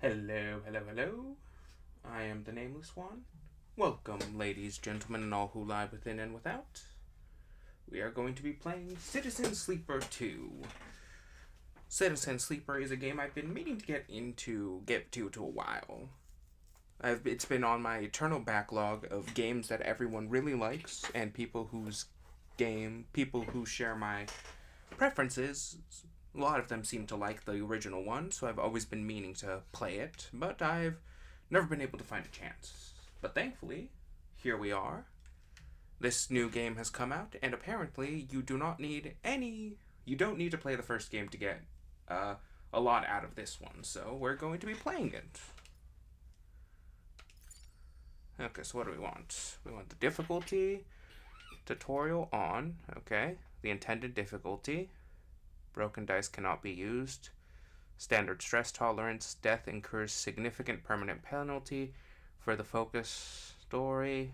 Hello, hello, hello. I am the Nameless One. Welcome, ladies, gentlemen, and all who lie within and without. We are going to be playing Citizen Sleeper 2. Citizen Sleeper is a game I've been meaning to get to a while. It's been on my eternal backlog of games that everyone really likes and people who share my preferences. A lot of them seem to like the original one, so I've always been meaning to play it, but I've never been able to find a chance. But thankfully, here we are. This new game has come out, and apparently you don't need to play the first game to get a lot out of this one, so we're going to be playing it. Okay, so what do we want? We want the difficulty, tutorial on, okay, the intended difficulty. Broken dice cannot be used. Standard stress tolerance. Death incurs significant permanent penalty for the focus story.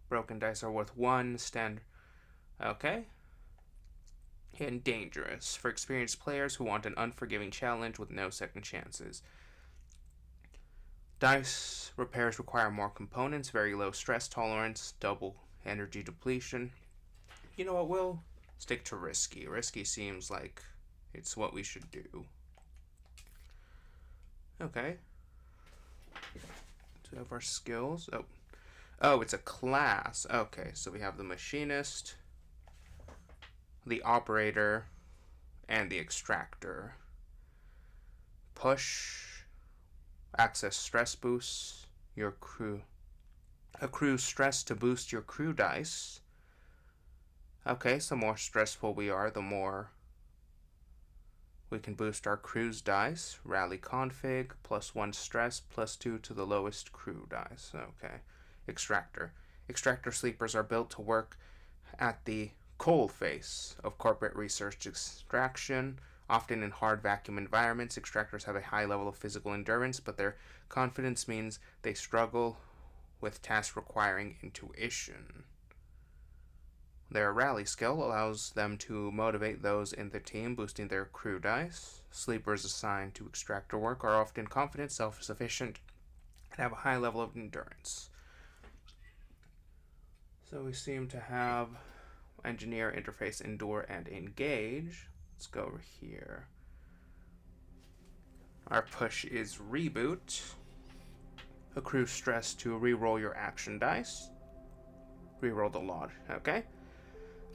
Broken dice are worth 1. Okay. And dangerous. For experienced players who want an unforgiving challenge with no second chances. Dice repairs require more components. Very low stress tolerance. Double energy depletion. You know what, we'll stick to risky. Risky seems like it's what we should do. Okay. So we have our skills. Oh, it's a class. Okay, so we have the machinist, the operator, and the extractor. Push. Access stress boosts. Your crew. Accrue stress to boost your crew dice. Okay, so the more stressful we are, the more we can boost our crew's dice. Rally config, +1 stress, +2 to the lowest crew dice. Okay. Extractor. Extractor sleepers are built to work at the coal face of corporate research extraction. Often in hard vacuum environments, extractors have a high level of physical endurance, but their confidence means they struggle with tasks requiring intuition. Their rally skill allows them to motivate those in the team, boosting their crew dice. Sleepers assigned to extractor work are often confident, self-sufficient, and have a high level of endurance. So we seem to have engineer, interface, endure, and engage. Let's go over here. Our push is reboot. Accrue stress to reroll your action dice. Reroll the lot. Okay.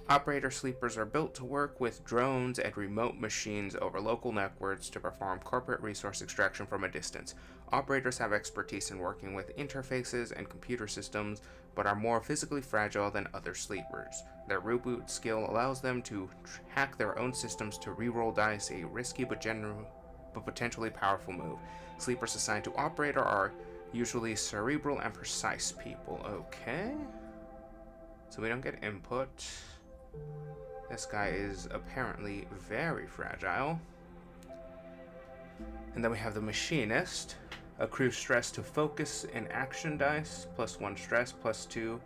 Operator sleepers are built to work with drones and remote machines over local networks to perform corporate resource extraction from a distance. Operators have expertise in working with interfaces and computer systems, but are more physically fragile than other sleepers. Their reboot skill allows them to hack their own systems to reroll dice, a risky but potentially powerful move. Sleepers assigned to operator are usually cerebral and precise people. Okay. So we don't get input. This guy is apparently very fragile. And then we have the machinist. Accrue stress to focus in action dice, +1 stress, +2,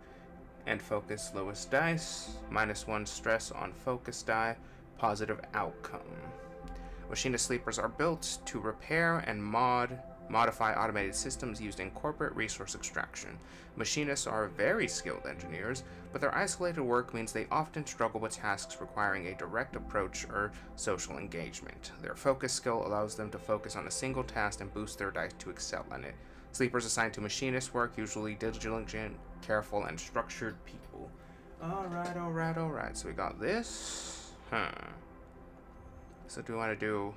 and focus lowest dice, -1 stress on focus die, positive outcome. Machinist sleepers are built to repair and modify automated systems used in corporate resource extraction. Machinists are very skilled engineers, but their isolated work means they often struggle with tasks requiring a direct approach or social engagement. Their focus skill allows them to focus on a single task and boost their dice to excel in it. Sleepers assigned to machinist work usually diligent, careful, and structured people. Alright. So we got this. So do we want to do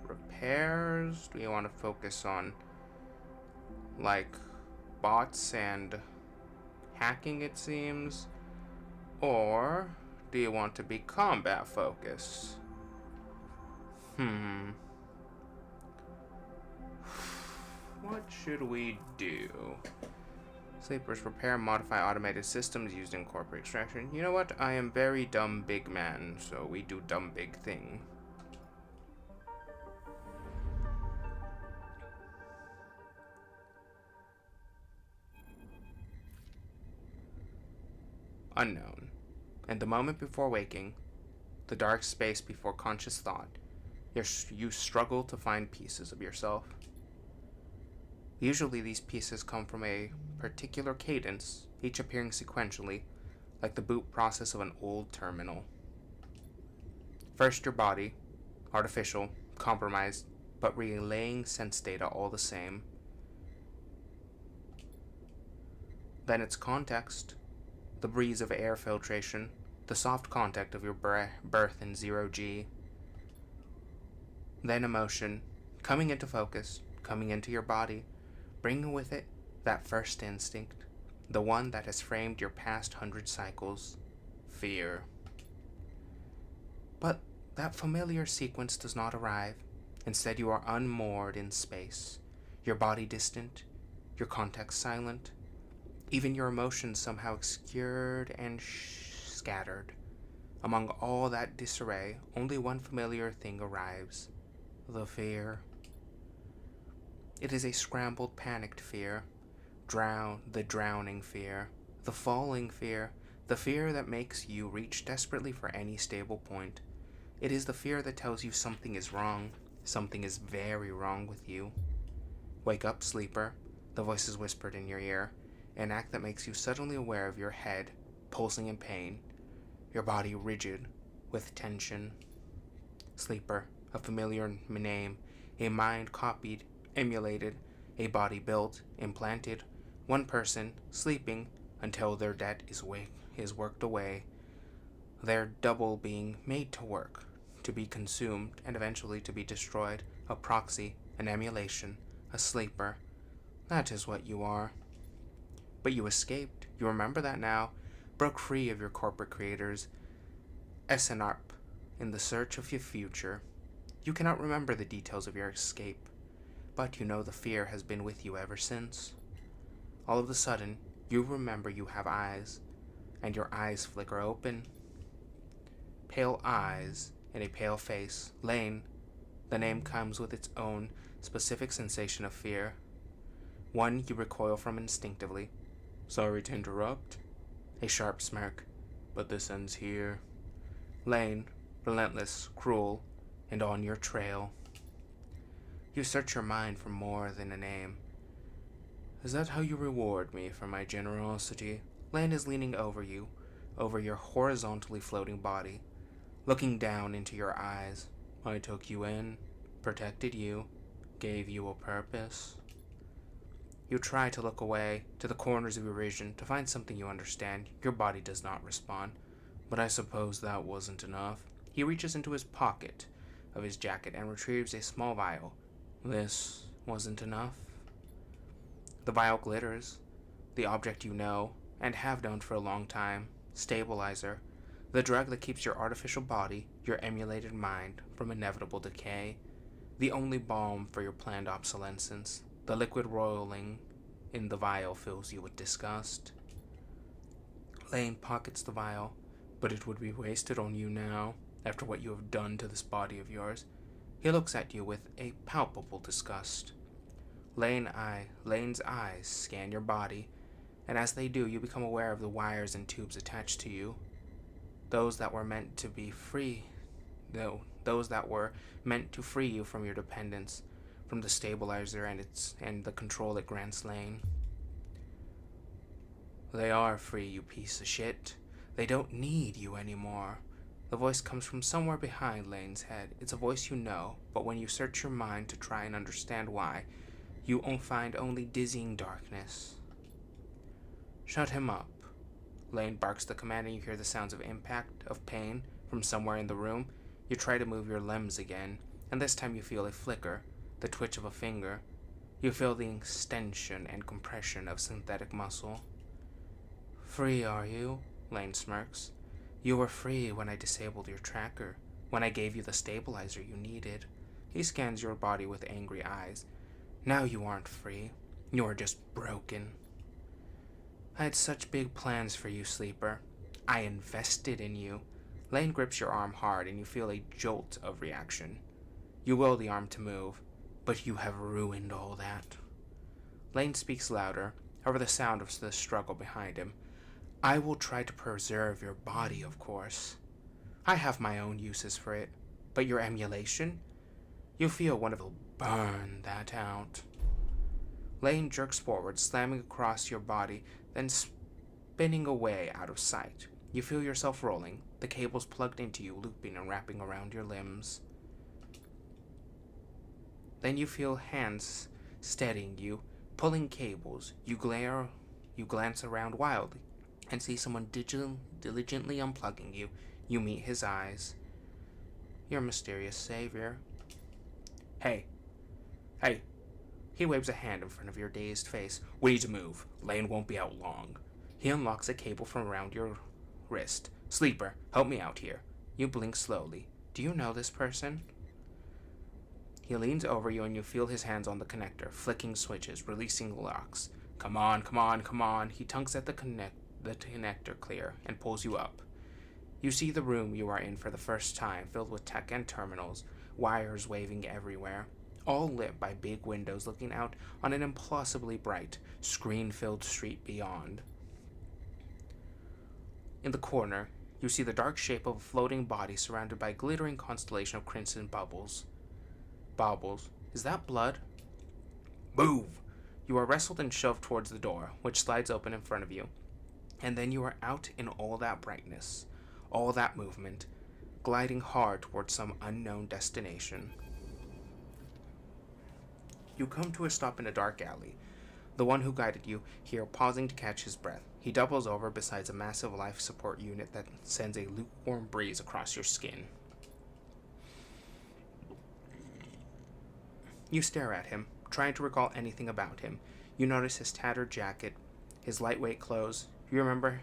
repairs? Do you want to focus on like bots and hacking, it seems? Or do you want to be combat focused? What should we do? Sleepers repair, modify automated systems used in corporate extraction. You know what? I am very dumb big man, so we do dumb big thing. Unknown. In the moment before waking, the dark space before conscious thought, you struggle to find pieces of yourself. Usually these pieces come from a particular cadence, each appearing sequentially, like the boot process of an old terminal. First your body, artificial, compromised, but relaying sense data all the same. Then its context, the breeze of air filtration, the soft contact of your birth in 0G. Then emotion, coming into focus, coming into your body, bringing with it that first instinct, the one that has framed your past 100 cycles, fear. But that familiar sequence does not arrive. Instead, you are unmoored in space, your body distant, your context silent, even your emotions somehow obscured and scattered. Among all that disarray, only one familiar thing arrives: the fear. It is a scrambled, panicked fear. The drowning fear, the falling fear, the fear that makes you reach desperately for any stable point. It is the fear that tells you something is wrong, something is very wrong with you. Wake up, sleeper, the voice is whispered in your ear, an act that makes you suddenly aware of your head, pulsing in pain, your body rigid with tension. Sleeper, a familiar name, a mind copied, emulated, a body built, implanted, one person, sleeping until their debt is worked away, their double being made to work, to be consumed, and eventually to be destroyed, a proxy, an emulation, a sleeper. That is what you are. But you escaped. You remember that now. Broke free of your corporate creators, SNRP, in the search of your future. You cannot remember the details of your escape, but you know the fear has been with you ever since. All of a sudden, you remember you have eyes, and your eyes flicker open. Pale eyes in a pale face. Lane, the name comes with its own specific sensation of fear. One you recoil from instinctively. Sorry to interrupt. A sharp smirk. But this ends here. Lane, relentless, cruel, and on your trail. You search your mind for more than a name. Is that how you reward me for my generosity? Lane is leaning over you, over your horizontally floating body, looking down into your eyes. I took you in, protected you, gave you a purpose. You try to look away, to the corners of your vision, to find something you understand. Your body does not respond. But I suppose that wasn't enough. He reaches into his pocket of his jacket and retrieves a small vial. This wasn't enough. The vial glitters. The object you know, and have known for a long time. Stabilizer. The drug that keeps your artificial body, your emulated mind, from inevitable decay. The only balm for your planned obsolescence. The liquid roiling in the vial fills you with disgust. Lane pockets the vial, but it would be wasted on you now, after what you have done to this body of yours. He looks at you with a palpable disgust. Lane's eyes scan your body, and as they do, you become aware of the wires and tubes attached to you. Those that were meant to be free, those that were meant to free you from your dependence, from the stabilizer and the control it grants Lane. They are free, you piece of shit. They don't need you anymore. The voice comes from somewhere behind Lane's head. It's a voice you know, but when you search your mind to try and understand why, you find only dizzying darkness. Shut him up. Lane barks the command and you hear the sounds of impact, of pain, from somewhere in the room. You try to move your limbs again, and this time you feel a flicker, the twitch of a finger. You feel the extension and compression of synthetic muscle. Free, are you? Lane smirks. You were free when I disabled your tracker, when I gave you the stabilizer you needed. He scans your body with angry eyes. Now you aren't free. You are just broken. I had such big plans for you, Sleeper. I invested in you. Lane grips your arm hard and you feel a jolt of reaction. You will the arm to move, but you have ruined all that. Lane speaks louder, over the sound of the struggle behind him. I will try to preserve your body, of course. I have my own uses for it, but your emulation? You feel one of will burn that out. Lane jerks forward, slamming across your body, then spinning away out of sight. You feel yourself rolling, the cables plugged into you looping and wrapping around your limbs. Then you feel hands steadying you, pulling cables. You glance around wildly, and see someone diligently unplugging you. You meet his eyes. Your mysterious savior. Hey. He waves a hand in front of your dazed face. We need to move. Lane won't be out long. He unlocks a cable from around your wrist. Sleeper, help me out here. You blink slowly. Do you know this person? He leans over you and you feel his hands on the connector, flicking switches, releasing locks. Come on. He tugs at the connector clear and pulls you up. You see the room you are in for the first time, filled with tech and terminals, wires waving everywhere, all lit by big windows looking out on an implausibly bright, screen-filled street beyond. In the corner, you see the dark shape of a floating body surrounded by a glittering constellation of crimson bubbles. Baubles. Is that blood? Move! You are wrestled and shoved towards the door, which slides open in front of you. And then you are out in all that brightness, all that movement, gliding hard towards some unknown destination. You come to a stop in a dark alley. The one who guided you here pausing to catch his breath. He doubles over beside a massive life support unit that sends a lukewarm breeze across your skin. You stare at him, trying to recall anything about him. You notice his tattered jacket, his lightweight clothes. You remember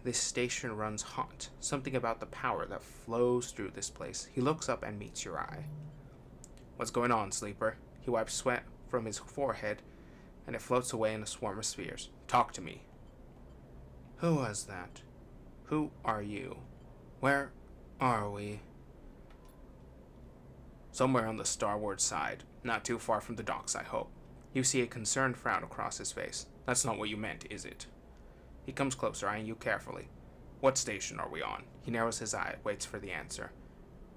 this station runs hot. Something about the power that flows through this place. He looks up and meets your eye. What's going on, sleeper? He wipes sweat from his forehead, and it floats away in a swarm of spheres. Talk to me. Who was that? Who are you? Where are we? Somewhere on the Starward side. Not too far from the docks, I hope. You see a concerned frown across his face. That's not what you meant, is it? He comes closer, eyeing you carefully. What station are we on? He narrows his eye, waits for the answer.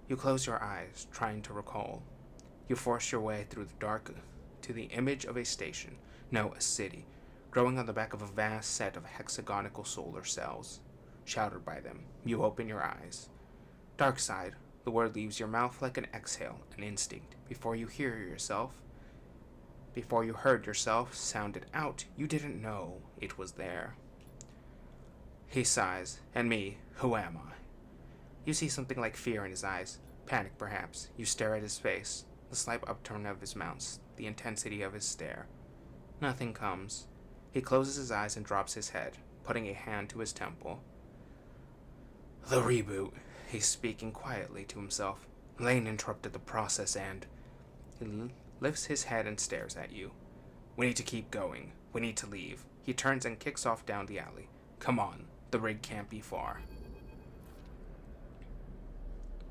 You close your eyes, trying to recall. You force your way through the dark to the image of a station. No, a city, growing on the back of a vast set of hexagonal solar cells. Shadowed by them, you open your eyes. Dark side, the word leaves your mouth like an exhale, an instinct. Before you heard yourself sound it out, you didn't know it was there. He sighs. And me, who am I? You see something like fear in his eyes. Panic, perhaps. You stare at his face. The slight upturn of his mouth. The intensity of his stare. Nothing comes. He closes his eyes and drops his head, putting a hand to his temple. The reboot. He's speaking quietly to himself. Lane interrupted the process and... He lifts his head and stares at you. We need to keep going. We need to leave. He turns and kicks off down the alley. Come on. The rig can't be far.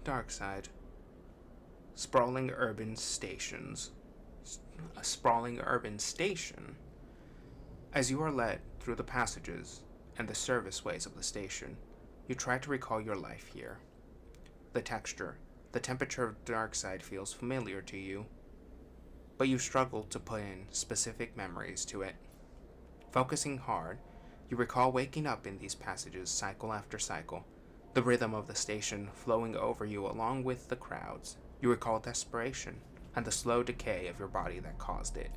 Dark side. Sprawling urban stations. A sprawling urban station. As you are led through the passages and the service ways of the station, you try to recall your life here. The texture, the temperature of dark side feels familiar to you, but you struggle to put in specific memories to it. Focusing hard, you recall waking up in these passages cycle after cycle, the rhythm of the station flowing over you along with the crowds. You recall desperation and the slow decay of your body that caused it.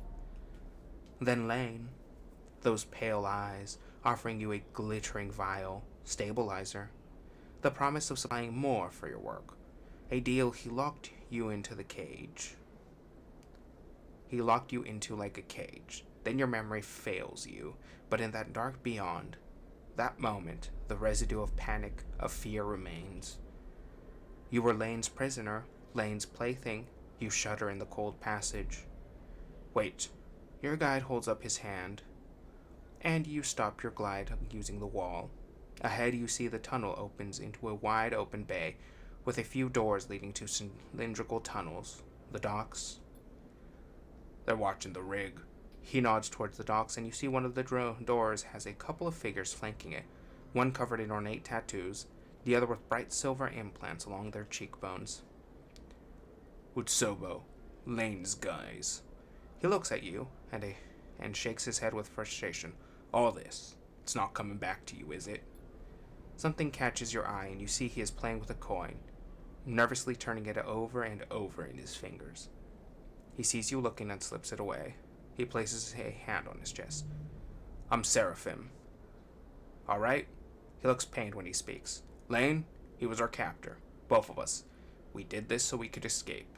Then Lane, those pale eyes offering you a glittering vial, stabilizer, the promise of supplying more for your work, a deal he locked you into the cage. He locked you into like a cage. Then your memory fails you, but in that dark beyond, that moment, the residue of panic, of fear remains. You were Lane's prisoner, Lane's plaything. You shudder in the cold passage. Wait, your guide holds up his hand, and you stop your glide using the wall. Ahead you see the tunnel opens into a wide open bay, with a few doors leading to cylindrical tunnels. The docks. They're watching the rig. He nods towards the docks, and you see one of the doors has a couple of figures flanking it, one covered in ornate tattoos, the other with bright silver implants along their cheekbones. Utsobo, Lane's guys. He looks at you and shakes his head with frustration. All this, it's not coming back to you, is it? Something catches your eye, and you see he is playing with a coin, nervously turning it over and over in his fingers. He sees you looking and slips it away. He places a hand on his chest. I'm Seraphim. All right? He looks pained when he speaks. Lane, he was our captor. Both of us. We did this so we could escape.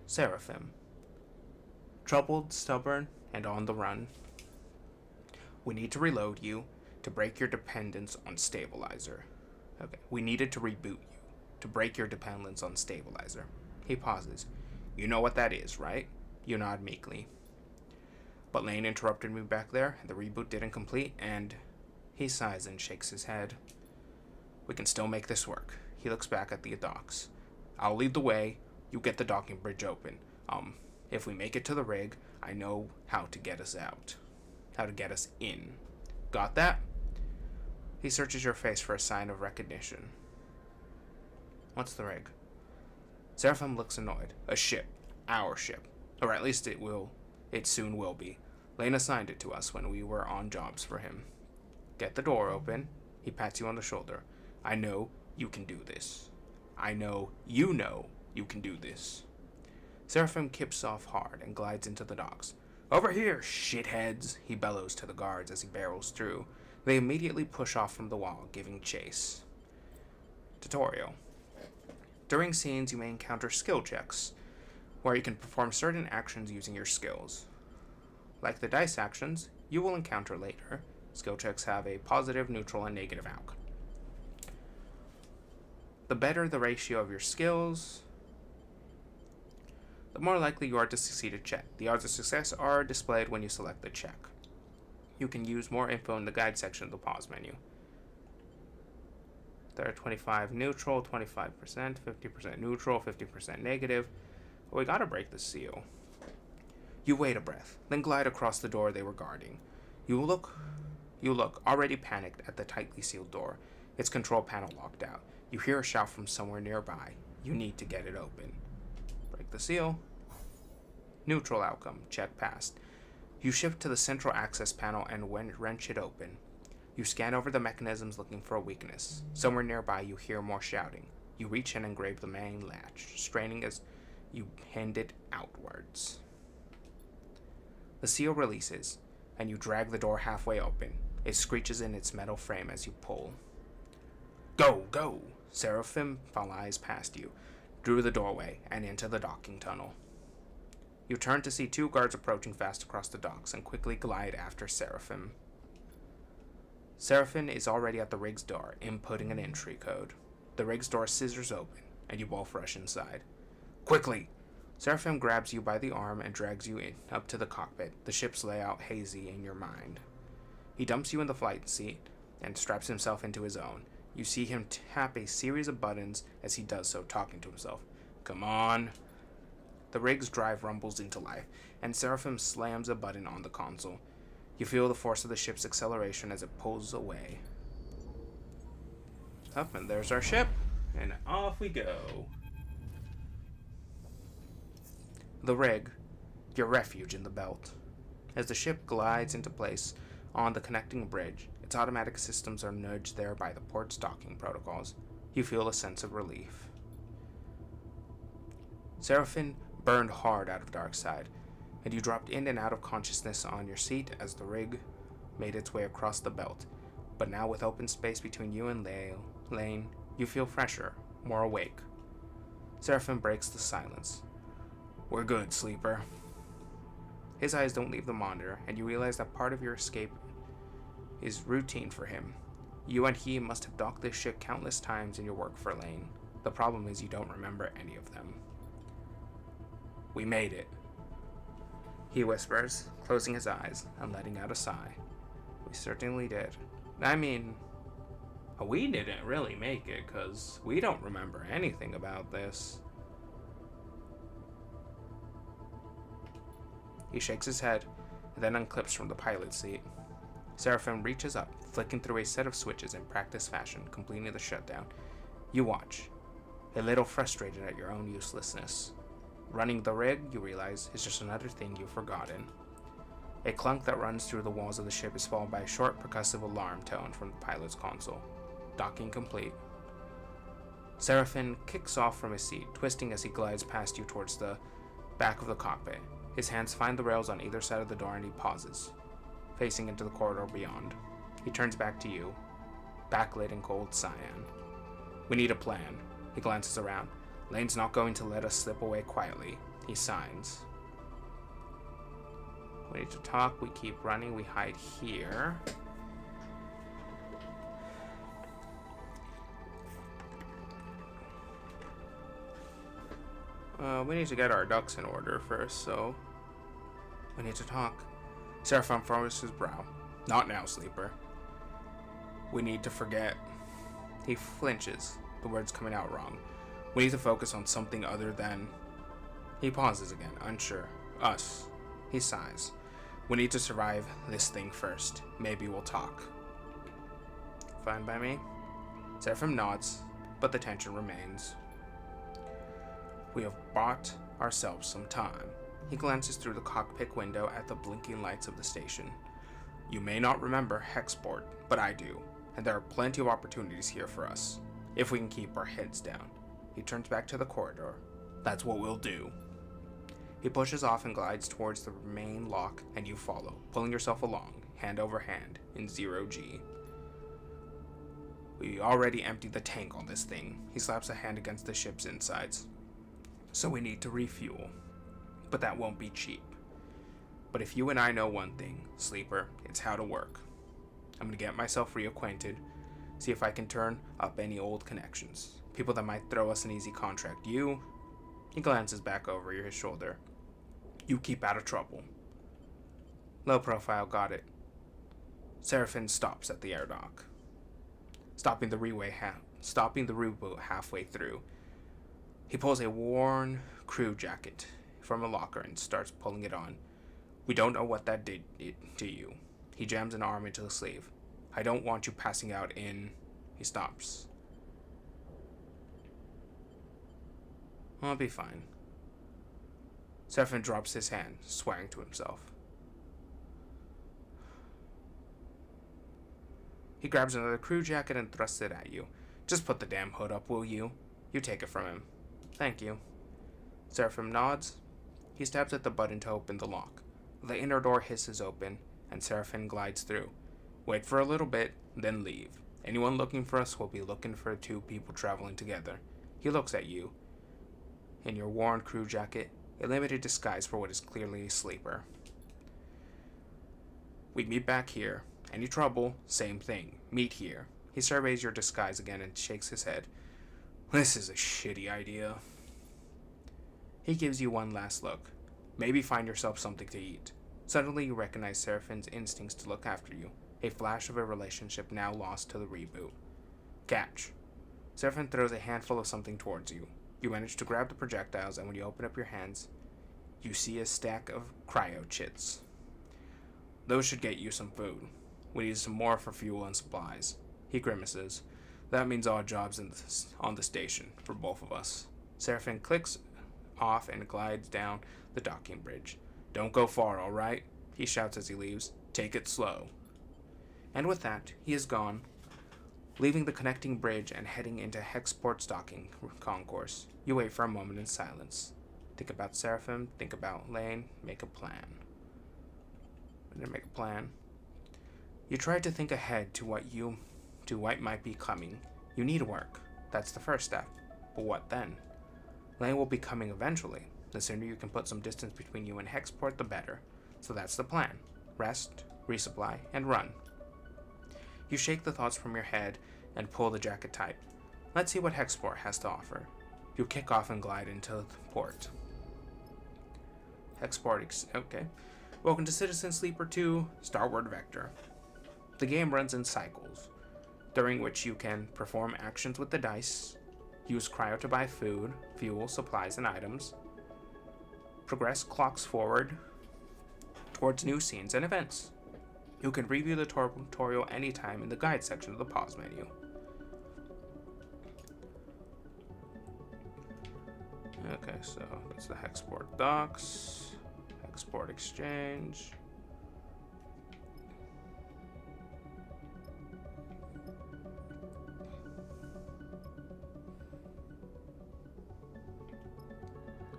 Seraphim. Troubled, stubborn, and on the run. We need to reload you to break your dependence on stabilizer. Okay. We needed to reboot you to break your dependence on stabilizer. He pauses. You know what that is, right? You nod meekly. But Lane interrupted me back there, the reboot didn't complete, and he sighs and shakes his head. We can still make this work. He looks back at the docks. I'll lead the way, you get the docking bridge open. If we make it to the rig, I know how to get us out. How to get us in. Got that? He searches your face for a sign of recognition. What's the rig? Seraphim looks annoyed. A ship. Our ship. Or at least it soon will be. Lane assigned it to us when we were on jobs for him. Get the door open. He pats you on the shoulder. I know you can do this. I know you can do this. Seraphim kips off hard and glides into the docks. Over here, shitheads, he bellows to the guards as he barrels through. They immediately push off from the wall, giving chase. Tutorial. During scenes, you may encounter skill checks, where you can perform certain actions using your skills. Like the dice actions, you will encounter later. Skill checks have a positive, neutral, and negative outcome. The better the ratio of your skills, the more likely you are to succeed a check. The odds of success are displayed when you select the check. You can use more info in the guide section of the pause menu. There are 25 neutral, 25%, 50% neutral, 50% negative. But we gotta break the seal. You wait a breath, then glide across the door they were guarding. You look already panicked at the tightly sealed door, its control panel locked out. You hear a shout from somewhere nearby. You need to get it open. Break the seal. Neutral outcome. Check passed. You shift to the central access panel and wrench it open. You scan over the mechanisms looking for a weakness. Somewhere nearby you hear more shouting. You reach in and grab the main latch, straining as you hand it outwards. The seal releases, and you drag the door halfway open. It screeches in its metal frame as you pull. Go, go! Seraphim flies past you, through the doorway, and into the docking tunnel. You turn to see two guards approaching fast across the docks and quickly glide after Seraphim. Seraphim is already at the rig's door, inputting an entry code. The rig's door scissors open, and you both rush inside. Quickly! Seraphim grabs you by the arm and drags you up to the cockpit, the ship's layout hazy in your mind. He dumps you in the flight seat and straps himself into his own. You see him tap a series of buttons as he does so, talking to himself. Come on. The rig's drive rumbles into life, and Seraphim slams a button on the console. You feel the force of the ship's acceleration as it pulls away. Up, and there's our ship, and off we go. The rig, your refuge in the belt. As the ship glides into place on the connecting bridge, its automatic systems are nudged there by the port's docking protocols. You feel a sense of relief. Seraphim burned hard out of Darkside, and you dropped in and out of consciousness on your seat as the rig made its way across the belt. But now with open space between you and Lane, you feel fresher, more awake. Seraphim breaks the silence. We're good, Sleeper. His eyes don't leave the monitor, and you realize that part of your escape is routine for him. You and he must have docked this ship countless times in your work for Lane. The problem is you don't remember any of them. We made it, he whispers, closing his eyes and letting out a sigh. We certainly did. I mean, we didn't really make it, because we don't remember anything about this. He shakes his head, and then unclips from the pilot seat. Seraphim reaches up, flicking through a set of switches in practice fashion, completing the shutdown. You watch, a little frustrated at your own uselessness. Running the rig, you realize, is just another thing you've forgotten. A clunk that runs through the walls of the ship is followed by a short, percussive alarm tone from the pilot's console. Docking complete. Seraphim kicks off from his seat, twisting as he glides past you towards the back of the cockpit. His hands find the rails on either side of the door and he pauses, facing into the corridor beyond. He turns back to you, backlit in cold cyan. We need a plan. He glances around. Lane's not going to let us slip away quietly. He signs. We need to talk. We keep running. We hide here. We need to get our ducks in order first, so we need to talk. Seraphim furrows his brow. Not now, Sleeper. We need to forget. He flinches, the words coming out wrong. We need to focus on something other than... He pauses again, unsure. Us. He sighs. We need to survive this thing first. Maybe we'll talk. Fine by me? Seraphim nods, but the tension remains. We have bought ourselves some time. He glances through the cockpit window at the blinking lights of the station. You may not remember Hexport, but I do, and there are plenty of opportunities here for us, if we can keep our heads down. He turns back to the corridor. That's what we'll do. He pushes off and glides towards the main lock, and you follow, pulling yourself along, hand over hand, in 0G. We already emptied the tank on this thing. He slaps a hand against the ship's insides. So we need to refuel. But that won't be cheap. But if you and I know one thing, Sleeper, it's how to work. I'm gonna get myself reacquainted, see if I can turn up any old connections. People that might throw us an easy contract. He glances back over his shoulder. You keep out of trouble. Low profile, got it. Seraphin stops at the air dock, stopping the reboot halfway through. He pulls a worn crew jacket from a locker and starts pulling it on. We don't know what that did to you. He jams an arm into the sleeve. I don't want you passing out in... He stops. I'll be fine. Seraphin drops his hand, swearing to himself. He grabs another crew jacket and thrusts it at you. Just put the damn hood up, will you? You take it from him. Thank you. Seraphin nods. He stabs at the button to open the lock. The inner door hisses open, and Seraphin glides through. Wait for a little bit, then leave. Anyone looking for us will be looking for two people traveling together. He looks at you. In your worn crew jacket, a limited disguise for what is clearly a sleeper. We meet back here. Any trouble, same thing. Meet here. He surveys your disguise again and shakes his head. This is a shitty idea. He gives you one last look. Maybe find yourself something to eat. Suddenly you recognize Seraphin's instincts to look after you. A flash of a relationship now lost to the reboot. Catch. Seraphin throws a handful of something towards you. You manage to grab the projectiles, and when you open up your hands, you see a stack of cryo chits. Those should get you some food. We need some more for fuel and supplies. He grimaces. That means odd jobs on the station for both of us. Seraphin clicks off and glides down the docking bridge. Don't go far, all right? He shouts as he leaves. Take it slow. And with that, he is gone, leaving the connecting bridge and heading into Hexport's docking concourse. You wait for a moment in silence. Think about Seraphin, think about Lane, make a plan. You try to think ahead to what might be coming. You need work. That's the first step. But what then? Lane will be coming eventually. The sooner you can put some distance between you and Hexport, the better. So that's the plan. Rest, resupply, and run. You shake the thoughts from your head and pull the jacket tight. Let's see what Hexport has to offer. You kick off and glide into the port. Hexport, okay. Welcome to Citizen Sleeper 2, Starward Vector. The game runs in cycles, during which you can perform actions with the dice, use cryo to buy food, fuel, supplies, and items, progress clocks forward towards new scenes and events. You can review the tutorial anytime in the guide section of the pause menu. Okay, so that's the Hexport docks, Hexport exchange.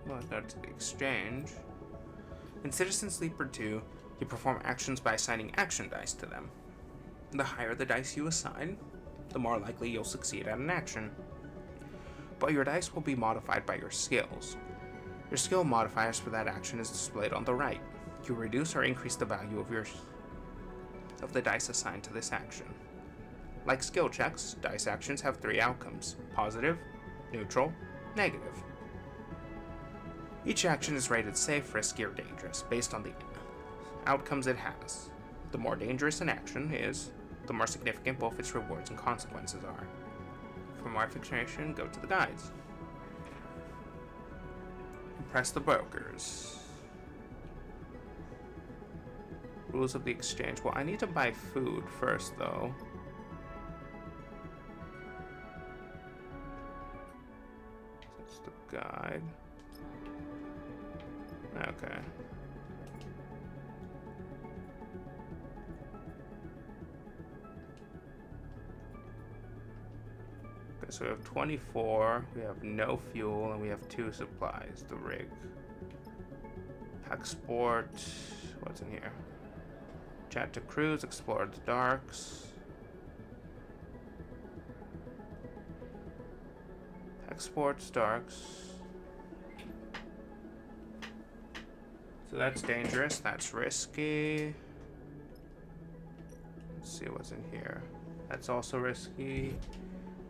Well, that's the exchange. In Citizen Sleeper 2, you perform actions by assigning action dice to them. The higher the dice you assign, the more likely you'll succeed at an action. But your dice will be modified by your skills. Your skill modifiers for that action is displayed on the right. You reduce or increase the value of the dice assigned to this action. Like skill checks, dice actions have 3 outcomes: positive, neutral, negative. Each action is rated safe, risky, or dangerous based on the outcomes it has. The more dangerous an action is, the more significant both its rewards and consequences are. For more information, go to the guides. Impress the brokers. Rules of the exchange. Well, I need to buy food first, though. That's the guide. Okay. Okay, so we have 24, we have no fuel, and we have 2 supplies. The rig. Export. What's in here? Chat to crews, explore the darks. Exports, darks. So that's dangerous. That's risky. Let's see what's in here. That's also risky.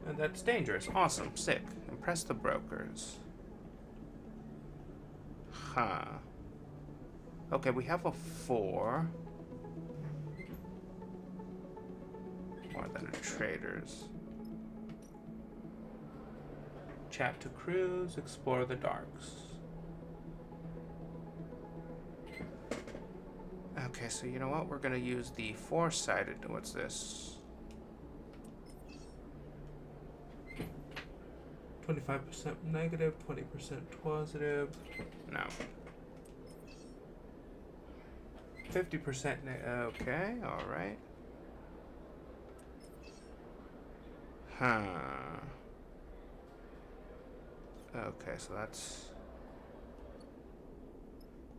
And that's dangerous. Awesome. Sick. Impress the brokers. Huh. Okay, we have a 4. More than a trader's. Chat to crews. Explore the darks. Okay, so you know what? We're gonna use the 4-sided. What's this? 25% negative, 20% positive. No. 50% okay, alright. Huh. Okay, so that's...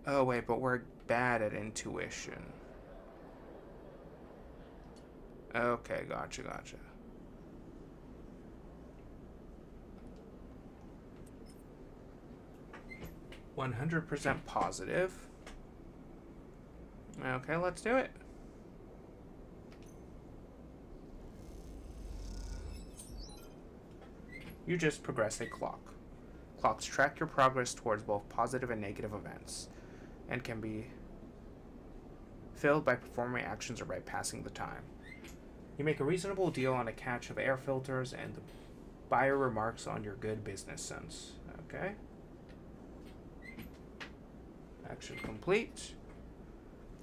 Oh, wait, but we're bad at intuition. Okay, gotcha. 100% positive. Okay, let's do it. You just progress a clock. Clocks track your progress towards both positive and negative events, and can be filled by performing actions or by passing the time. You make a reasonable deal on a catch of air filters, and the buyer remarks on your good business sense. Okay. Action complete.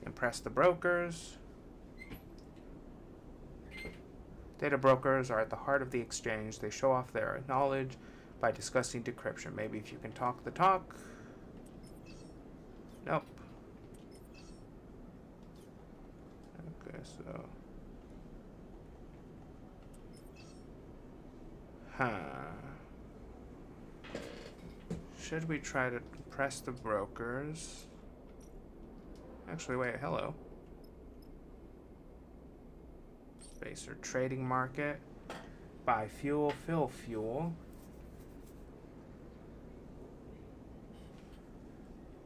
Impress the brokers. Data brokers are at the heart of the exchange. They show off their knowledge by discussing decryption. Maybe if you can talk the talk. Nope. Okay, so... Should we try to press the brokers? Actually, wait, hello. Spacer trading market. Buy fuel, fill fuel.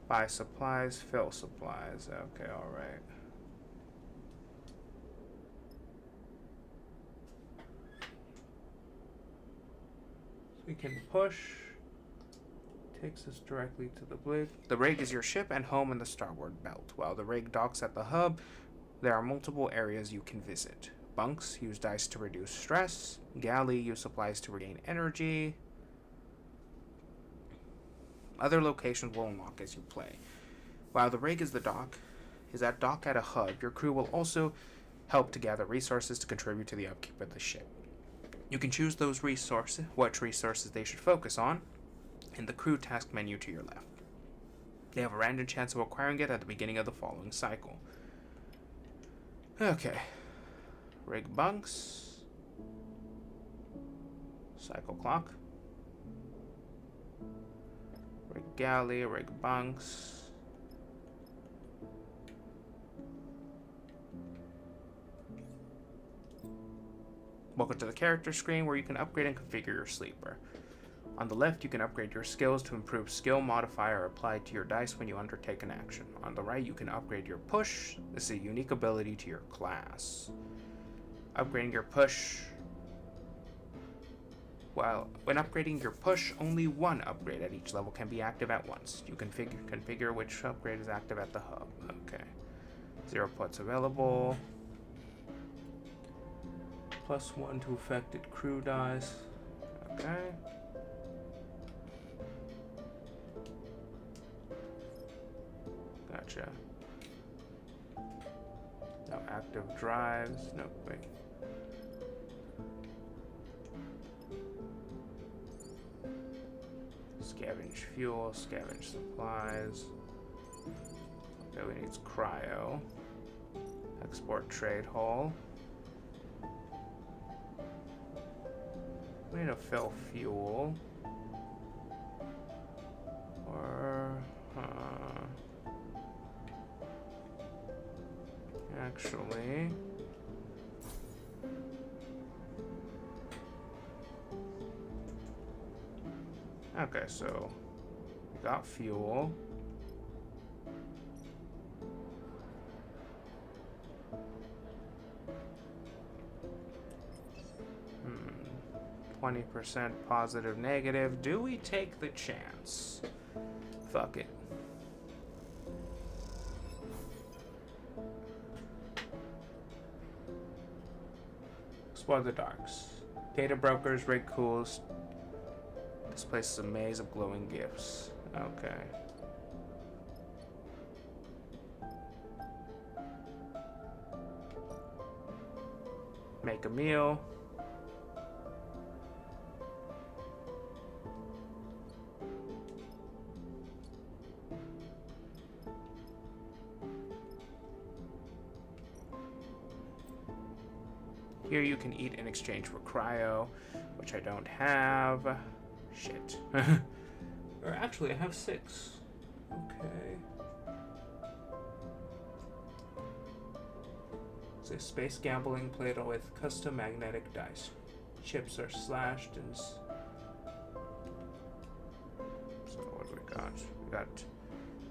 Buy supplies, fill supplies. Okay, alright. So we can push. Takes us directly to the rig. The rig is your ship and home in the Starward belt. While the rig docks at the hub, there are multiple areas you can visit. Bunks, use dice to reduce stress. Galley, use supplies to regain energy. Other locations will unlock as you play. While the rig is at dock at a hub, your crew will also help to gather resources to contribute to the upkeep of the ship. You can choose those resources, which resources they should focus on, in the crew task menu to your left. They have a random chance of acquiring it at the beginning of the following cycle. Okay. Rig bunks. Cycle clock. Rig galley, rig bunks. Welcome to the character screen where you can upgrade and configure your sleeper. On the left, you can upgrade your skills to improve skill modifier applied to your dice when you undertake an action. On the right, you can upgrade your push. This is a unique ability to your class. Upgrading your push. Well, when upgrading your push, only one upgrade at each level can be active at once. You can configure which upgrade is active at the hub. Okay. 0 puts available. +1 to affected crew dice. Okay. Gotcha. No active drives. No, wait. Scavenge fuel, scavenge supplies. Okay, we need cryo. Export trade hull. We need to fill fuel. Or, actually, okay, so we got fuel. 20% positive, negative. Do we take the chance? Fuck it. Explore the darks. Data brokers, rig cools. This place is a maze of glowing gifts. Okay. Make a meal. Here you can eat in exchange for cryo, which I don't have. Shit. Or actually, I have 6. Okay. It's a space gambling plate with custom magnetic dice. Chips are slashed and... So what do we got? We got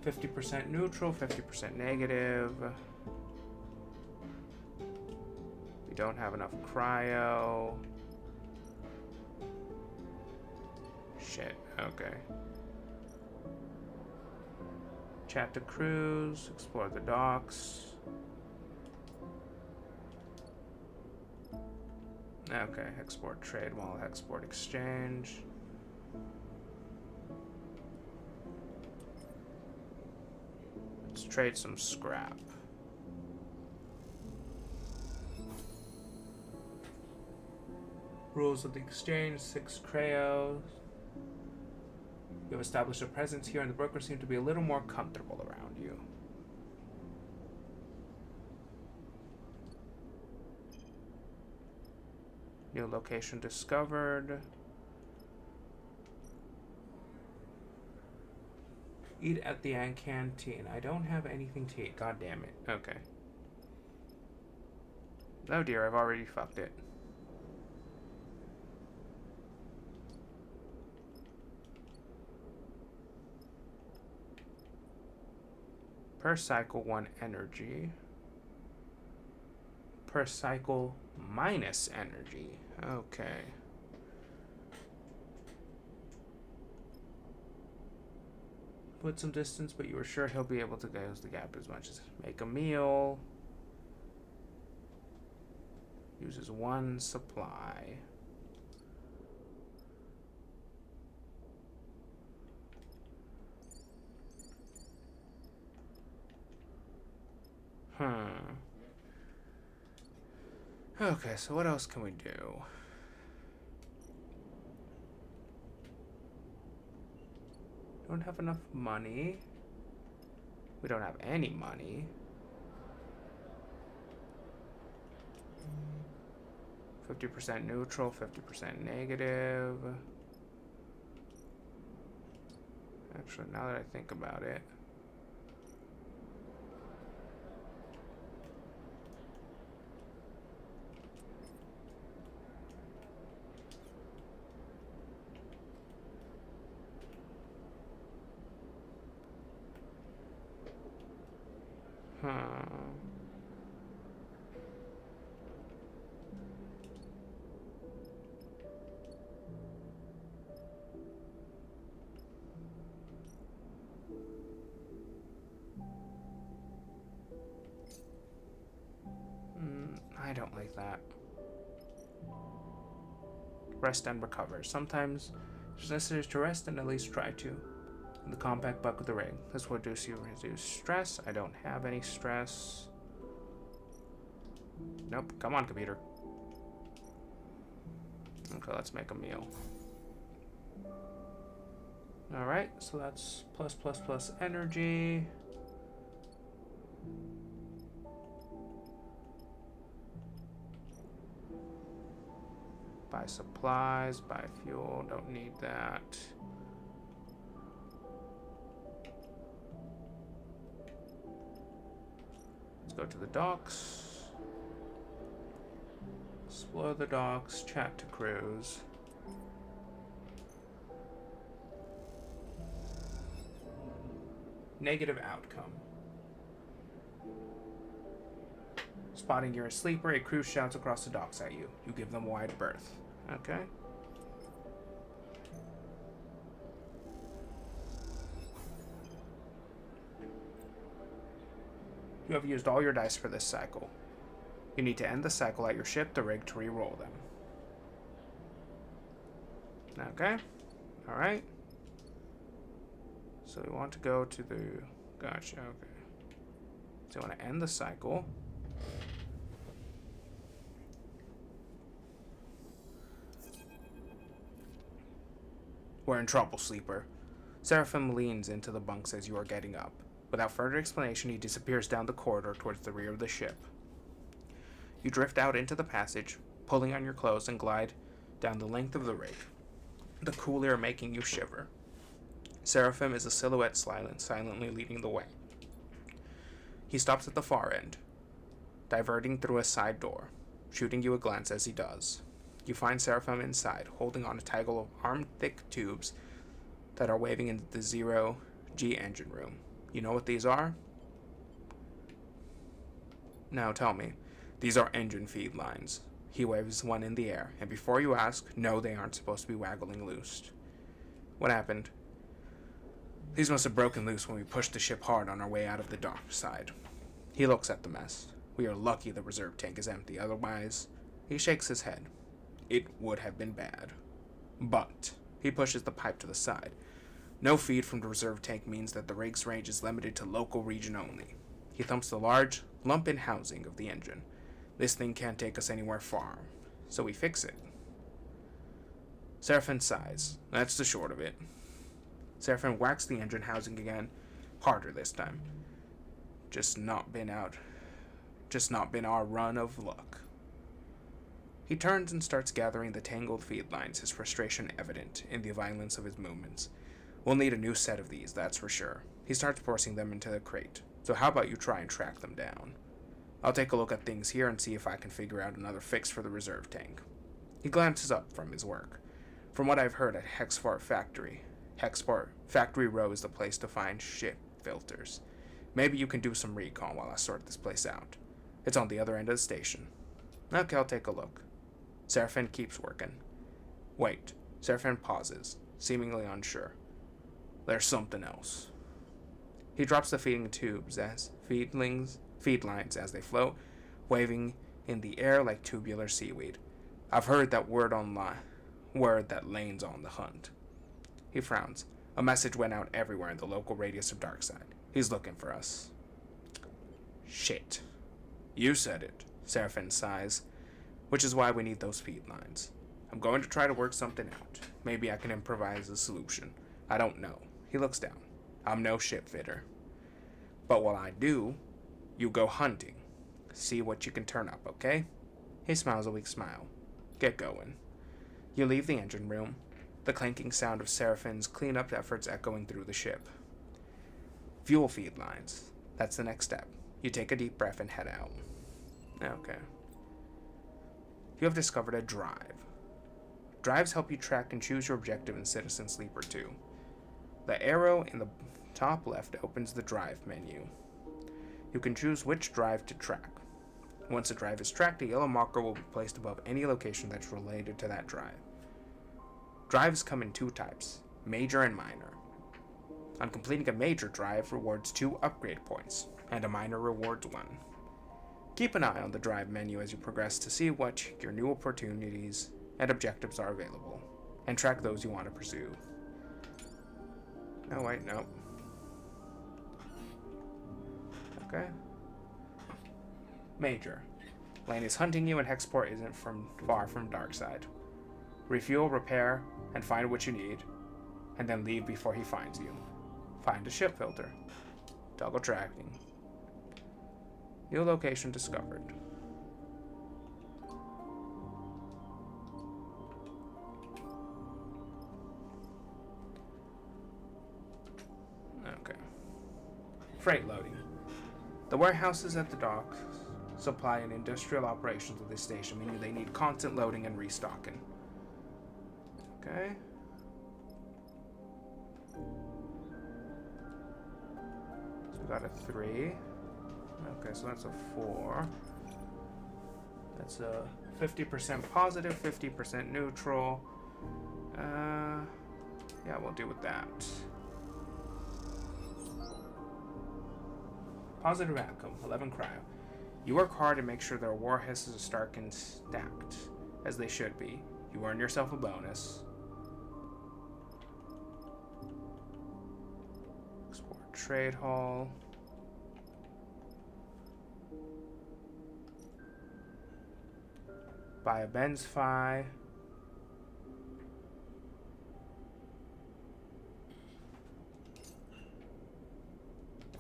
50% neutral, 50% negative. We don't have enough cryo. Shit, okay. Chat to cruise, explore the docks. Okay, export trade while export exchange. Let's trade some scrap. Rules of the exchange, 6 crayos. You have established a presence here and the brokers seem to be a little more comfortable around you. New location discovered. Eat at the canteen. I don't have anything to eat. God damn it. Okay. Oh dear, I've already fucked it. Per cycle 1 energy. Per cycle minus energy. Okay. Put some distance, but you were sure he'll be able to close the gap as much as make a meal. Uses 1 supply. Okay, so what else can we do? Don't have enough money. We don't have any money. 50% neutral, 50% negative. Actually, now that I think about it. I don't like that. Rest and recover. Sometimes it's necessary to rest and at least try to. The compact buck with the ring. This will reduce stress. I don't have any stress. Nope. Come on, computer. Okay, let's make a meal. Alright, so that's plus energy. Buy supplies, buy fuel, don't need that. Let's go to the docks. Explore the docks, chat to crews. Negative outcome. Spotting you're a sleeper, a crew shouts across the docks at you. You give them wide berth. Okay. You have used all your dice for this cycle. You need to end the cycle at your ship, the rig, to re-roll them. Okay. Alright. So we want to go to the... Gotcha, okay. So you want to end the cycle. We're in trouble, Sleeper. Seraphim leans into the bunks as you are getting up. Without further explanation, he disappears down the corridor towards the rear of the ship. You drift out into the passage, pulling on your clothes, and glide down the length of the rig, the cool air making you shiver. Seraphim is a silhouette silently leading the way. He stops at the far end, diverting through a side door, shooting you a glance as he does. You find Seraphim inside, holding on a tangle of arm-thick tubes that are waving into the 0G engine room. You know what these are? Now tell me. These are engine feed lines. He waves one in the air, and before you ask, no, they aren't supposed to be waggling loose. What happened? These must have broken loose when we pushed the ship hard on our way out of the dock side. He looks at the mess. We are lucky the reserve tank is empty, otherwise... He shakes his head. It would have been bad. But... He pushes the pipe to the side. No feed from the reserve tank means that the rig's range is limited to local region only. He thumps the large, lump-in housing of the engine. This thing can't take us anywhere far, so we fix it. Seraphim sighs. That's the short of it. Seraphim whacks the engine housing again, harder this time. Just not been our run of luck. He turns and starts gathering the tangled feed lines, his frustration evident in the violence of his movements. We'll need a new set of these, that's for sure. He starts forcing them into the crate. So how about you try and track them down? I'll take a look at things here and see if I can figure out another fix for the reserve tank. He glances up from his work. From what I've heard at Hexport Factory Row is the place to find ship filters. Maybe you can do some recon while I sort this place out. It's on the other end of the station. Okay, I'll take a look. Seraphim keeps working. Wait. Seraphim pauses, seemingly unsure. There's something else. He drops the feeding tubes as feed lines as they float, waving in the air like tubular seaweed. I've heard that word that Lane's on the hunt. He frowns. A message went out everywhere in the local radius of Darkside. He's looking for us. Shit. You said it, Seraphim sighs, which is why we need those feed lines. I'm going to try to work something out. Maybe I can improvise a solution. I don't know. He looks down. I'm no ship fitter. But while I do, you go hunting. See what you can turn up, okay? He smiles a weak smile. Get going. You leave the engine room, the clanking sound of Seraphim's cleanup efforts echoing through the ship. Fuel feed lines. That's the next step. You take a deep breath and head out. Okay. You have discovered a drive. Drives help you track and choose your objective in Citizen Sleeper 2. The arrow in the top left opens the drive menu. You can choose which drive to track. Once a drive is tracked, a yellow marker will be placed above any location that's related to that drive. Drives come in two types, major and minor. On completing a major drive rewards 2 upgrade points, and a minor rewards 1. Keep an eye on the drive menu as you progress to see what your new opportunities and objectives are available, and track those you want to pursue. Oh wait, no. Okay. Major. Lane is hunting you and Hexport isn't far from Darkside. Refuel, repair, and find what you need, and then leave before he finds you. Find a ship filter. Toggle tracking. New location discovered. Okay. Freight loading. The warehouses at the docks supply and industrial operations of this station, meaning they need constant loading and restocking. Okay. So we got a 3. Okay, so that's a 4. That's a 50% positive, 50% neutral. Yeah, we'll do with that. Positive outcome, 11 cryo. You work hard and make sure their warhouses are stark and stacked, as they should be. You earn yourself a bonus. Explore trade hall. Buy a Benz Phi.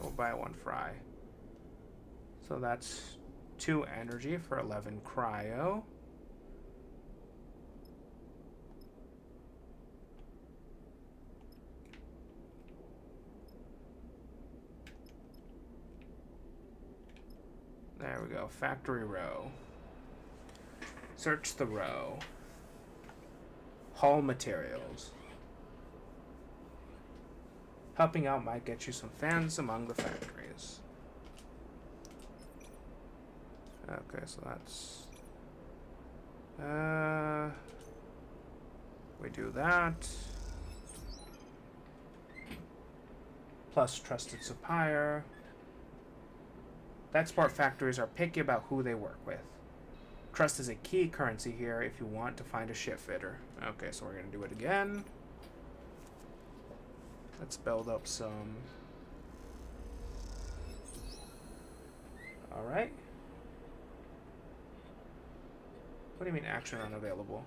We'll buy one fry. So that's 2 energy for 11 cryo. There we go. Factory row. Search the row. Haul materials. Helping out might get you some fans among the factories. Okay, so that's... we do that. Plus trusted supplier. Export factories are picky about who they work with. Trust is a key currency here if you want to find a ship fitter. Okay, so we're going to do it again. Let's build up some... Alright. What do you mean action unavailable?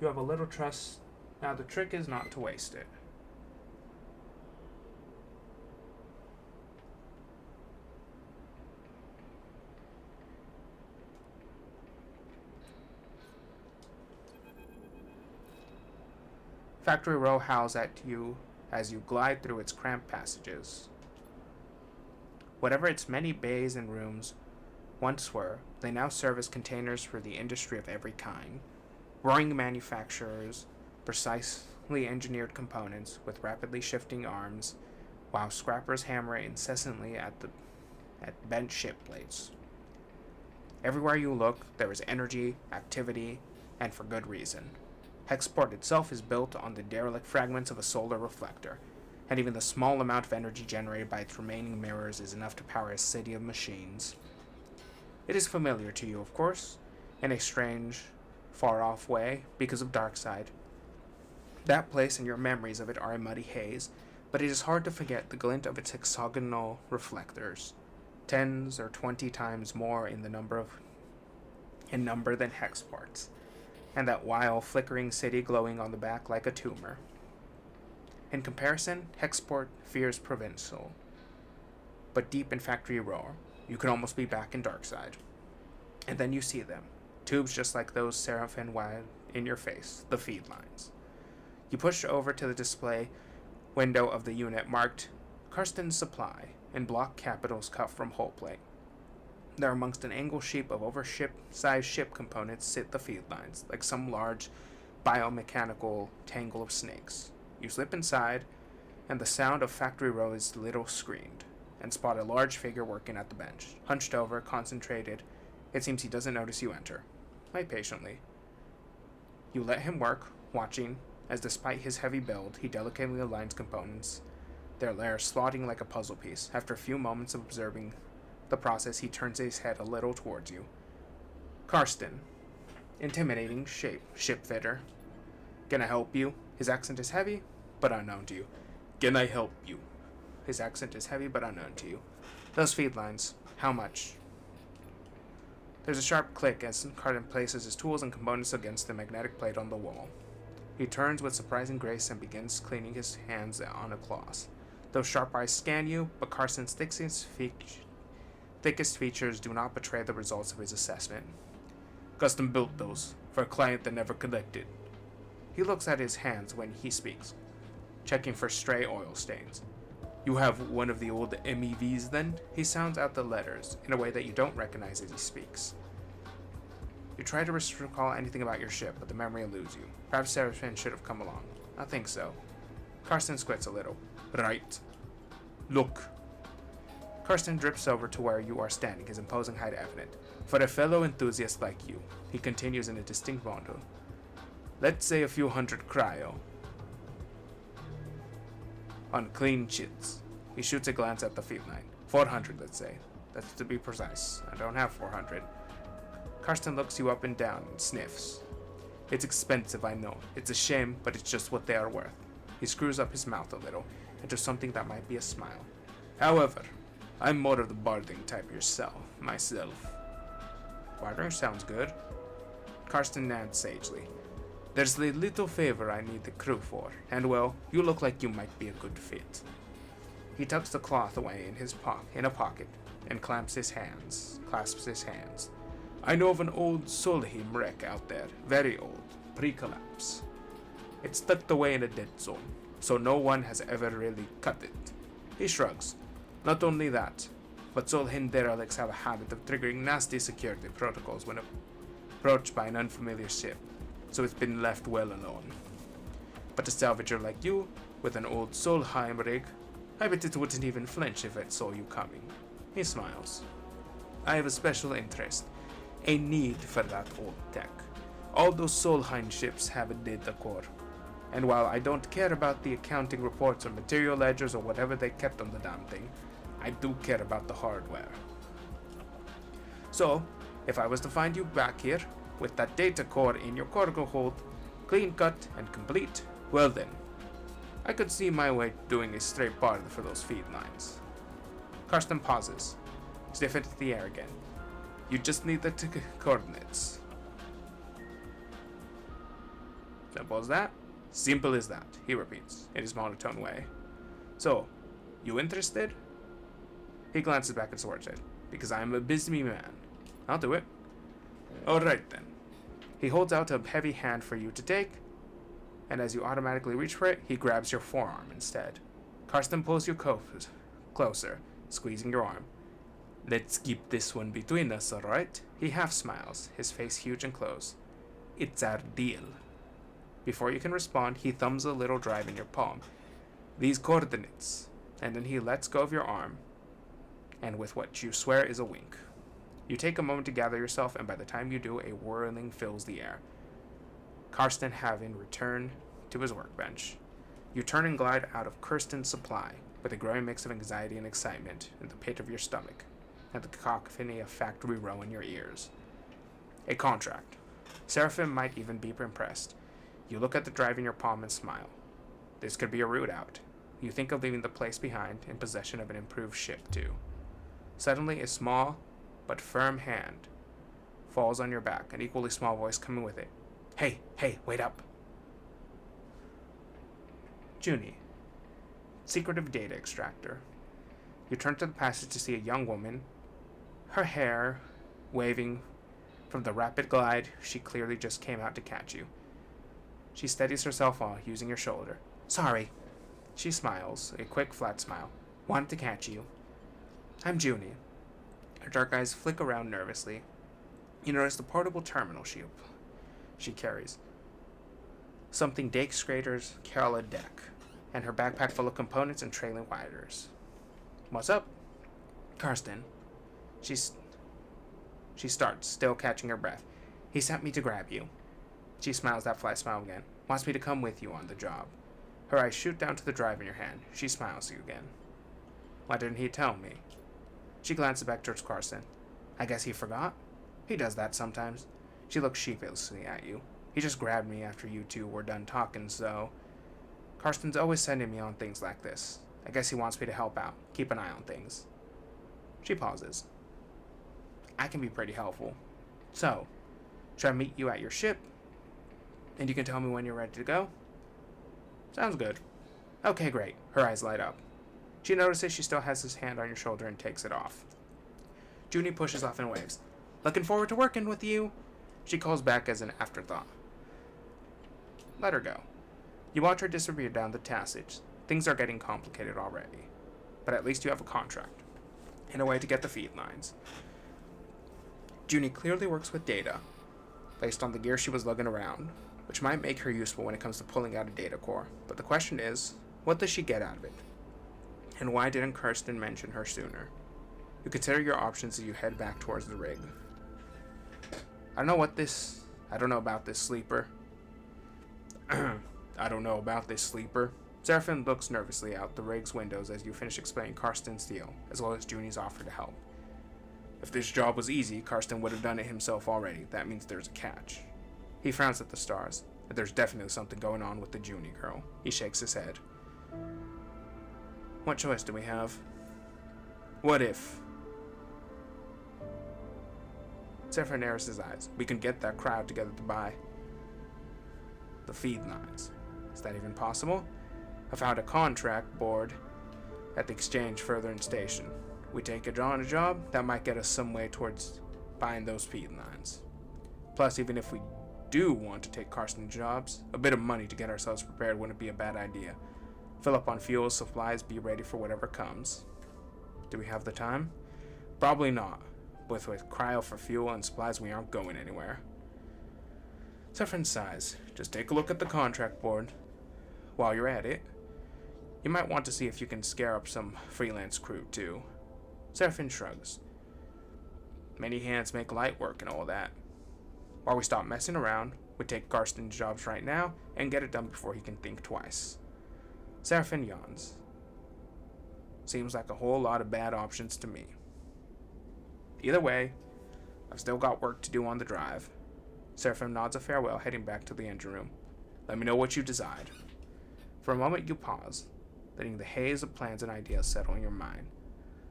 You have a little trust. Now the trick is not to waste it. Factory row howls at you as you glide through its cramped passages. Whatever its many bays and rooms once were, they now serve as containers for the industry of every kind. Roaring manufacturers, precisely engineered components with rapidly shifting arms, while scrappers hammer incessantly at bent ship blades. Everywhere you look, there is energy, activity, and for good reason. Hexport itself is built on the derelict fragments of a solar reflector, and even the small amount of energy generated by its remaining mirrors is enough to power a city of machines. It is familiar to you, of course, in a strange, far-off way, because of Darkside. That place and your memories of it are a muddy haze, but it is hard to forget the glint of its hexagonal reflectors, 10 or 20 times more in number than Hexport's, and that wild, flickering city glowing on the back like a tumor. In comparison, Hexport fears provincial, but deep in Factory Roar, you could almost be back in Darkside. And then you see them, tubes just like those Seraphim wide in your face, the feed lines. You push over to the display window of the unit marked Karsten's Supply in block capitals cut from hull plate. There amongst an angled sheep of sized ship components sit the feed lines, like some large biomechanical tangle of snakes. You slip inside, and the sound of Factory Row is little screamed, and spot a large figure working at the bench, hunched over, concentrated. It seems he doesn't notice you enter. Wait patiently. You let him work, watching, as despite his heavy build, he delicately aligns components, their layers slotting like a puzzle piece. After a few moments of observing the process, he turns his head a little towards you. Karsten. Intimidating ship fitter. Can I help you? His accent is heavy, but unknown to you. Can I help you? His accent is heavy, but unknown to you. Those feed lines. How much? There's a sharp click as Karsten places his tools and components against the magnetic plate on the wall. He turns with surprising grace and begins cleaning his hands on a cloth. Those sharp eyes scan you, but Karsten's thickest features do not betray the results of his assessment. Custom built those, for a client that never collected. He looks at his hands when he speaks, checking for stray oil stains. You have one of the old MEVs then? He sounds out the letters, in a way that you don't recognize as he speaks. You try to recall anything about your ship, but the memory eludes you. Perhaps Seraphim should have come along. I think so. Karsten squints a little. Right. Look. Karsten drifts over to where you are standing, his imposing height evident. For a fellow enthusiast like you, he continues in a distinct monotone. Let's say a few hundred cryo. On clean chits. He shoots a glance at the field line. 400, let's say. That's to be precise. I don't have 400. Karsten looks you up and down and sniffs. It's expensive, I know. It's a shame, but it's just what they are worth. He screws up his mouth a little into something that might be a smile. However, I'm more of the barding type myself. Barding sounds good. Karsten nods sagely. There's the little favor I need the crew for, and well, you look like you might be a good fit. He tucks the cloth away in a pocket and clasps his hands. I know of an old Solheim wreck out there, very old, pre-collapse. It's tucked away in a dead zone, so no one has ever really cut it. He shrugs. Not only that, but Solheim derelicts have a habit of triggering nasty security protocols when approached by an unfamiliar ship, so it's been left well alone. But a salvager like you, with an old Solheim rig, I bet it wouldn't even flinch if it saw you coming. He smiles. I have a special interest, a need for that old tech. All those Solheim ships have a data core, and while I don't care about the accounting reports or material ledgers or whatever they kept on the damn thing, I do care about the hardware. So, if I was to find you back here, with that data core in your cargo hold, clean cut and complete, well then, I could see my way doing a straight bar for those feed lines. Karsten pauses, sniff into the air again. You just need the coordinates. Simple as that? Simple as that, he repeats, in his monotone way. So, you interested? He glances back at Swordset, because I am a busy man. I'll do it. Alright then. He holds out a heavy hand for you to take, and as you automatically reach for it, he grabs your forearm instead. Karsten pulls you closer, squeezing your arm. Let's keep this one between us, alright? He half smiles, his face huge and close. It's our deal. Before you can respond, he thumbs a little drive in your palm. These coordinates. And then he lets go of your arm, and with what you swear is a wink. You take a moment to gather yourself, and by the time you do, a whirling fills the air. Karsten having returned to his workbench. You turn and glide out of Kirsten's supply, with a growing mix of anxiety and excitement in the pit of your stomach, and the cacophony of factory row in your ears. A contract. Seraphim might even be impressed. You look at the drive in your palm and smile. This could be a route out. You think of leaving the place behind in possession of an improved ship, too. Suddenly, a small but firm hand falls on your back, an equally small voice coming with it. Hey, wait up. Junie, secretive data extractor. You turn to the passage to see a young woman, her hair waving from the rapid glide. She clearly just came out to catch you. She steadies herself while using your shoulder. Sorry. She smiles, a quick, flat smile. Wanted to catch you. I'm Junie. Her dark eyes flick around nervously. You notice the portable terminal she carries. Something Dake Schrader's Carla deck, and her backpack full of components and trailing wires. What's up? Karsten. She starts, still catching her breath. He sent me to grab you. She smiles that flat smile again. Wants me to come with you on the job. Her eyes shoot down to the drive in your hand. She smiles at you again. Why didn't he tell me? She glances back towards Karsten. I guess he forgot? He does that sometimes. She looks sheepishly at you. He just grabbed me after you two were done talking, so... Karsten's always sending me on things like this. I guess he wants me to help out, keep an eye on things. She pauses. I can be pretty helpful. So, should I meet you at your ship? And you can tell me when you're ready to go? Sounds good. Okay, great. Her eyes light up. She notices she still has his hand on your shoulder and takes it off. Junie pushes off and waves. Looking forward to working with you. She calls back as an afterthought. Let her go. You watch her disappear down the passage. Things are getting complicated already. But at least you have a contract. And a way to get the feed lines. Junie clearly works with data, based on the gear she was lugging around, which might make her useful when it comes to pulling out a data core. But the question is, what does she get out of it? And why didn't Karsten mention her sooner? You consider your options as you head back towards the rig. I don't know about this sleeper. Seraphim looks nervously out the rig's windows as you finish explaining Karsten's deal, as well as Junie's offer to help. If this job was easy, Karsten would have done it himself already. That means there's a catch. He frowns at the stars. There's definitely something going on with the Junie girl. He shakes his head. What choice do we have? What if? Seraphim narrows his eyes. We can get that crowd together to buy the feed lines. Is that even possible? I found a contract board at the exchange further in station. We take it on a job, that might get us some way towards buying those feed lines. Plus, even if we do want to take Karsten's jobs, a bit of money to get ourselves prepared wouldn't be a bad idea. Fill up on fuel, supplies, be ready for whatever comes. Do we have the time? Probably not. With cryo for fuel and supplies, we aren't going anywhere. Seraphim sighs. Just take a look at the contract board. While you're at it, you might want to see if you can scare up some freelance crew, too. Seraphim shrugs. Many hands make light work and all that. While we stop messing around, we take Karsten's jobs right now and get it done before he can think twice. Seraphim yawns. Seems like a whole lot of bad options to me. Either way, I've still got work to do on the drive. Seraphim nods a farewell, heading back to the engine room. Let me know what you decide. For a moment you pause, letting the haze of plans and ideas settle in your mind.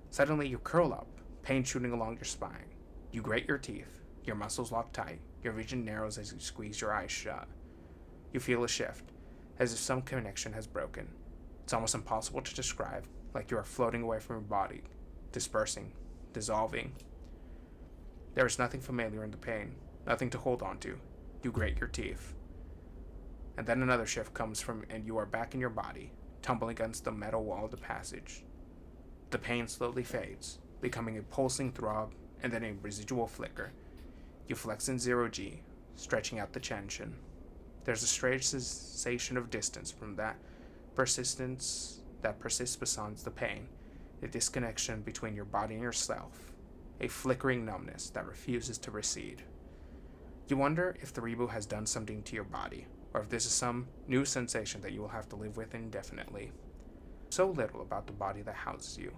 Suddenly you curl up, pain shooting along your spine. You grate your teeth, your muscles lock tight, your vision narrows as you squeeze your eyes shut. You feel a shift, as if some connection has broken. It's almost impossible to describe, like you are floating away from your body, dispersing, dissolving. There is nothing familiar in the pain, nothing to hold on to. You grate your teeth. And then another shift comes and you are back in your body, tumbling against the metal wall of the passage. The pain slowly fades, becoming a pulsing throb and then a residual flicker. You flex in 0G, stretching out the tension. There's a strange sensation of distance from that persistence that persists besides the pain, a disconnection between your body and yourself, a flickering numbness that refuses to recede. You wonder if the reboot has done something to your body, or if this is some new sensation that you will have to live with indefinitely. So little about the body that houses you.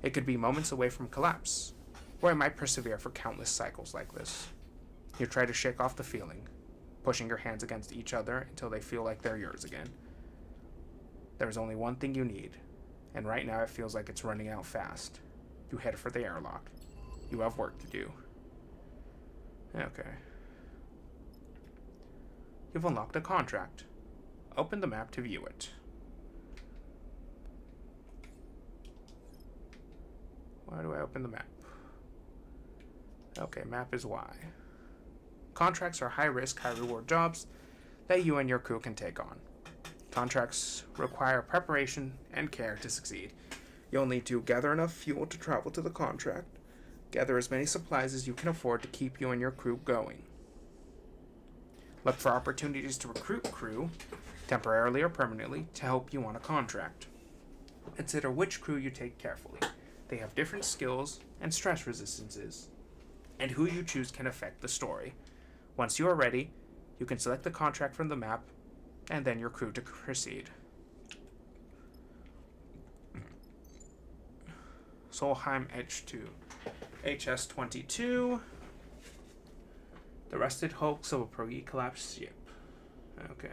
It could be moments away from collapse, or it might persevere for countless cycles like this. You try to shake off the feeling, pushing your hands against each other until they feel like they're yours again. There is only one thing you need, and right now it feels like it's running out fast. You head for the airlock. You have work to do. Okay. You've unlocked a contract. Open the map to view it. Why do I open the map? Okay, map is Y. Contracts are high-risk, high-reward jobs that you and your crew can take on. Contracts require preparation and care to succeed. You'll need to gather enough fuel to travel to the contract, gather as many supplies as you can afford to keep you and your crew going. Look for opportunities to recruit crew, temporarily or permanently, to help you on a contract. Consider which crew you take carefully. They have different skills and stress resistances, and who you choose can affect the story. Once you are ready, you can select the contract from the map, and then your crew to proceed. Solheim H2. HS-22. The rusted hulks of a pre-collapsed ship. Okay.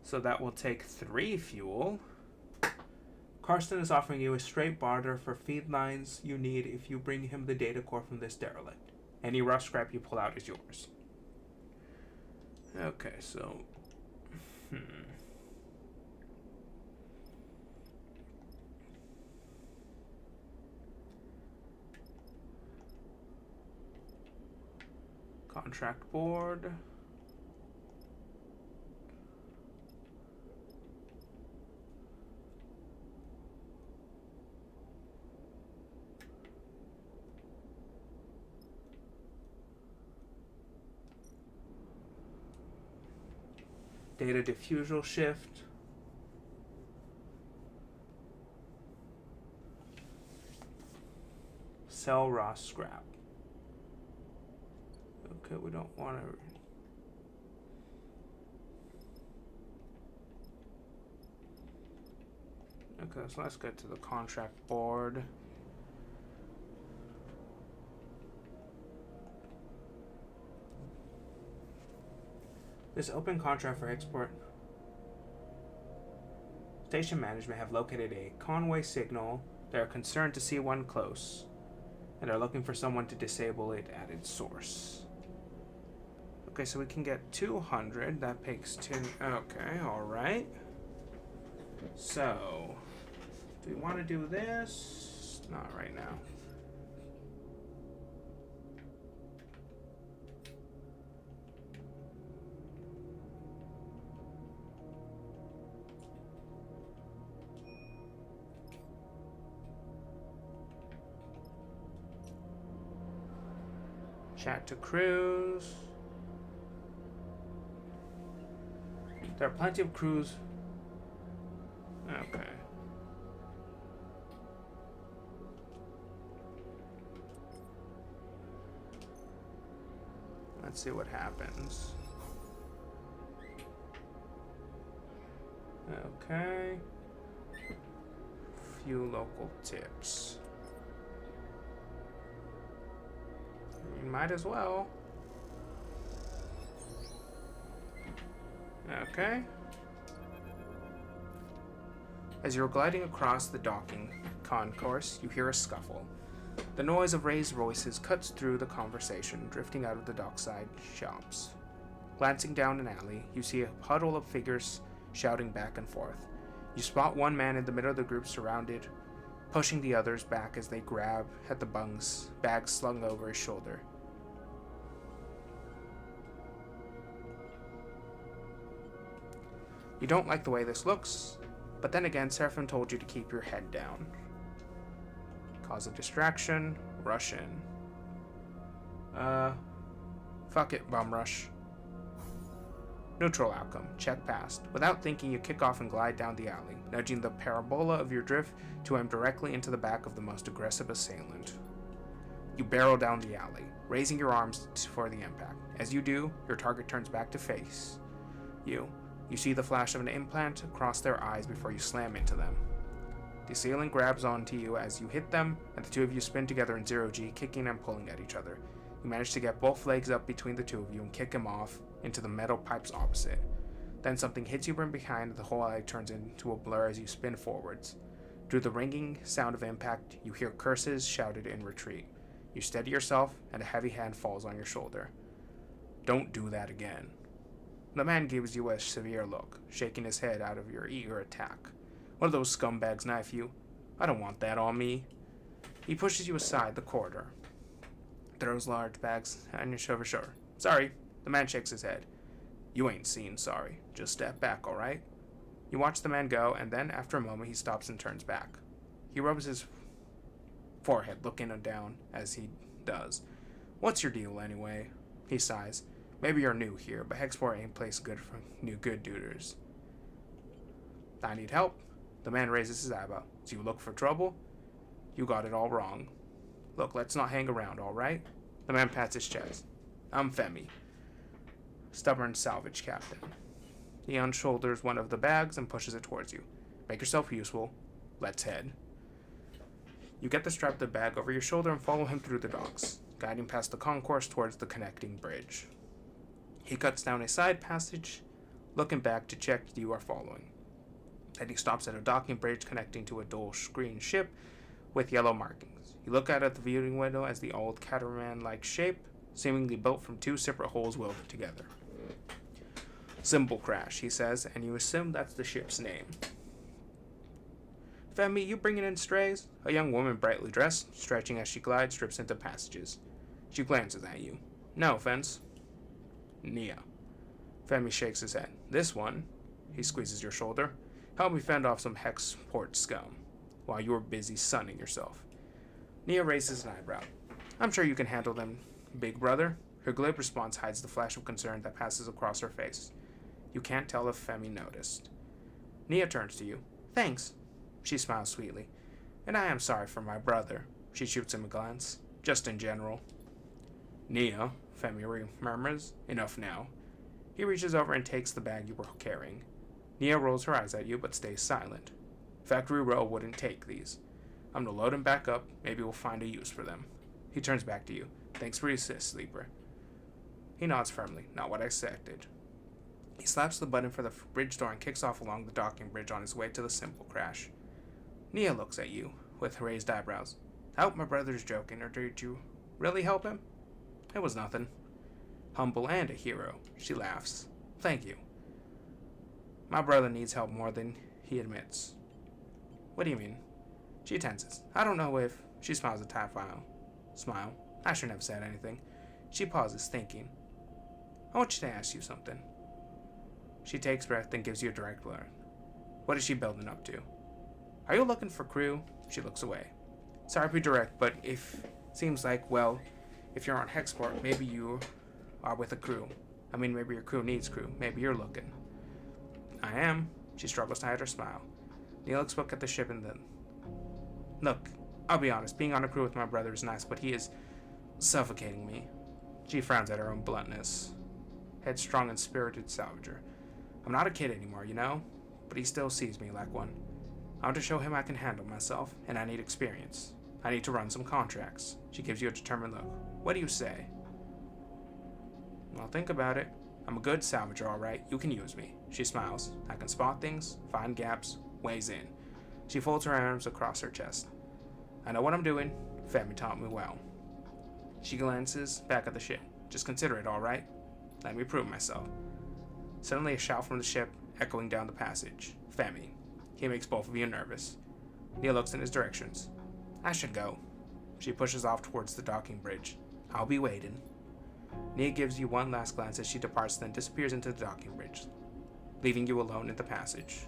So that will take 3 fuel. Karsten is offering you a straight barter for feed lines you need if you bring him the data core from this derelict. Any rough scrap you pull out is yours. Okay, so... Contract board. Data diffusal shift. Sell raw scrap. Okay, we don't want to... Okay, so let's get to the contract board. This open contract for export. Station management have located a convoy signal. They are concerned to see one close, and are looking for someone to disable it at its source. Okay, so we can get 200. That takes 10. Okay, alright. So, do we want to do this? Not right now. Chat to crews. There are plenty of crews. Okay. Let's see what happens. Okay. Few local tips. You might as well. Okay. As you're gliding across the docking concourse, you hear a scuffle. The noise of raised voices cuts through the conversation, drifting out of the dockside shops. Glancing down an alley, you see a huddle of figures shouting back and forth. You spot one man in the middle of the group surrounded, pushing the others back as they grab at the bags slung over his shoulder. You don't like the way this looks, but then again, Seraphim told you to keep your head down. Cause a distraction, rush in. Fuck it, bum rush. Neutral outcome, check passed. Without thinking, you kick off and glide down the alley, nudging the parabola of your drift to aim directly into the back of the most aggressive assailant. You barrel down the alley, raising your arms for the impact. As you do, your target turns back to face you. You see the flash of an implant across their eyes before you slam into them. The assailant grabs onto you as you hit them, and the two of you spin together in zero-G, kicking and pulling at each other. You manage to get both legs up between the two of you and kick him off into the metal pipes opposite. Then something hits you from behind, and the whole alley turns into a blur as you spin forwards. Through the ringing sound of impact, you hear curses shouted in retreat. You steady yourself, and a heavy hand falls on your shoulder. Don't do that again. The man gives you a severe look, shaking his head out of your eager attack. One of those scumbags knife you. I don't want that on me. He pushes you aside the corridor, throws large bags on your shoulder. Sorry. The man shakes his head. You ain't seen sorry. Just step back, alright? You watch the man go, and then, after a moment, he stops and turns back. He rubs his forehead, looking down as he does. What's your deal, anyway? He sighs. Maybe you're new here, but Hexport ain't place good for new good duders. I need help. The man raises his eyebrow. So you look for trouble? You got it all wrong. Look, let's not hang around, alright? The man pats his chest. I'm Femi, stubborn salvage captain. He unshoulders one of the bags and pushes it towards you. Make yourself useful. Let's head. You get the strap of the bag over your shoulder and follow him through the docks, guiding past the concourse towards the connecting bridge. He cuts down a side passage, looking back to check you are following. Then he stops at a docking bridge connecting to a dual-screen ship with yellow markings. You look out at the viewing window as the old catamaran-like shape, seemingly built from two separate holes welded together. Symbol crash, he says, and you assume that's the ship's name. Femi, you bringing in strays? A young woman brightly dressed, stretching as she glides, strips into passages. She glances at you. No offense. Nia. Femi shakes his head. This one, he squeezes your shoulder, help me fend off some Hexport scum, while you're busy sunning yourself. Nia raises an eyebrow. I'm sure you can handle them, big brother. Her glib response hides the flash of concern that passes across her face. You can't tell if Femi noticed. Nia turns to you. Thanks. She smiles sweetly. And I am sorry for my brother. She shoots him a glance. Just in general. Nia, Femi murmurs. Enough now. He reaches over and takes the bag you were carrying. Nia rolls her eyes at you but stays silent. Factory Row wouldn't take these. I'm gonna load them back up. Maybe we'll find a use for them. He turns back to you. Thanks for your assist, Sleeper. He nods firmly. Not what I expected. He slaps the button for the bridge door and kicks off along the docking bridge on his way to the symbol crash. Nia looks at you with raised eyebrows. I hope my brother's joking, or did you really help him? It was nothing. Humble and a hero. She laughs. Thank you. My brother needs help more than he admits. What do you mean? She tenses. I don't know if... She smiles a tight smile. I shouldn't have said anything. She pauses, thinking. I want you to ask you something. She takes breath and gives you a direct look. What is she building up to? Are you looking for crew? She looks away. Sorry to be direct, but seems like, well, if you're on Hexport, maybe you are with a crew. I mean, maybe your crew needs crew. Maybe you're looking. I am. She struggles to hide her smile. Neil looks back at the ship and then... Look, I'll be honest. Being on a crew with my brother is nice, but he is suffocating me. She frowns at her own bluntness. Headstrong and spirited salvager. I'm not a kid anymore, you know? But he still sees me like one. I want to show him I can handle myself, and I need experience. I need to run some contracts. She gives you a determined look. What do you say? Well, think about it. I'm a good salvager, all right. You can use me. She smiles. I can spot things, find gaps, weighs in. She folds her arms across her chest. I know what I'm doing. Family taught me well. She glances back at the ship. Just consider it, all right? Let me prove myself. Suddenly a shout from the ship, echoing down the passage. Femi. He makes both of you nervous. Neil looks in his directions. I should go. She pushes off towards the docking bridge. I'll be waiting. Nia gives you one last glance as she departs, then disappears into the docking bridge, leaving you alone in the passage.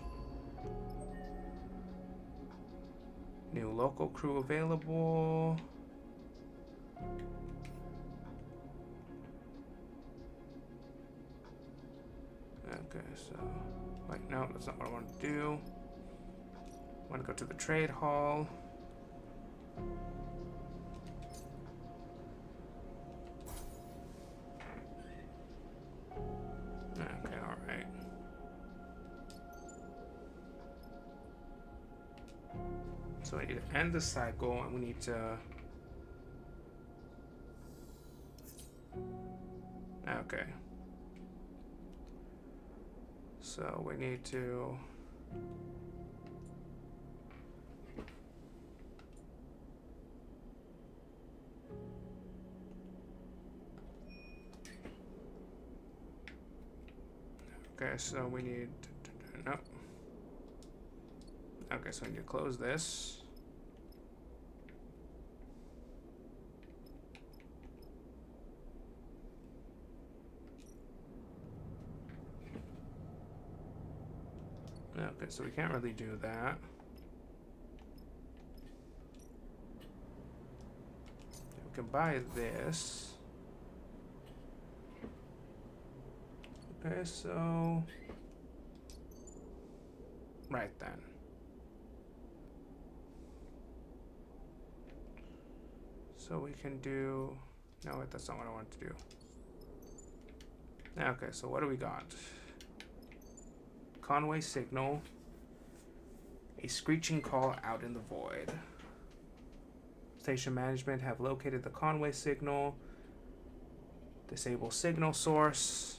New local crew available. Okay, so... Wait, no, that's not what I want to do. I want to go to the trade hall. Okay, alright. So we need to end the cycle, and we need to... Okay. So we need to... Okay, so we need to, no. Okay, so we need to close this. Okay, so we can't really do that. We can buy this. Okay, so... Right then. So we can do... No, wait, that's not what I want to do. Okay, so what do we got? Conway signal. A screeching call out in the void. Station management have located the Conway signal. Disable signal source.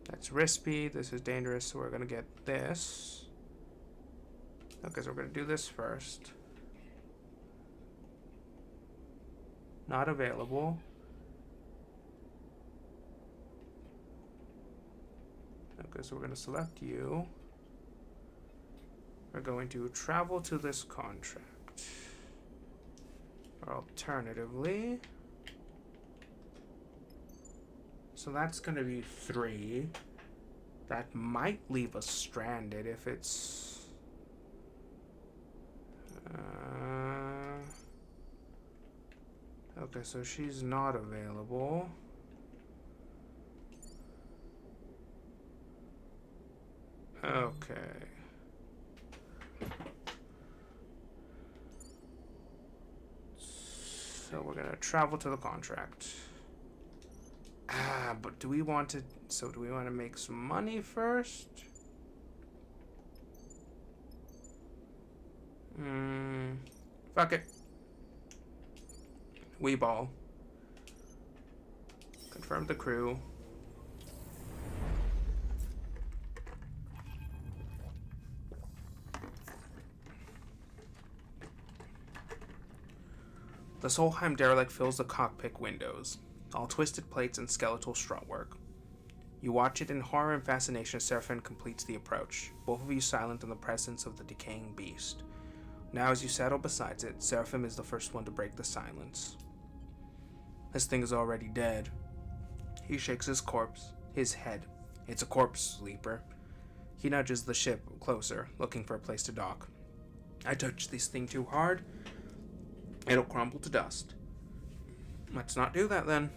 That's risky. This is dangerous, so we're going to get this. Okay, so we're going to do this first. Not available. Okay, so we're going to select you. We're going to travel to this contract. Or alternatively... So that's going to be 3. That might leave us stranded if it's... Okay, so she's not available. Okay. So we're going to travel to the contract. But do we want to... So do we want to make some money first? Fuck it. We ball. Confirm the crew. The Solheim derelict fills the cockpit windows, all twisted plates and skeletal strutwork. You watch it in horror and fascination as Seraphim completes the approach, both of you silent in the presence of the decaying beast. Now as you settle beside it, Seraphim is the first one to break the silence. This thing is already dead. He shakes his head. It's a corpse, sleeper. He nudges the ship closer, looking for a place to dock. I touched this thing too hard. It'll crumble to dust. Let's not do that then.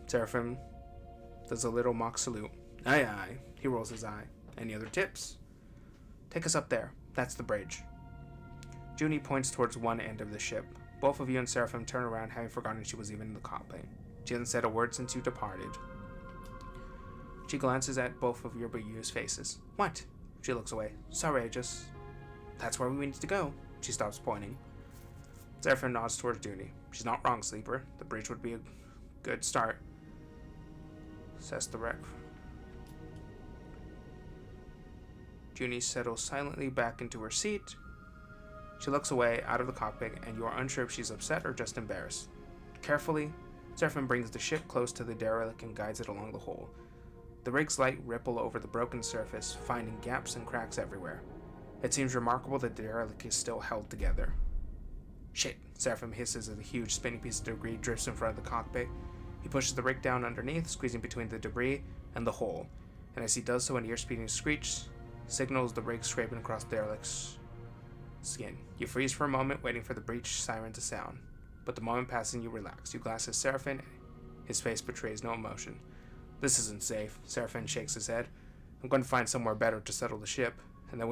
Seraphim does a little mock salute. Aye, aye. He rolls his eye. Any other tips? Take us up there. That's the bridge. Junie points towards one end of the ship. Both of you and Seraphim turn around, having forgotten she was even in the cockpit. She hasn't said a word since you departed. She glances at both of your bemused faces. What? She looks away. Sorry, That's where we need to go. She stops pointing. Seraphim nods towards Junie. She's not wrong, sleeper. The bridge would be a good start. Says the wreck. Junie settles silently back into her seat. She looks away out of the cockpit, and you are unsure if she's upset or just embarrassed. Carefully, Seraphim brings the ship close to the derelict and guides it along the hull. The rig's light ripple over the broken surface, finding gaps and cracks everywhere. It seems remarkable that the derelict is still held together. Shit, Seraphim hisses as a huge spinning piece of debris drifts in front of the cockpit. He pushes the rig down underneath, squeezing between the debris and the hole, and as he does so, an ear-speeding screech signals the rig scraping across the derelict's skin. You freeze for a moment, waiting for the breach siren to sound. But the moment passing, you relax. You glance at Seraphim. His face betrays no emotion. This isn't safe. Seraphim shakes his head. I'm going to find somewhere better to settle the ship, and then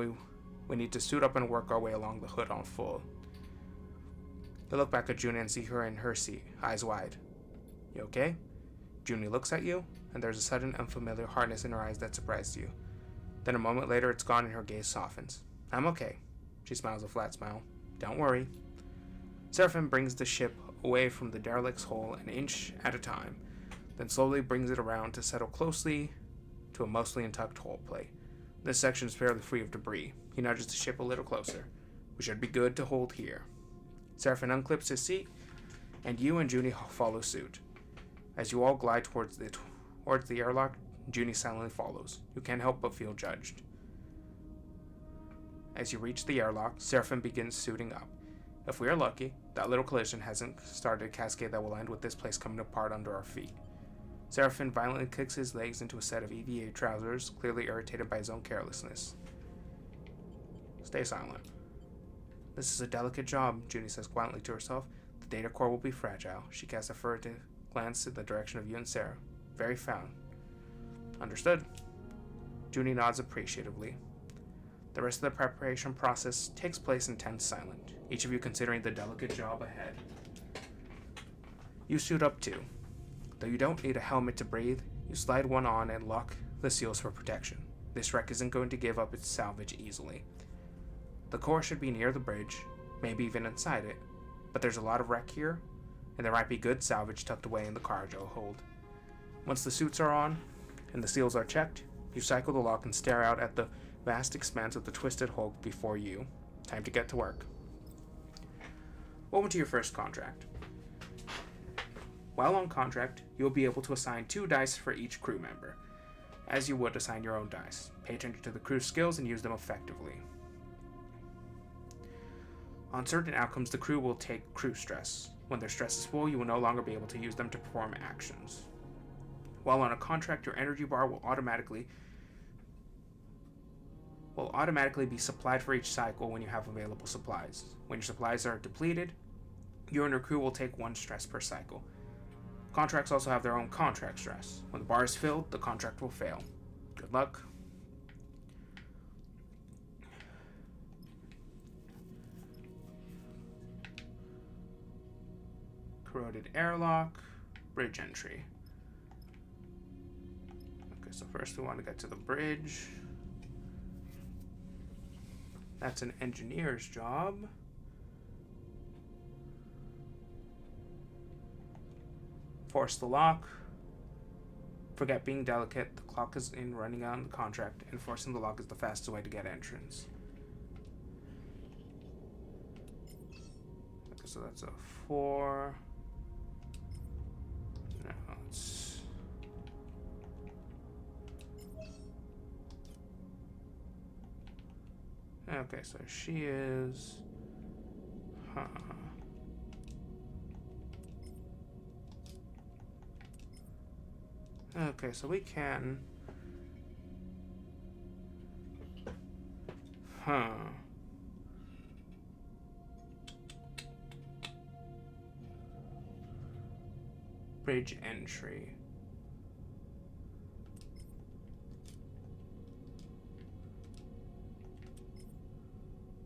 we need to suit up and work our way along the hood on full. You look back at Junie and see her in her seat, eyes wide. You okay? Junie looks at you, and there's a sudden unfamiliar hardness in her eyes that surprises you. Then a moment later, it's gone and her gaze softens. I'm okay. She smiles a flat smile. Don't worry. Seraphim brings the ship away from the derelict's hull an inch at a time, then slowly brings it around to settle closely to a mostly intact hull plate. This section is fairly free of debris. He nudges the ship a little closer. We should be good to hold here. Seraphim unclips his seat, and you and Junie follow suit. As you all glide towards the airlock, Junie silently follows. You can't help but feel judged. As you reach the airlock, Seraphim begins suiting up. If we are lucky, that little collision hasn't started a cascade that will end with this place coming apart under our feet. Seraphim violently kicks his legs into a set of EVA trousers, clearly irritated by his own carelessness. Stay silent. This is a delicate job, Junie says quietly to herself. The data core will be fragile. She casts a furtive glance in the direction of you and Sarah. Very found. Understood. Junie nods appreciatively. The rest of the preparation process takes place in tense silence, each of you considering the delicate job ahead. You suit up too. Though you don't need a helmet to breathe, you slide one on and lock the seals for protection. This wreck isn't going to give up its salvage easily. The core should be near the bridge, maybe even inside it, but there's a lot of wreck here, and there might be good salvage tucked away in the cargo hold. Once the suits are on, and the seals are checked, you cycle the lock and stare out at the vast expanse of the twisted hulk before you. Time to get to work. Welcome to your first contract. While on contract, you will be able to assign 2 dice for each crew member, as you would assign your own dice. Pay attention to the crew's skills and use them effectively. On certain outcomes, the crew will take crew stress. When their stress is full, you will no longer be able to use them to perform actions. While on a contract, your energy bar will automatically be supplied for each cycle when you have available supplies. When your supplies are depleted, you and your crew will take 1 stress per cycle. Contracts also have their own contract stress. When the bar is filled, the contract will fail. Good luck. Corroded airlock, bridge entry. Okay, so first we want to get to the bridge. That's an engineer's job. Force the lock. Forget being delicate. The clock is in running out on the contract. Enforcing the lock is the fastest way to get entrance. Okay, so that's a 4. No, it's... Okay, so she is... Huh. Okay, so we can... Huh. Bridge entry.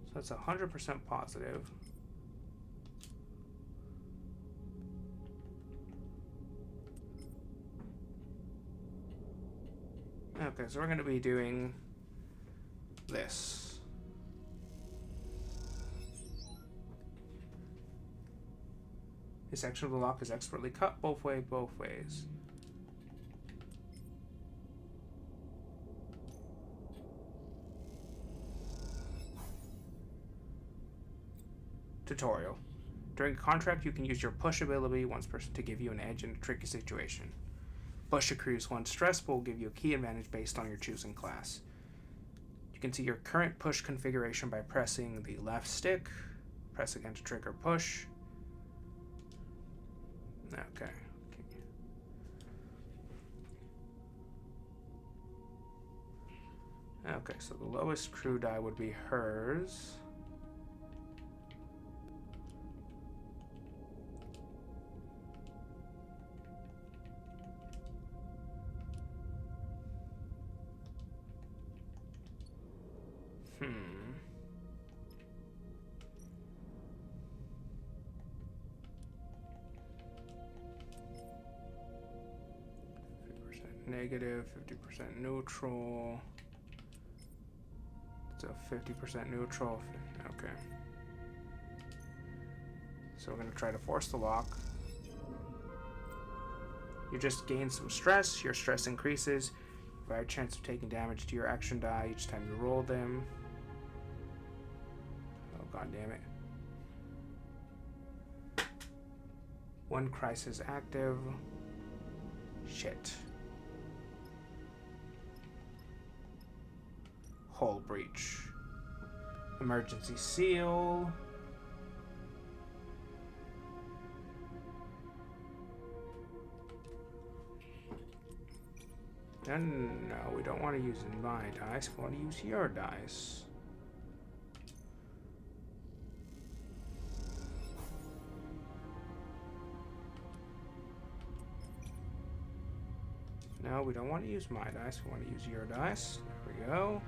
So that's 100% positive. Okay, so we're going to be doing this. This section of the lock is expertly cut both ways. Tutorial. During a contract, you can use your push ability once per to give you an edge in a tricky situation. Push accrues 1 stress, but will give you a key advantage based on your choosing class. You can see your current push configuration by pressing the left stick. Press again to trigger push. Okay. Okay, so the lowest crew die would be hers. Negative, 50% neutral. So 50% neutral. Okay. So we're going to try to force the lock. You just gain some stress. Your stress increases. You have a chance of taking damage to your action die each time you roll them. Oh, god damn it. 1 crisis active. Shit. Hull breach. Emergency seal. No, we don't want to use my dice. We want to use your dice. No, we don't want to use my dice. We want to use your dice. There we go.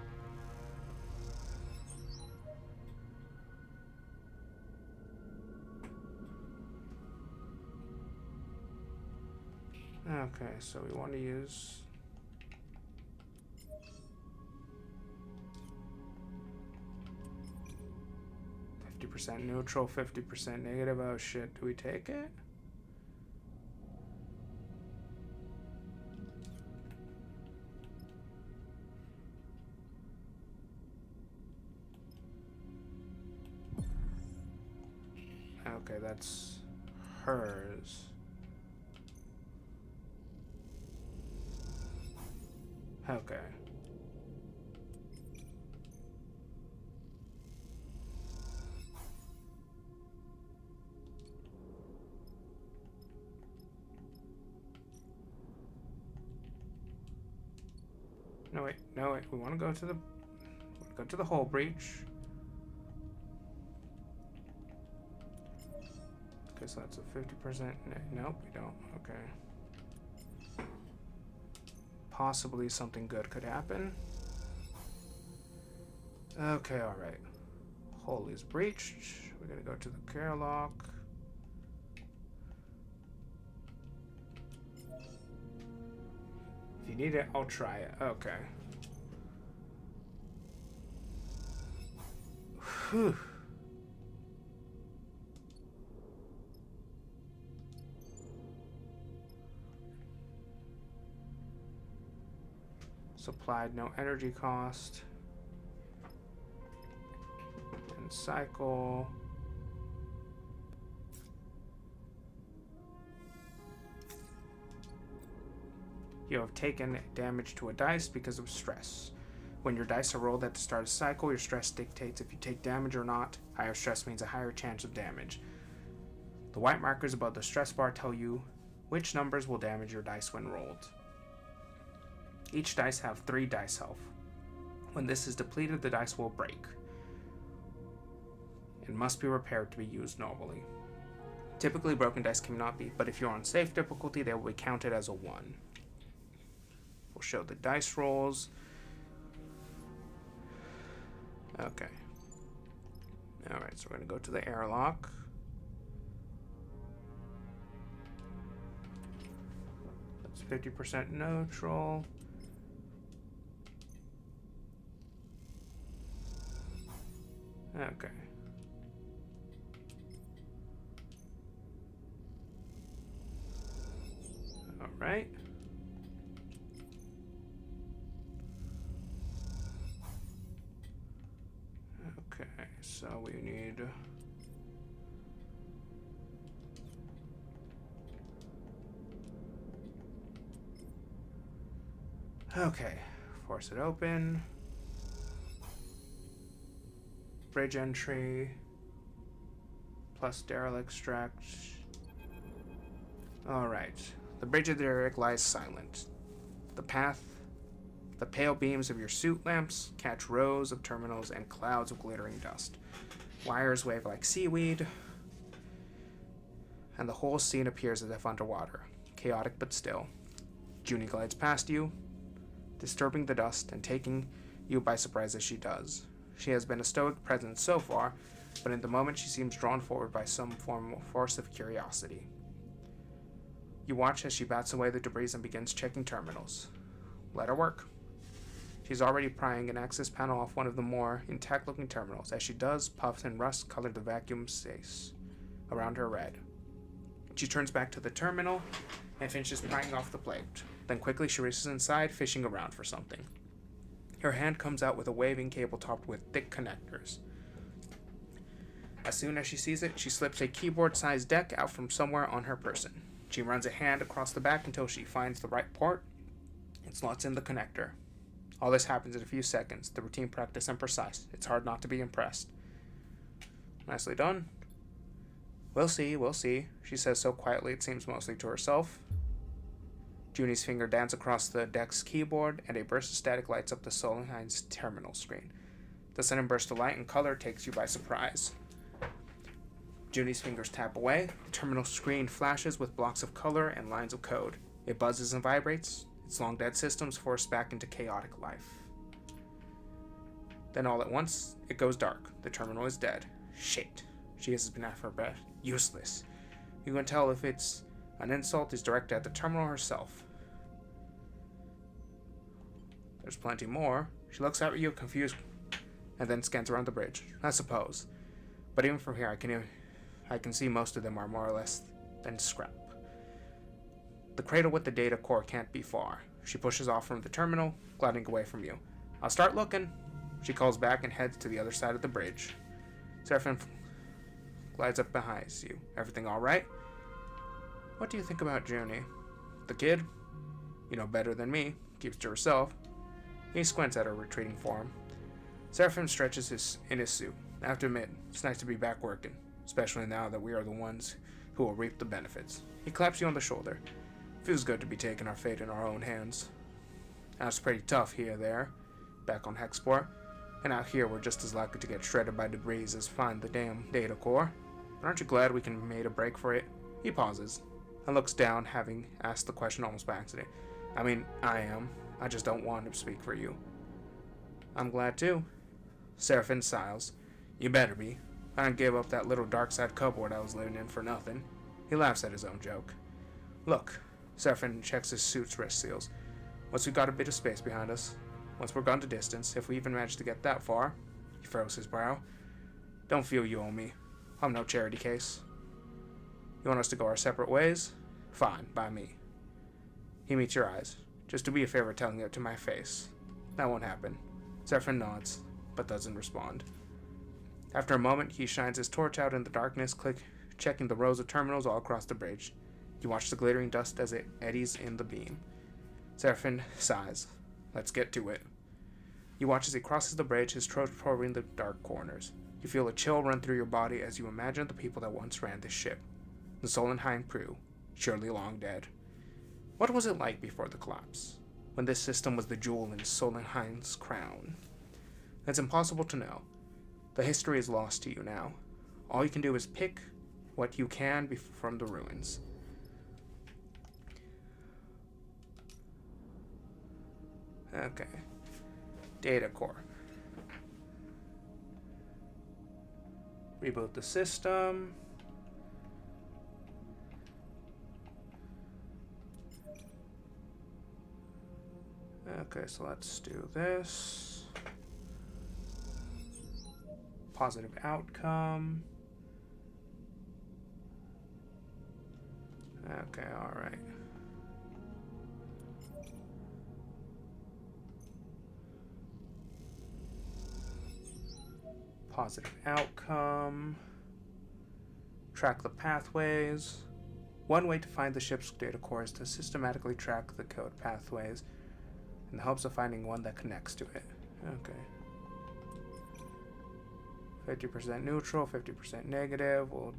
Okay, so we want to use... %50 neutral, 50% negative. Oh shit, do we take it? Okay, that's hers. Okay. No wait. We want to go to the hull breach. Okay, so that's a 50%. Nope, we don't. Okay. Possibly something good could happen. Okay, alright. Hull is breached. We're gonna go to the care lock. If you need it, I'll try it. Okay. Whew. Supplied, no energy cost. And cycle. You have taken damage to a dice because of stress. When your dice are rolled at the start of the cycle, your stress dictates if you take damage or not. Higher stress means a higher chance of damage. The white markers above the stress bar tell you which numbers will damage your dice when rolled. Each dice have 3 dice health. When this is depleted, the dice will break and must be repaired to be used normally. Typically, broken dice cannot be, but if you're on safe difficulty, they will be counted as a 1. We'll show the dice rolls. Okay. Alright, so we're going to go to the airlock. That's 50% neutral. Okay. Alright. Okay, so we need... Okay, force it open. Bridge entry. Plus derelict extract. Alright. The bridge of the derelict lies silent. The pale beams of your suit lamps catch rows of terminals and clouds of glittering dust. Wires wave like seaweed, and the whole scene appears as if underwater, chaotic but still. Junie glides past you, disturbing the dust and taking you by surprise as she does. She has been a stoic presence so far, but in the moment she seems drawn forward by some form of force of curiosity. You watch as she bats away the debris and begins checking terminals. Let her work. She's already prying an access panel off one of the more intact-looking terminals. As she does, puffs and rust color the vacuum space around her red. She turns back to the terminal and finishes prying off the plate. Then quickly she races inside, fishing around for something. Her hand comes out with a waving cable topped with thick connectors. As soon as she sees it, she slips a keyboard-sized deck out from somewhere on her person. She runs a hand across the back until she finds the right port and slots in the connector. All this happens in a few seconds, the routine, practice, and precise. It's hard not to be impressed. Nicely done. We'll see, she says so quietly it seems mostly to herself. Junie's finger dances across the deck's keyboard, and a burst of static lights up the Soline's terminal screen. The sudden burst of light and color takes you by surprise. Junie's fingers tap away. The terminal screen flashes with blocks of color and lines of code. It buzzes and vibrates. Its long-dead systems forced back into chaotic life. Then all at once, it goes dark. The terminal is dead. Shit. She has been after her breath. Useless. You can tell if it's an insult is directed at the terminal herself. There's plenty more. She looks at you confused and then scans around the bridge. I suppose. But even from here, I can see most of them are more or less than scrap. The cradle with the data core can't be far. She pushes off from the terminal, gliding away from you. I'll start looking. She calls back and heads to the other side of the bridge. Seraphim glides up behind you. Everything all right? What do you think about Junie? The kid? You know better than me. Keeps to herself. He squints at her retreating form. Seraphim stretches in his suit. I have to admit, it's nice to be back working, especially now that we are the ones who will reap the benefits. He claps you on the shoulder. Feels good to be taking our fate in our own hands. That's pretty tough here there, back on Hexport, and out here we're just as likely to get shredded by debris as find the damn data core. But aren't you glad we can made a break for it? He pauses and looks down, having asked the question almost by accident. I mean, I am. I just don't want to speak for you. I'm glad too. Seraphim sighs. You better be. I didn't give up that little dark side cupboard I was living in for nothing. He laughs at his own joke. Look, Seraphim checks his suit's wrist seals. Once we've got a bit of space behind us, once we're gone to distance, if we even manage to get that far, he froze his brow. Don't feel you owe me. I'm no charity case. You want us to go our separate ways? Fine, by me. He meets your eyes. Just do me a favor telling it to my face. That won't happen. Zephyr nods, but doesn't respond. After a moment, he shines his torch out in the darkness, checking the rows of terminals all across the bridge. You watch the glittering dust as it eddies in the beam. Seraphim sighs. Let's get to it. You watch as he crosses the bridge, his throat probing the dark corners. You feel a chill run through your body as you imagine the people that once ran this ship. The Solenheim crew, surely long dead. What was it like before the collapse, when this system was the jewel in Solenheim's crown? It's impossible to know. The history is lost to you now. All you can do is pick what you can from the ruins. Okay. Data core. Reboot the system. Okay, so let's do this. Positive outcome. Okay, alright. Positive outcome. Track the pathways. One way to find the ship's data core is to systematically track the code pathways in the hopes of finding one that connects to it. Okay. 50% neutral, 50% negative. We'll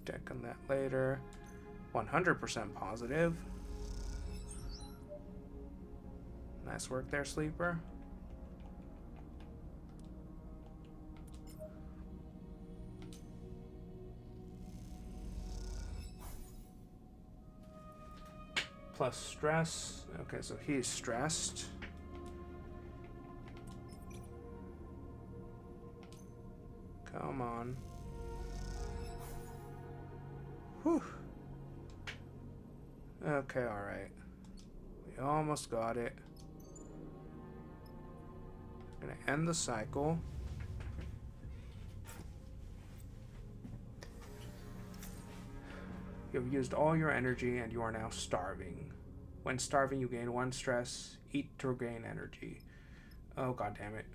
check on that later. 100% positive. Nice work there, Sleeper. Plus stress. Okay, so he's stressed. Come on. Whew. Okay, alright. We almost got it. Gonna end the cycle. You've used all your energy and you are now starving. When starving, you gain 1 stress. Eat to regain energy. Oh, god damn it.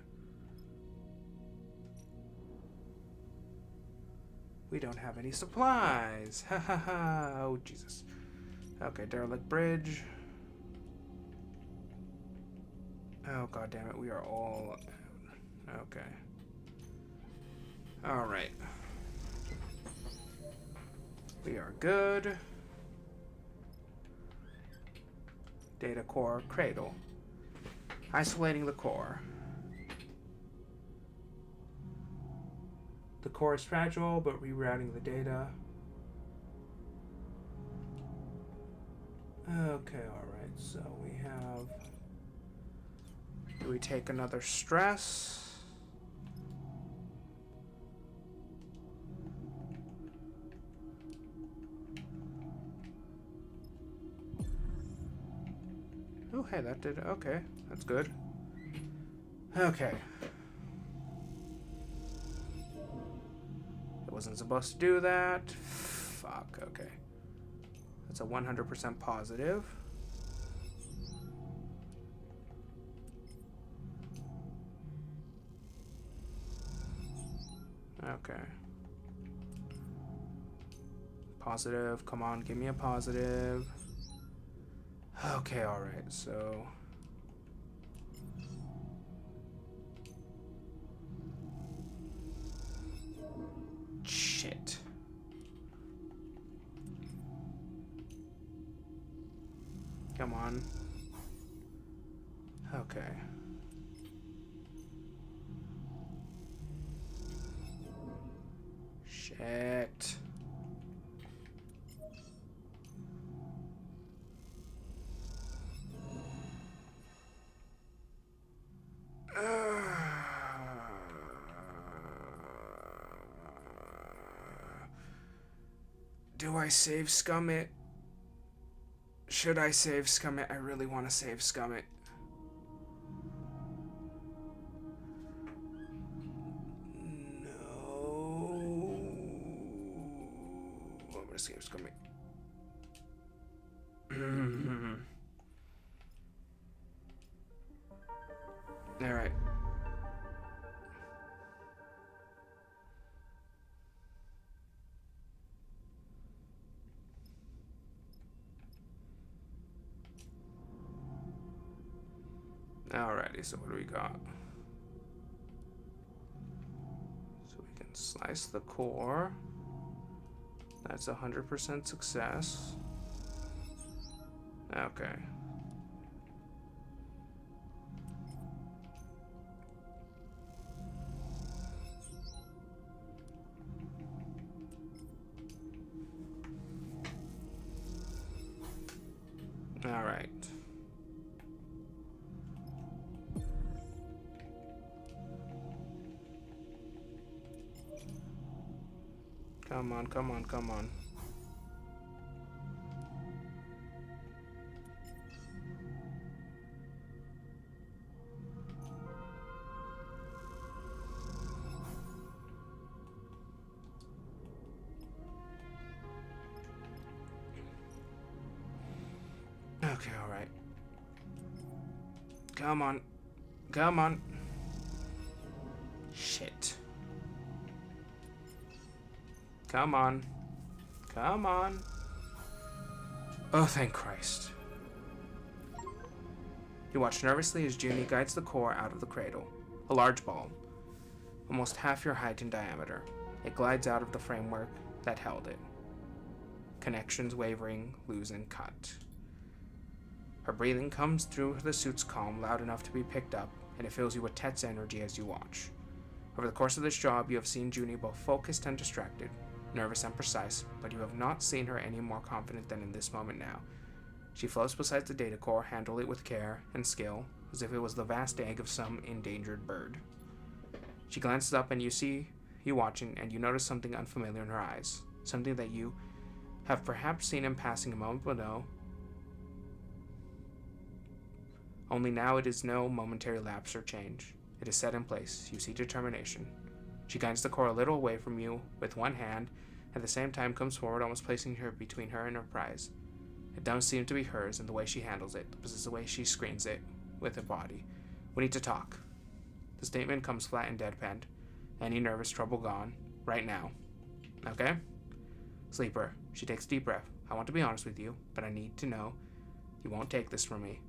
We don't have any supplies. Ha ha ha. Oh, Jesus. Okay, derelict bridge. Oh, god damn it. We are all out. Okay. Alright. We are good. Data core cradle. Isolating the core. The core is fragile, but rerouting the data. Okay, alright, so we have... Do we take another stress? Oh, hey, that did... Okay, that's good. Okay. It wasn't supposed to do that. Fuck, okay. That's a 100% positive. Okay. Positive, come on, give me a positive. Okay, alright, so... Shit. Come on. Okay. Shit. Do I save scum it? Should I save scum it? I really want to save scum it. Alrighty, so what do we got? So we can slice the core. That's 100% success. Okay. All right. Come on, come on, come on. Okay, all right. Come on. Come on. Shit. Come on. Come on. Oh, thank Christ. You watch nervously as Junie guides the core out of the cradle. A large ball, almost half your height in diameter. It glides out of the framework that held it. Connections wavering, loose and cut. Her breathing comes through the suit's calm, loud enough to be picked up, and it fills you with tense energy as you watch. Over the course of this job, you have seen Junie both focused and distracted, nervous and precise, but you have not seen her any more confident than in this moment now. She floats beside the data core, handling it with care and skill, as if it was the vast egg of some endangered bird. She glances up and you see you watching, and you notice something unfamiliar in her eyes, something that you have perhaps seen in passing a moment below. Only now it is no momentary lapse or change. It is set in place. You see determination. She guides the core a little away from you with one hand, at the same time comes forward, almost placing her between her and her prize. It does seem to be hers, and the way she handles it, but it's the way she screens it with her body. We need to talk. The statement comes flat and deadpanned. Any nervous trouble gone. Right now. Okay? Sleeper. She takes a deep breath. I want to be honest with you, but I need to know you won't take this from me.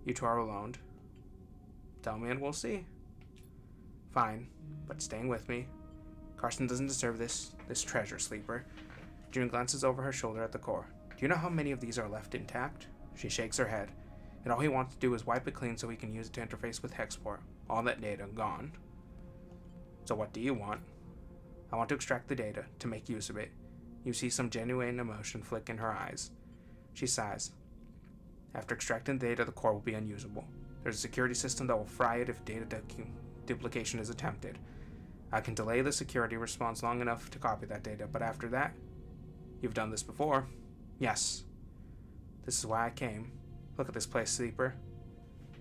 You two are alone. Tell me and we'll see. Fine, but staying with me. Carson doesn't deserve this treasure, Sleeper. June glances over her shoulder at the core. Do you know how many of these are left intact? She shakes her head, and all he wants to do is wipe it clean so he can use it to interface with Hexport. All that data gone. So what do you want? I want to extract the data, to make use of it. You see some genuine emotion flick in her eyes. She sighs. After extracting the data, the core will be unusable. There's a security system that will fry it if data duplication is attempted. I can delay the security response long enough to copy that data, but after that, you've done this before. Yes. This is why I came. Look at this place, Sleeper.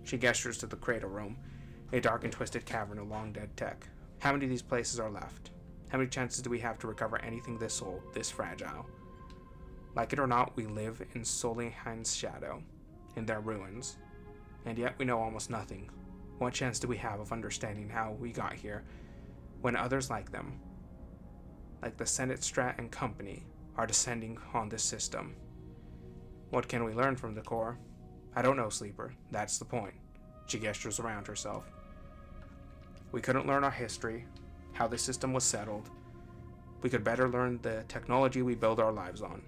She gestures to the cradle room, a dark and twisted cavern of long dead tech. How many of these places are left? How many chances do we have to recover anything this old, this fragile? Like it or not, we live in Soliheim's shadow, in their ruins, and yet we know almost nothing. What chance do we have of understanding how we got here when others like them, like the Senate Strat and company, are descending on this system? What can we learn from the core? I don't know, Sleeper. That's the point. She gestures around herself. We couldn't learn our history, how the system was settled. We could better learn the technology we build our lives on.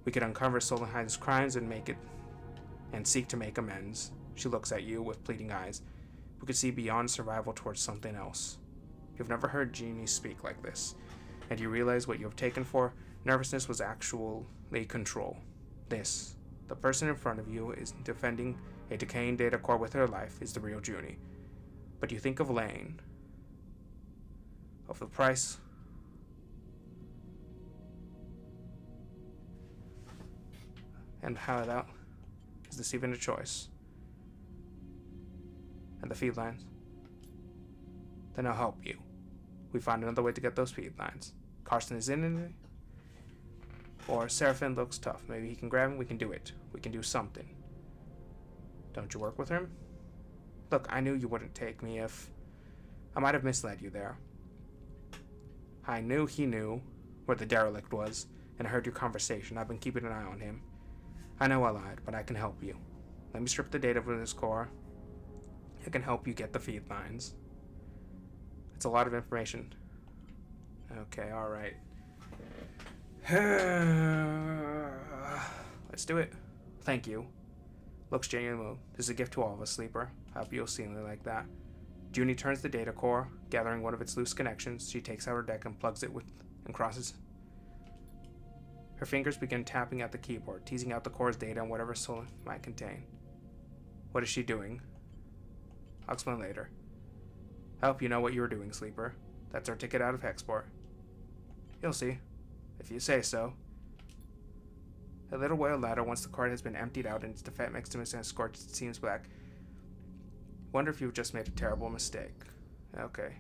We could uncover Soliheim's crimes and seek to make amends. She looks at you with pleading eyes. We could see beyond survival towards something else. You've never heard genies speak like this, and you realize what you have taken for nervousness was actually control. This, the person in front of you is defending a decaying data core with her life, is the real Junie. But you think of Lane, of the price, and how that is this even a choice? And the feed lines? Then I'll help you. We find another way to get those feed lines. Carson is in it. Or Seraphim looks tough. Maybe he can grab him. We can do it. We can do something. Don't you work with him? Look, I knew you wouldn't take me if... I might have misled you there. I knew he knew where the derelict was, and I heard your conversation. I've been keeping an eye on him. I know I lied, but I can help you. Let me strip the data from this core. I can help you get the feed lines. It's a lot of information. Okay, alright. Let's do it. Thank you. Looks genuinely moved. This is a gift to all of us, Sleeper. I hope you'll see me like that. Junie turns the data core, gathering one of its loose connections. She takes out her deck and plugs it with and crosses. Her fingers begin tapping at the keyboard, teasing out the core's data and whatever soul it might contain. What is she doing? I'll explain later. I hope you know what you were doing, Sleeper. That's our ticket out of Hexport. You'll see. If you say so. A little while later, once the card has been emptied out and its defect mechanism and scorched, it seems black. Wonder if you've just made a terrible mistake. Okay.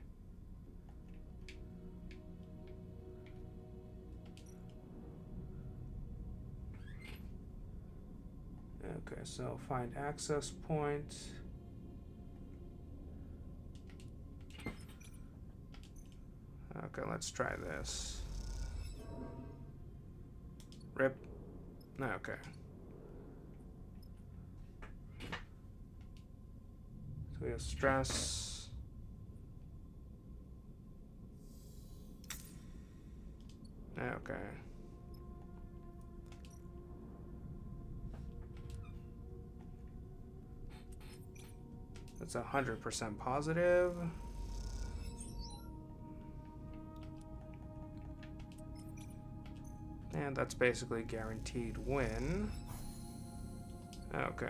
Okay, so find access point. Okay, let's try this. Rip. Okay. So we have stress. Okay. That's 100% positive. And that's basically guaranteed win. Okay.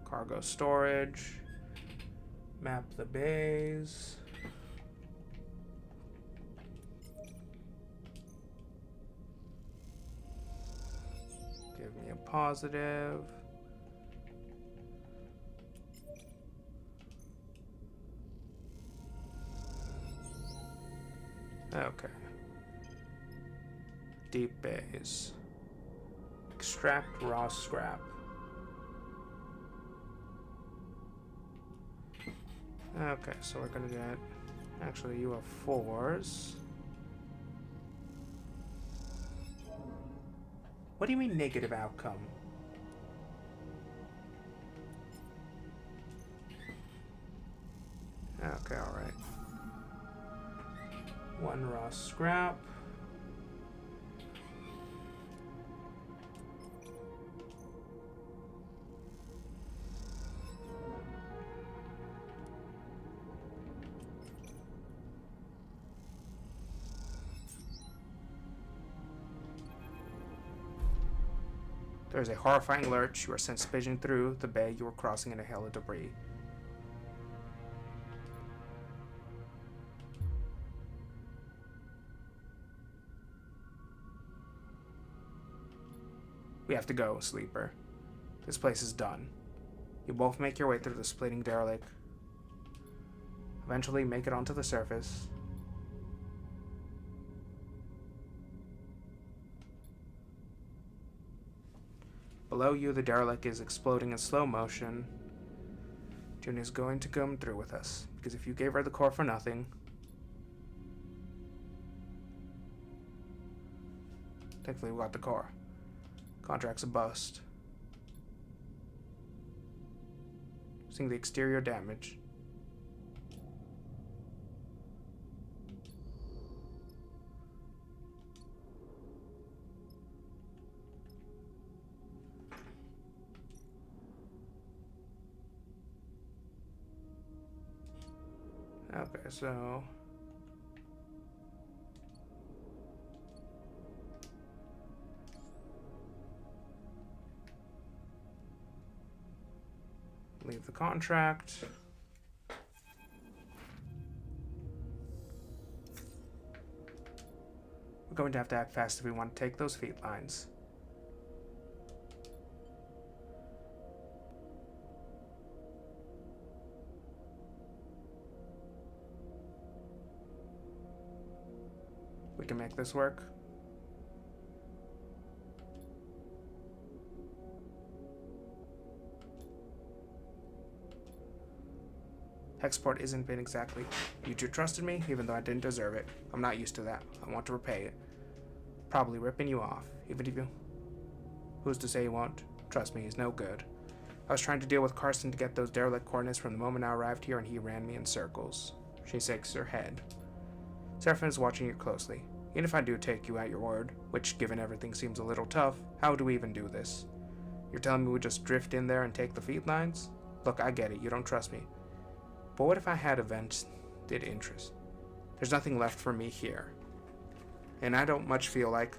Cargo storage. Map the bays. Give me a positive. Okay. Deep bays. Extract raw scrap. Okay, so we're gonna get... Actually, you have 4s. What do you mean negative outcome? Okay, alright. 1 raw scrap. There is a horrifying lurch. You are sent spinning through the bay you were crossing in a hail of debris. We have to go, Sleeper. This place is done. You both make your way through the splitting derelict. Eventually make it onto the surface. Below you, the derelict is exploding in slow motion. June is going to come through with us, because if you gave her the core for nothing... Thankfully, we got the core. Contract's a bust. Seeing the exterior damage. Okay, so... Leave the contract. We're going to have to act fast if we want to take those feed lines. We can make this work. Hexport isn't been exactly. You two trusted me, even though I didn't deserve it. I'm not used to that. I want to repay it. Probably ripping you off, even if you... Who's to say he won't? Trust me, he's no good. I was trying to deal with Carson to get those derelict coordinates from the moment I arrived here, and he ran me in circles. She shakes her head. Seraphim is watching you closely. Even if I do take you at your word, which, given everything, seems a little tough, how do we even do this? You're telling me we just drift in there and take the feed lines? Look, I get it, you don't trust me. But what if I had events did interest? There's nothing left for me here. And I don't much feel like...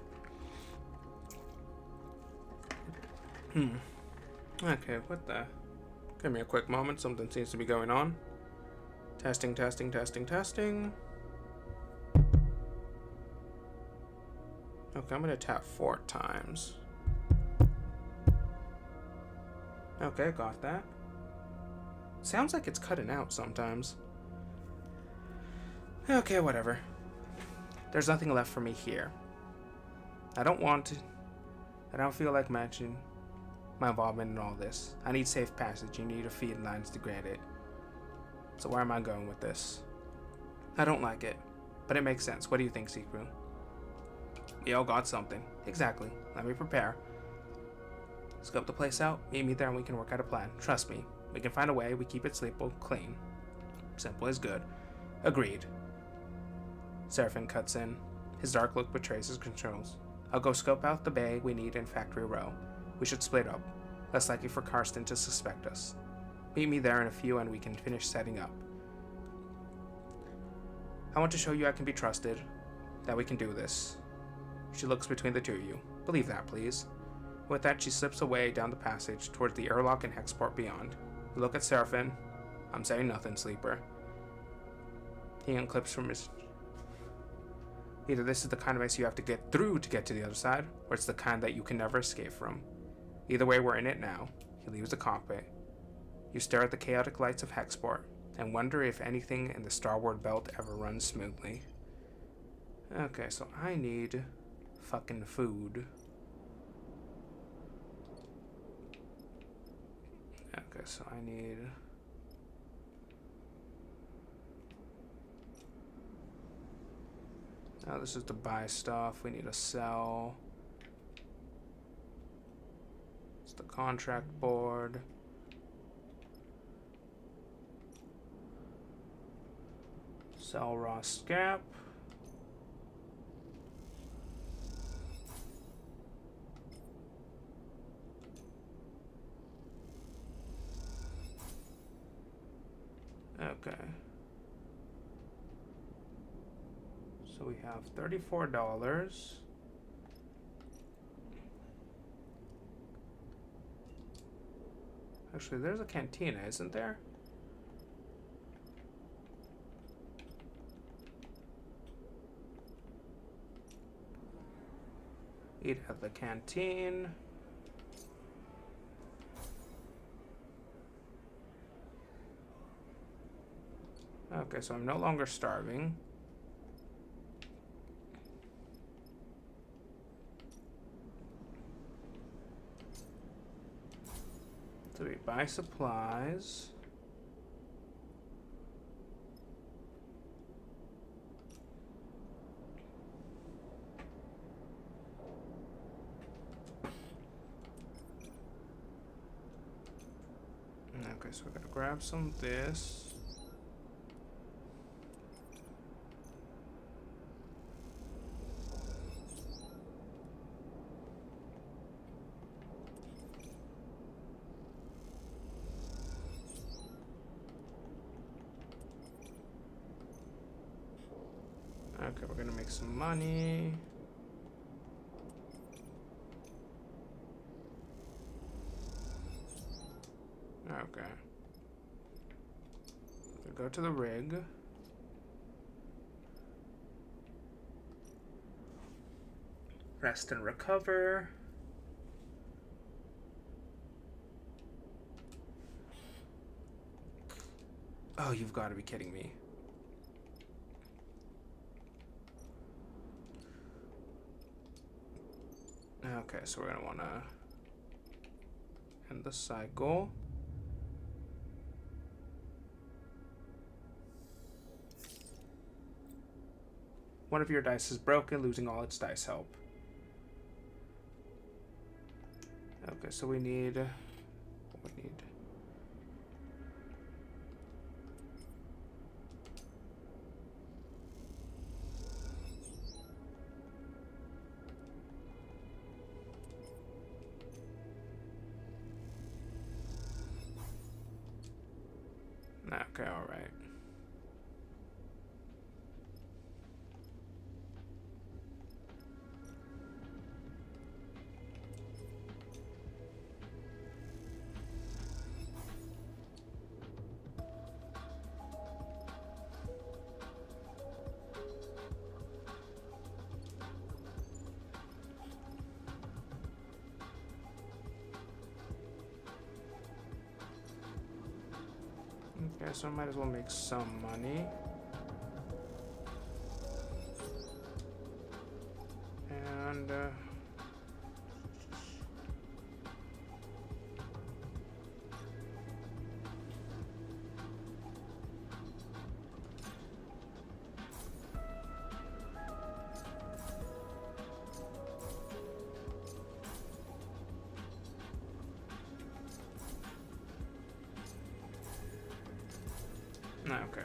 Okay, what the... Give me a quick moment, something seems to be going on. Testing, testing, testing, testing. Okay, I'm gonna tap 4 times. Okay, got that. Sounds like it's cutting out sometimes. Okay, whatever. There's nothing left for me here. I don't feel like matching my involvement in all this. I need safe passage. You need a feed lines to grant it. So where am I going with this? I don't like it, but it makes sense. What do you think, Seekru? We all got something. Exactly. Let me prepare. Scope the place out. Meet me there and we can work out a plan. Trust me. We can find a way. We keep it sleepable, clean. Simple is good. Agreed. Seraphim cuts in. His dark look betrays his controls. I'll go scope out the bay we need in Factory Row. We should split up. Less likely for Karsten to suspect us. Meet me there in a few and we can finish setting up. I want to show you I can be trusted. That we can do this. She looks between the two of you. Believe that, please. With that, she slips away down the passage towards the airlock and hexport beyond. You look at Seraphim. I'm saying nothing, sleeper. He unclips from his... Either this is the kind of ice you have to get through to get to the other side, or it's the kind that you can never escape from. Either way, we're in it now. He leaves the cockpit. You stare at the chaotic lights of hexport, and wonder if anything in the Starward belt ever runs smoothly. Okay, so I need fucking food. Okay, so I need... Now this is to buy stuff. We need to sell. It's the contract board. Sell raw scrap. Okay. So we have $34. Actually, there's a cantina, isn't there? Eat at the canteen. Okay, so I'm no longer starving. So we buy supplies. Okay, so we're gonna grab some of this. Okay, we're gonna make some money. Okay. We'll go to the rig. Rest and recover. Oh, you've got to be kidding me. Okay, so we're gonna wanna end the cycle. One of your dice is broken, losing all its dice help. Okay, so we need... Okay, alright. Okay, so I might as well make some money. And, okay.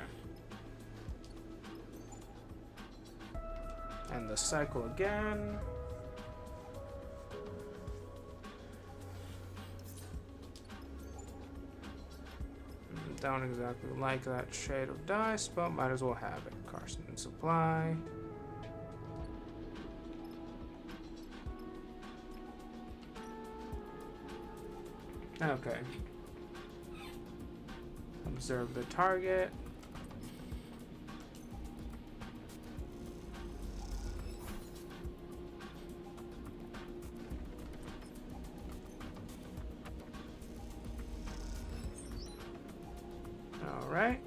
And the cycle again. Don't exactly like that shade of dice, but might as well have it. Carson and supply. Okay. Observe the target. Alright.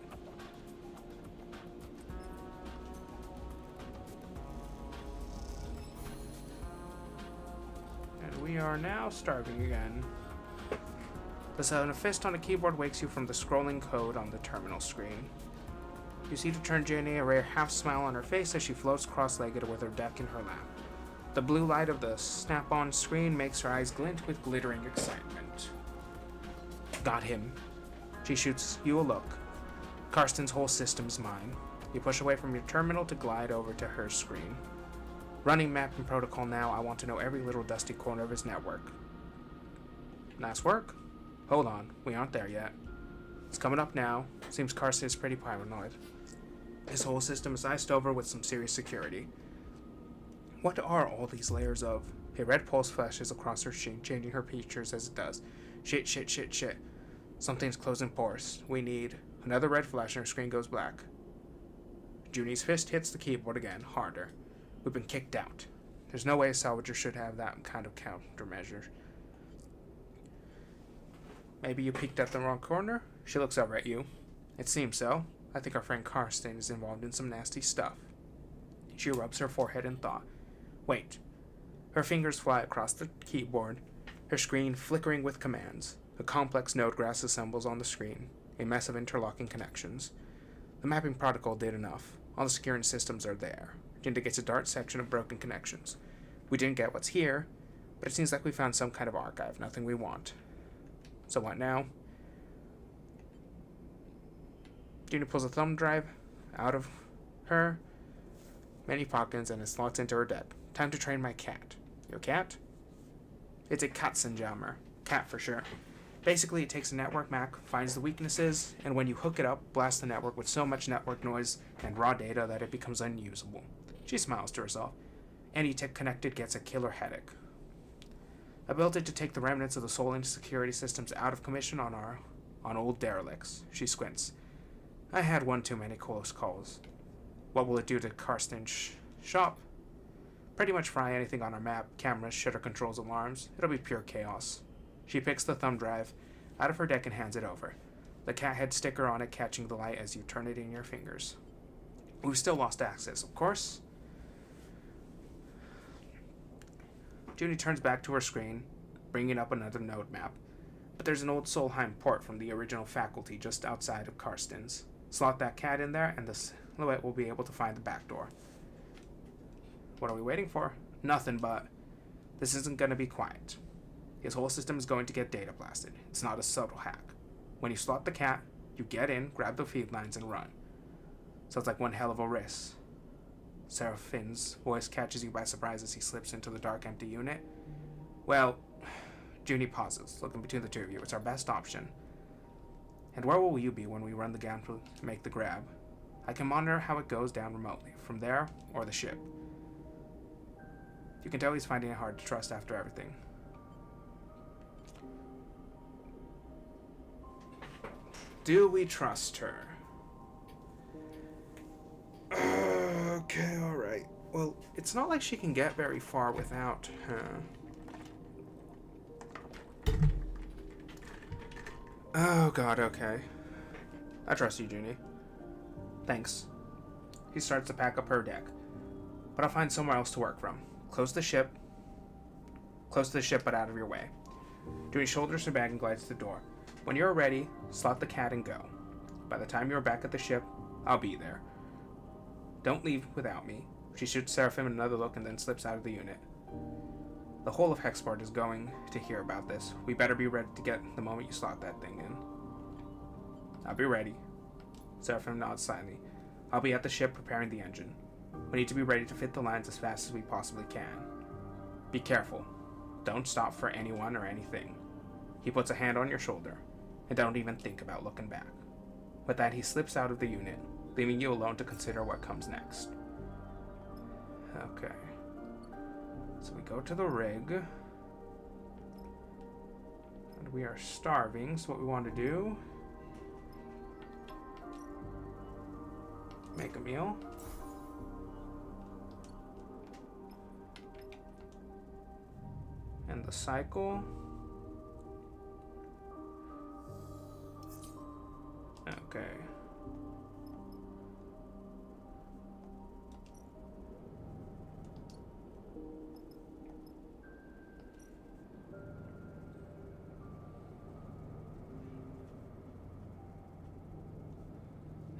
And we are now starving again. The sound of a fist on a keyboard wakes you from the scrolling code on the terminal screen. You see to turn Jenny, a rare half-smile on her face as she floats cross-legged with her deck in her lap. The blue light of the snap-on screen makes her eyes glint with glittering excitement. Got him. She shoots you a look. Karsten's whole system's mine. You push away from your terminal to glide over to her screen. Running map and protocol now, I want to know every little dusty corner of his network. Nice work. Hold on, we aren't there yet. It's coming up now. Seems Karsten is pretty paranoid. His whole system is iced over with some serious security. What are all these layers of? A red pulse flashes across her screen, changing her features as it does. Shit, shit, shit, shit. Something's closing porous. We need... Another red flash and her screen goes black. Junie's fist hits the keyboard again, harder. We've been kicked out. There's no way a salvager should have that kind of countermeasure. Maybe you peeked at the wrong corner? She looks over at you. It seems so. I think our friend Karsten is involved in some nasty stuff. She rubs her forehead in thought. Wait. Her fingers fly across the keyboard, her screen flickering with commands. A complex node grass assembles on the screen, a mess of interlocking connections. The mapping protocol did enough. All the securing systems are there. It indicates a dark section of broken connections. We didn't get what's here, but it seems like we found some kind of archive, nothing we want. So what now? Junior pulls a thumb drive out of her many pockets and it slots into her deck. Time to train my cat. Your cat? It's a Katzenjammer. Cat for sure. Basically, it takes a network map, finds the weaknesses, and when you hook it up, blasts the network with so much network noise and raw data that it becomes unusable. She smiles to herself. Any tech connected gets a killer headache. I built it to take the remnants of the soul and security systems out of commission on old derelicts. She squints. I had one too many close calls. What will it do to Karsten's shop? Pretty much fry anything on our map, cameras, shutter controls, alarms. It'll be pure chaos. She picks the thumb drive out of her deck and hands it over. The cat head sticker on it catching the light as you turn it in your fingers. We've still lost access, of course. Junie turns back to her screen, bringing up another node map. But there's an old Solheim port from the original faculty just outside of Karsten's. Slot that cat in there, and the silhouette will be able to find the back door. What are we waiting for? Nothing, but this isn't going to be quiet. His whole system is going to get data blasted. It's not a subtle hack. When you slot the cat, you get in, grab the feed lines, and run. Sounds like one hell of a risk. Seraphine's voice catches you by surprise as he slips into the dark, empty unit. Well, Junie pauses, looking between the two of you. It's our best option. And where will you be when we run the gamble to make the grab? I can monitor how it goes down remotely, from there or the ship. You can tell he's finding it hard to trust after everything. Do we trust her? Okay, alright. Well, it's not like she can get very far without her. Oh god, okay. I trust you, Junie. Thanks. He starts to pack up her deck. But I'll find somewhere else to work from. Close to the ship, but out of your way. Junie shoulders her bag and glides to the door. When you're ready, slot the cat and go. By the time you're back at the ship, I'll be there. Don't leave without me. She shoots Seraphim another look and then slips out of the unit. The whole of Hexport is going to hear about this. We better be ready to get the moment you slot that thing in. I'll be ready. Seraphim nods slightly. I'll be at the ship preparing the engine. We need to be ready to fit the lines as fast as we possibly can. Be careful. Don't stop for anyone or anything. He puts a hand on your shoulder, and don't even think about looking back. With that, he slips out of the unit, leaving you alone to consider what comes next. Okay. So we go to the rig. And we are starving, so what we want to do... make a meal. And the cycle. Okay.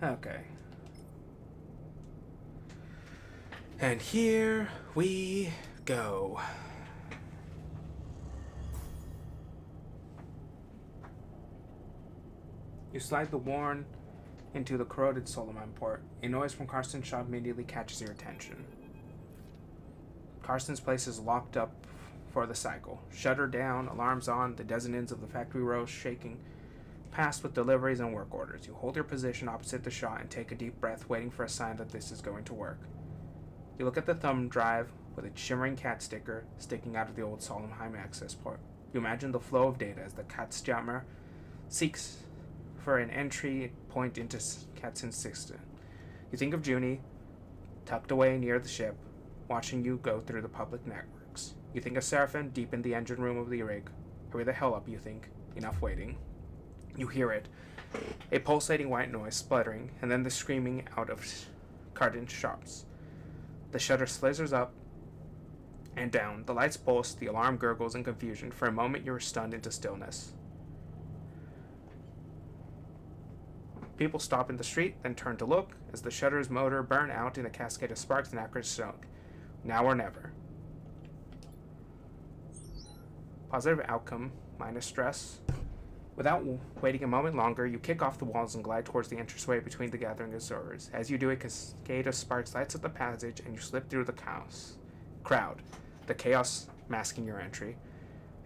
Okay. And here we go. You slide the Warren into the corroded Solomon port. A noise from Carson's shop immediately catches your attention. Carson's place is locked up for the cycle. Shutter down, alarms on, the dozen ends of the factory rows shaking past with deliveries and work orders. You hold your position opposite the shot and take a deep breath, waiting for a sign that this is going to work. You look at the thumb drive with a shimmering cat sticker sticking out of the old Solheim access port. You imagine the flow of data as the cat's jammer seeks for an entry point into Katz's system. You think of Junie, tucked away near the ship, watching you go through the public networks. You think of Seraphim deep in the engine room of the rig. Hurry the hell up, you think. Enough waiting. You hear it. A pulsating white noise, spluttering, and then the screaming out of Cardin's shops. The shutter slithers up and down. The lights pulse, the alarm gurgles in confusion. For a moment, you are stunned into stillness. People stop in the street, then turn to look as the shutter's motor burn out in a cascade of sparks and acrid smoke. Now or never. Positive outcome, minus stress. Without waiting a moment longer, you kick off the walls and glide towards the entranceway between the gathering observers. As you do, a cascade of sparks lights up the passage, and you slip through the crowd, the chaos masking your entry.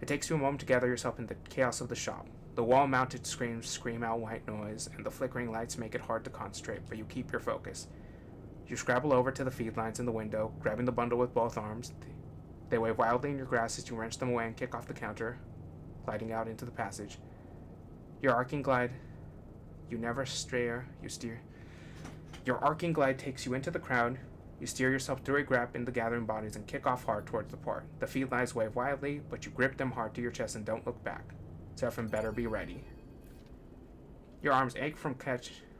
It takes you a moment to gather yourself in the chaos of the shop. The wall-mounted screens scream out white noise, and the flickering lights make it hard to concentrate, but you keep your focus. You scrabble over to the feed lines in the window, grabbing the bundle with both arms. They wave wildly in your grasp as you wrench them away and kick off the counter, gliding out into the passage. Your arcing glide, Your arcing glide takes you into the crowd. You steer yourself through a gap in the gathering bodies and kick off hard towards the port. The feed lines wave wildly, but you grip them hard to your chest and don't look back. Seraphim better be ready. Your arms ache from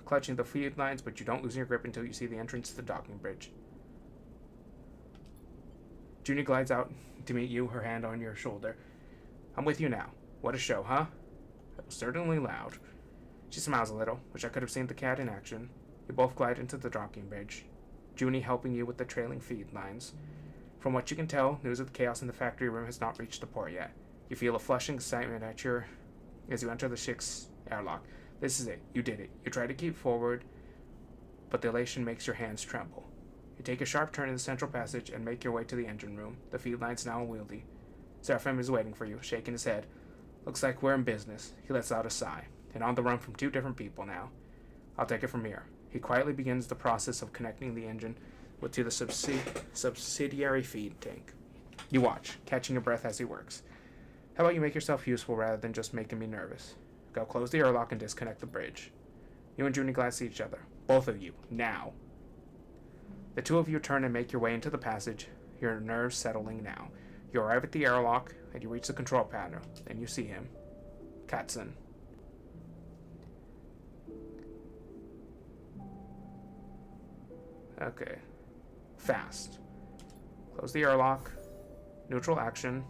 clutching the feed lines, but you don't lose your grip until you see the entrance to the docking bridge. Junie glides out to meet you, her hand on your shoulder. I'm with you now. What a show, huh? It was certainly loud. She smiles a little. Wish I could have seen the cat in action. You both glide into the docking bridge, Junie helping you with the trailing feed lines. From what you can tell, news of the chaos in the factory room has not reached the port yet. You feel a flushing excitement as you enter the ship's airlock. This is it. You did it. You try to keep forward, but the elation makes your hands tremble. You take a sharp turn in the central passage and make your way to the engine room. The feed line's now unwieldy. Seraphim is waiting for you, shaking his head. Looks like we're in business. He lets out a sigh. And on the run from 2 different people now. I'll take it from here. He quietly begins the process of connecting the engine to the subsidiary feed tank. You watch, catching your breath as he works. How about you make yourself useful rather than just making me nervous? Go close the airlock and disconnect the bridge. You and Junie glance at each other. Both of you, now. The 2 of you turn and make your way into the passage, your nerves settling now. You arrive at the airlock, and you reach the control panel. Then you see him. Katzen. Okay. Fast. Close the airlock. Neutral action.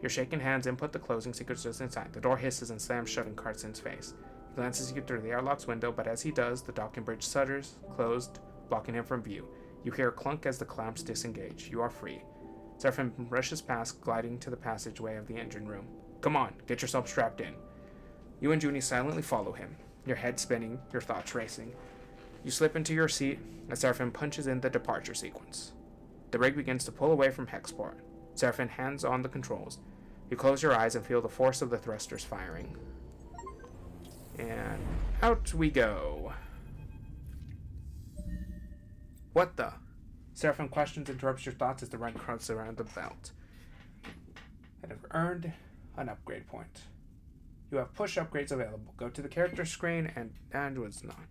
Your shaking hands input the closing sequences inside. The door hisses and slams shut in Cartson's face. He glances you through the airlock's window, but as he does, the docking bridge shudders, closed, blocking him from view. You hear a clunk as the clamps disengage. You are free. Seraphim rushes past, gliding to the passageway of the engine room. Come on, get yourself strapped in. You and Junie silently follow him, your head spinning, your thoughts racing. You slip into your seat as Seraphim punches in the departure sequence. The rig begins to pull away from Hexport. Seraphim hands on the controls. You close your eyes and feel the force of the thrusters firing. And out we go. What the? Seraphim questions interrupts your thoughts as the run crunches around the belt. And have earned an upgrade point. You have push upgrades available. Go to the character screen and was not.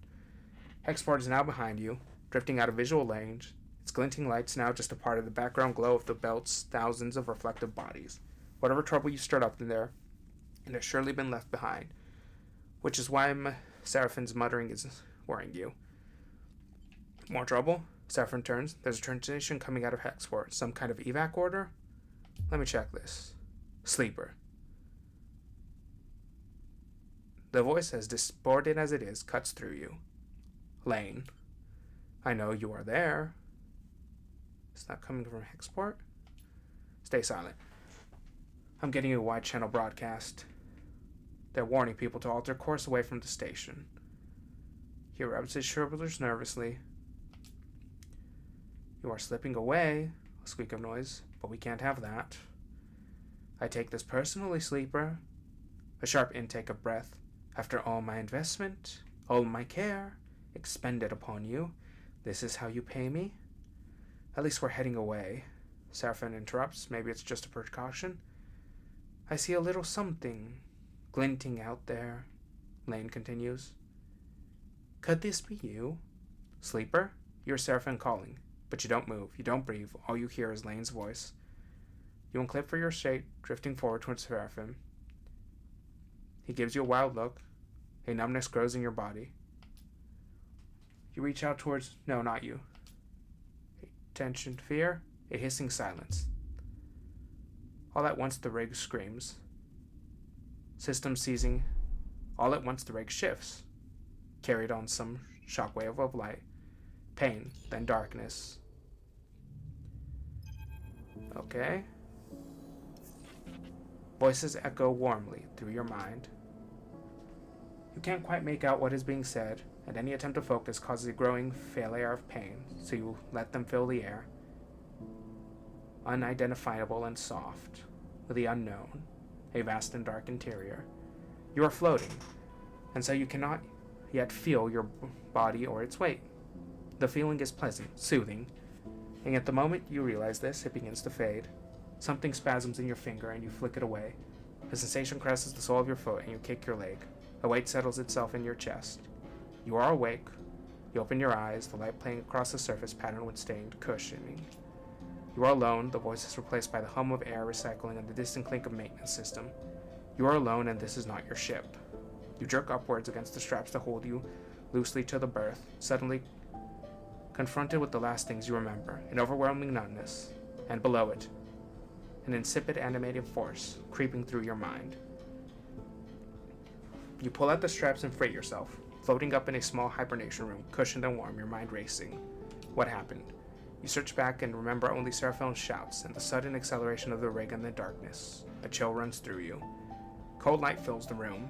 Hexport is now behind you, drifting out of visual range. Its glinting lights now just a part of the background glow of the belt's thousands of reflective bodies. Whatever trouble you stirred up in there, it has surely been left behind. Which is why Seraphim's muttering is worrying you. More trouble? Seraphim turns. There's a transition coming out of Hexport. Some kind of evac order? Let me check this. Sleeper. The voice, as distorted as it is, cuts through you. Lane. I know you are there. It's not coming from Hexport? Stay silent. I'm getting you a wide channel broadcast. They're warning people to alter course away from the station. He rubs his shoulders nervously. You are slipping away, a squeak of noise, but we can't have that. I take this personally, Sleeper. A sharp intake of breath. After all my investment, all my care, expended upon you, this is how you pay me? At least we're heading away. Seraphim interrupts. Maybe it's just a precaution. I see a little something glinting out there, Lane continues. Could this be you? Sleeper? You're Seraphim calling. But you don't move, you don't breathe, all you hear is Lane's voice. You unclip for your shape, drifting forward towards Seraphim. He gives you a wild look. A numbness grows in your body. You reach out towards... No, not you. Tension, fear, a hissing silence. All at once the rig screams. System seizing. All at once the rig shifts. Carried on some shockwave of light. Pain, then darkness. Okay. Voices echo warmly through your mind. You can't quite make out what is being said, and any attempt to focus causes a growing failure of pain, so you let them fill the air. Unidentifiable and soft, with the unknown, a vast and dark interior. You are floating, and so you cannot yet feel your body or its weight. The feeling is pleasant, soothing, and at the moment you realize this, it begins to fade. Something spasms in your finger and you flick it away. The sensation caresses the sole of your foot and you kick your leg. A weight settles itself in your chest. You are awake. You open your eyes, the light playing across the surface patterned with stained cushioning. You are alone, the voice is replaced by the hum of air recycling and the distant clink of maintenance system. You are alone and this is not your ship. You jerk upwards against the straps to hold you loosely to the berth, suddenly confronted with the last things you remember, an overwhelming numbness, and below it, an insipid animating force creeping through your mind. You pull out the straps and free yourself, floating up in a small hibernation room, cushioned and warm, your mind racing. What happened? You search back and remember only Seraphine's shouts and the sudden acceleration of the rig in the darkness. A chill runs through you. Cold light fills the room,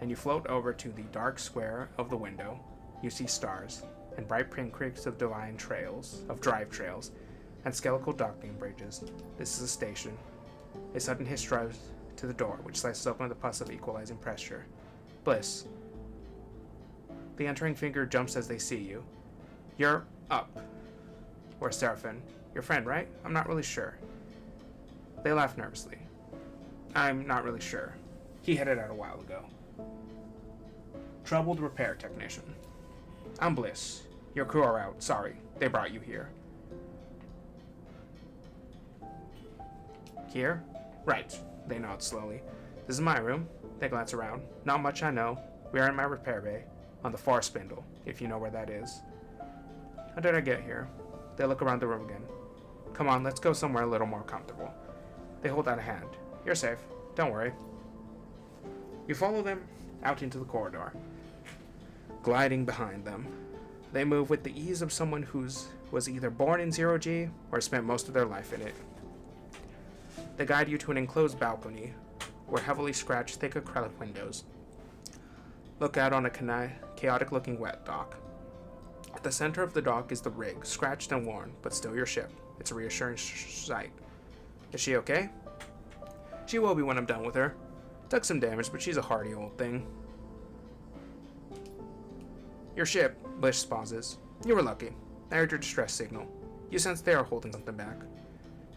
and you float over to the dark square of the window. You see stars, and bright pinpricks of drive trails, and skeletal docking bridges. This is a station. A sudden hiss drives to the door, which slices open with a pulse of equalizing pressure. Bliss. The entering figure jumps as they see you. You're up. Where's Seraphine? Your friend, right? I'm not really sure. They laugh nervously. I'm not really sure. He headed out a while ago. Troubled repair technician. I'm Bliss. Your crew are out. Sorry. They brought you here. Here? Right. They nod slowly. This is my room. They glance around. Not much I know. We are in my repair bay. On the far spindle, if you know where that is. How did I get here? They look around the room again. Come on, let's go somewhere a little more comfortable. They hold out a hand. You're safe. Don't worry. You follow them out into the corridor, gliding behind them. They move with the ease of someone was either born in Zero-G or spent most of their life in it. They guide you to an enclosed balcony where heavily scratched, thick acrylic windows look out on a chaotic-looking wet dock. At the center of the dock is the rig, scratched and worn, but still your ship. It's a reassuring sight. Is she okay? She will be when I'm done with her. Took some damage, but she's a hardy old thing. Your ship, Bliss pauses. You were lucky. I heard your distress signal. You sense they are holding something back.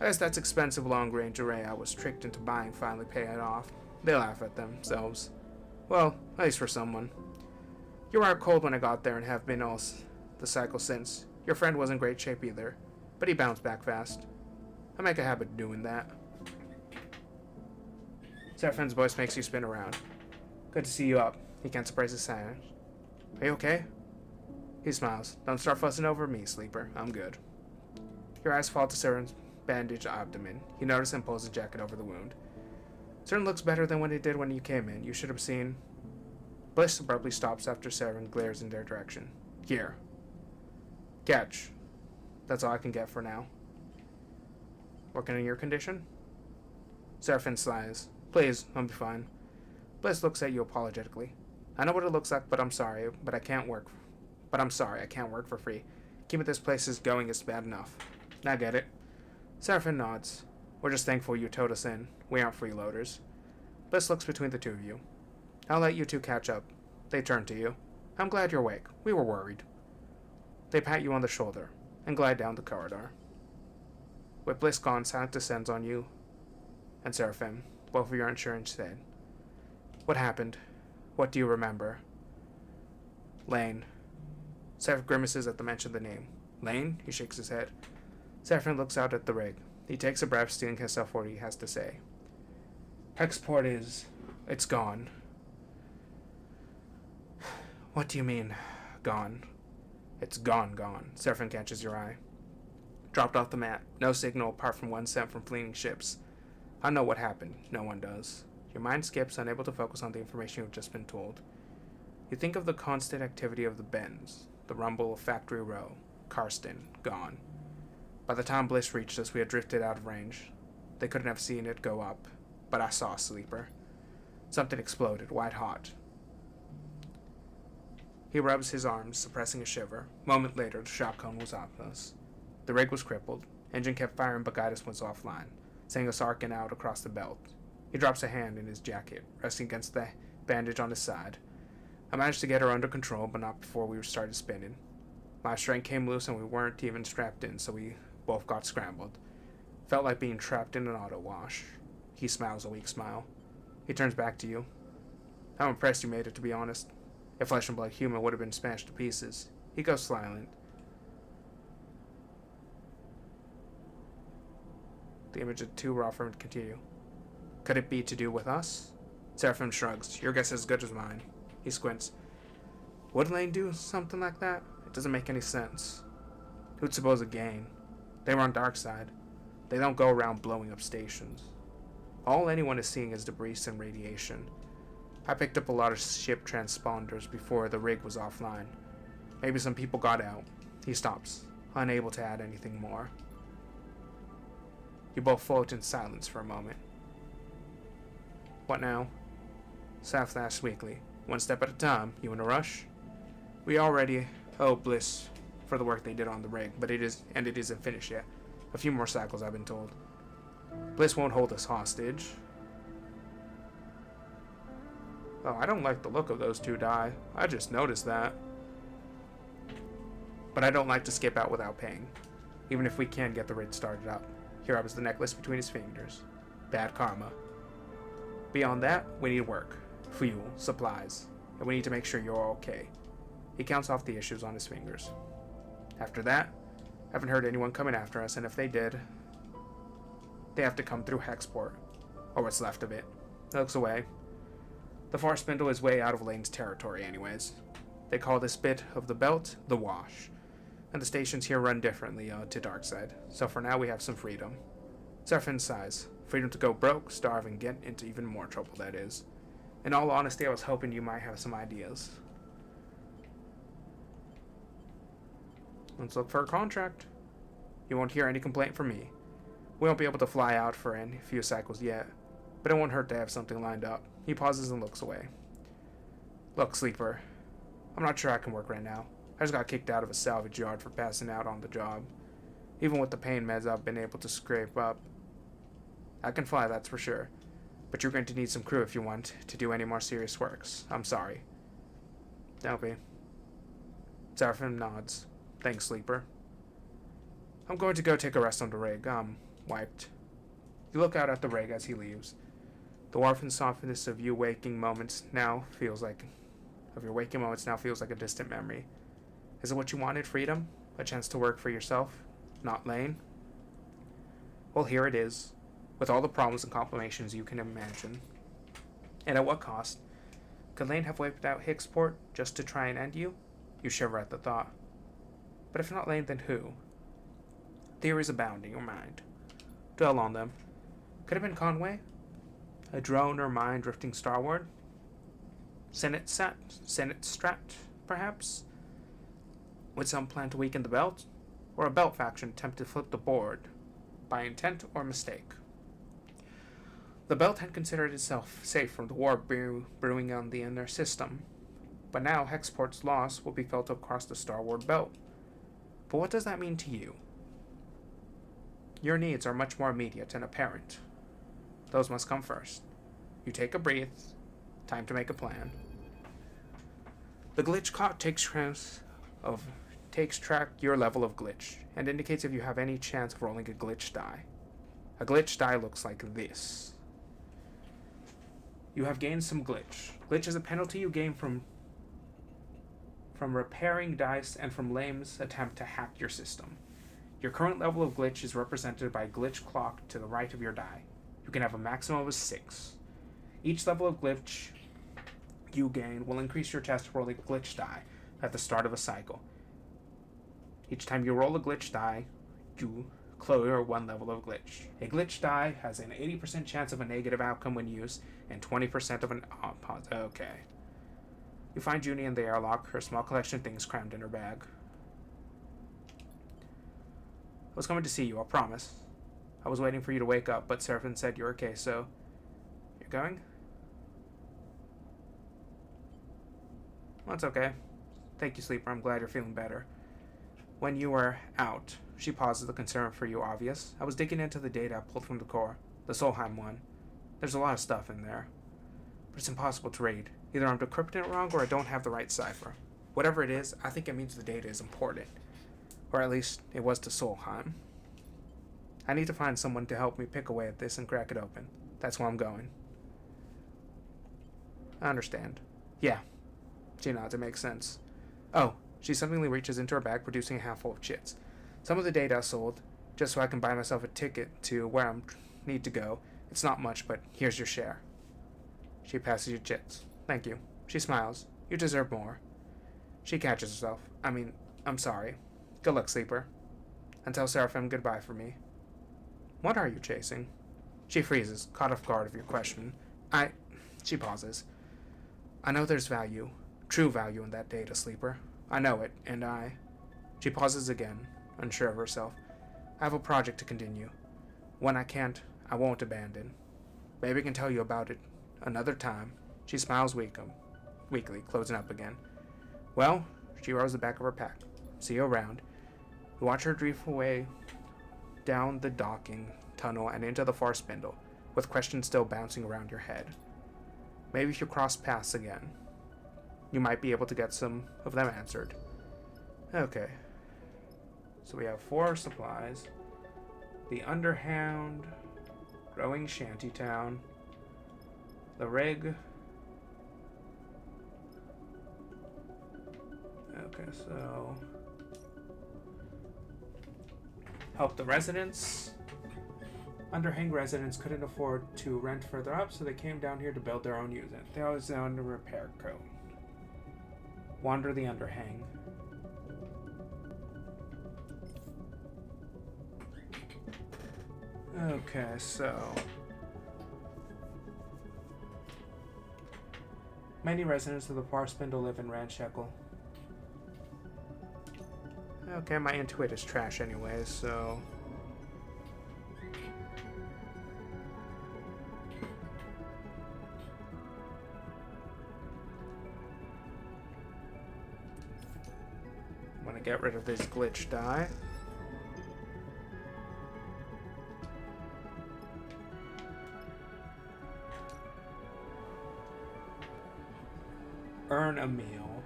I guess that's expensive long-range array I was tricked into buying finally paid it off. They laugh at themselves. Well, at least for someone. You were out cold when I got there and have been all the cycle since. Your friend was in great shape either, but he bounced back fast. I make a habit of doing that. Seraphine's voice makes you spin around. Good to see you up. He can't suppress his silence. Are you okay? He smiles. Don't start fussing over me, sleeper. I'm good. Your eyes fall to Seraph's bandaged abdomen. You notice him pulls his jacket over the wound. Seraphine looks better than what he did when you came in. You should have seen. Bliss abruptly stops after Seraphine glares in their direction. Here. Catch. That's all I can get for now. Working on your condition? Seraphine sighs. Please, I'll be fine. Bliss looks at you apologetically. I know what it looks like, but I'm sorry, I can't work for free. Keeping this place going is bad enough. I get it. Seraphine nods. We're just thankful you towed us in. We aren't freeloaders. Bliss looks between the two of you. I'll let you two catch up. They turn to you. I'm glad you're awake. We were worried. They pat you on the shoulder and glide down the corridor. With Bliss gone, silence descends on you and Seraphine. Both of your insurance said. What happened? What do you remember? Lane. Seraphine grimaces at the mention of the name. Lane? He shakes his head. Seraphine looks out at the rig. He takes a breath, steeling himself for what he has to say. Hexport it's gone. What do you mean, gone? It's gone. Seraphine catches your eye. Dropped off the mat. No signal apart from one sent from fleeing ships. I know what happened. No one does. Your mind skips, unable to focus on the information you've just been told. You think of the constant activity of the bends, the rumble of Factory Row, Karsten, gone. By the time Bliss reached us, we had drifted out of range. They couldn't have seen it go up, but I saw a sleeper. Something exploded, white hot. He rubs his arms, suppressing a shiver. A moment later, the shock cone was off us. The rig was crippled. Engine kept firing, but guidance was offline, sending us arcing out across the belt. He drops a hand in his jacket, resting against the bandage on his side. I managed to get her under control, but not before we started spinning. My string came loose and we weren't even strapped in, so we both got scrambled. Felt like being trapped in an auto wash. He smiles a weak smile. He turns back to you. I'm impressed you made it, to be honest. A flesh and blood human would have been smashed to pieces. He goes silent. The image of the two were offering to continue. Could it be to do with us? Seraphine shrugs. Your guess is as good as mine. He squints. Would Lane do something like that? It doesn't make any sense. Who'd suppose a gain? They were on Darkside. They don't go around blowing up stations. All anyone is seeing is debris and radiation. I picked up a lot of ship transponders before the rig was offline. Maybe some people got out. He stops. unable to add anything more. You both float in silence for a moment. What now? Saf asked weakly. One step at a time. You in a rush? We already owe Bliss for the work they did on the rig, but it isn't finished yet. A few more cycles, I've been told. Bliss won't hold us hostage. Oh, I don't like the look of those two die. I just noticed that. But I don't like to skip out without paying, even if we can get the rig started up. Here was the necklace between his fingers. Bad karma. Beyond that, we need work, fuel, supplies, and we need to make sure you're okay. He counts off the issues on his fingers. After that, I haven't heard anyone coming after us, and if they did, they have to come through Hexport, or what's left of it. He looks away. The far spindle is way out of Lane's territory anyways. They call this bit of the belt the Wash, and the stations here run differently to Darkside, so for now we have some freedom. Seraphin's size. Freedom to go broke, starve, and get into even more trouble, that is. In all honesty, I was hoping you might have some ideas. Let's look for a contract. You won't hear any complaint from me. We won't be able to fly out for a few cycles yet, but it won't hurt to have something lined up. He pauses and looks away. Look, Sleeper. I'm not sure I can work right now. I just got kicked out of a salvage yard for passing out on the job. Even with the pain meds I've been able to scrape up. I can fly, that's for sure. But you're going to need some crew if you want to do any more serious works. I'm sorry. Don't be. Seraphim nods. Thanks, Sleeper. I'm going to go take a rest on the rig. I'm wiped. You look out at the rig as he leaves. The warmth and softness of your waking moments now feels like a distant memory. Is it what you wanted, freedom? A chance to work for yourself? Not Lane? Well, here it is, with all the problems and complications you can imagine. And at what cost? Could Lane have wiped out Hicksport just to try and end you? You shiver at the thought. But if not Lane, then who? Theories abound in your mind. Dwell on them. Could have been Conway? A drone or mine drifting starward? Senate Strat, perhaps? With some plan to weaken the belt? Or a belt faction attempt to flip the board, by intent or mistake? The belt had considered itself safe from the war brewing on the inner system, but now Hexport's loss will be felt across the Starward belt. But what does that mean to you? Your needs are much more immediate and apparent. Those must come first. You take a breath. Time to make a plan. The glitch clock takes track your level of glitch and indicates if you have any chance of rolling a glitch die. A glitch die looks like this. You have gained some glitch. Glitch is a penalty you gain from repairing dice and from Lame's attempt to hack your system. Your current level of glitch is represented by a glitch clock to the right of your die. You can have a maximum of 6. Each level of glitch you gain will increase your chance to roll a glitch die at the start of a cycle. Each time you roll a glitch die, you clear 1 level of glitch. A glitch die has an 80% chance of a negative outcome when used, and 20% of an positive. Okay. You find Junie in the airlock, her small collection of things crammed in her bag. I was coming to see you, I promise. I was waiting for you to wake up, but Seraphim said you're okay, so... You're going? Well, it's okay. Thank you, Sleeper. I'm glad you're feeling better. When you were out, she pauses, the concern for you obvious. I was digging into the data I pulled from the core, the Solheim one. There's a lot of stuff in there, but it's impossible to read. Either I'm decrypting it wrong or I don't have the right cipher. Whatever it is, I think it means the data is important. Or at least, it was to Solheim. I need to find someone to help me pick away at this and crack it open. That's where I'm going. I understand. Yeah. She nods, it makes sense. Oh, she suddenly reaches into her bag, producing a handful of chits. Some of the data I sold, just so I can buy myself a ticket to where I need to go. It's not much, but here's your share. She passes you chits. Thank you. She smiles. You deserve more. She catches herself. I'm sorry. Good luck, Sleeper. And tell Seraphim goodbye for me. What are you chasing? She freezes, caught off guard of your question. She pauses. I know there's value, true value in that data, Sleeper. I know it, and She pauses again, unsure of herself. I have a project to continue. One I can't, I won't abandon. Maybe I can tell you about it another time. She smiles weakly, closing up again. Well, she rolls the back of her pack. See you around. You watch her drift away down the docking tunnel and into the far spindle, with questions still bouncing around your head. Maybe if you cross paths again, you might be able to get some of them answered. Okay. So we have 4 supplies. The Underhound, Growing Shantytown, the Rig. Okay, so help the residents. Underhang residents couldn't afford to rent further up, so they came down here to build their own unit. They always owned a repair code. Wander the Underhang. Okay, so many residents of the Far Spindle live in Rngesus. Okay, my intuit is trash anyway, so I'm gonna get rid of this glitch die. Earn a meal.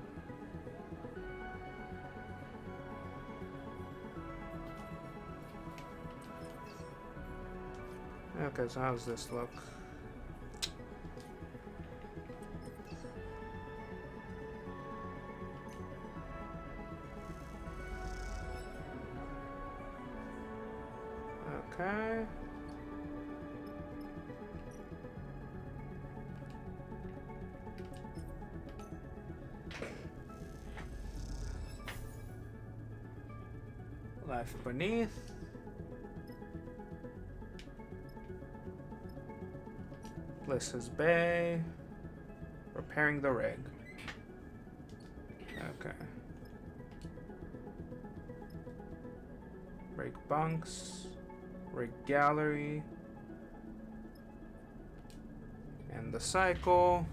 Okay, so how does this look? Okay. Life beneath. Bliss's Bay. Repairing the rig. Okay. Break bunks. Rig gallery. And the cycle.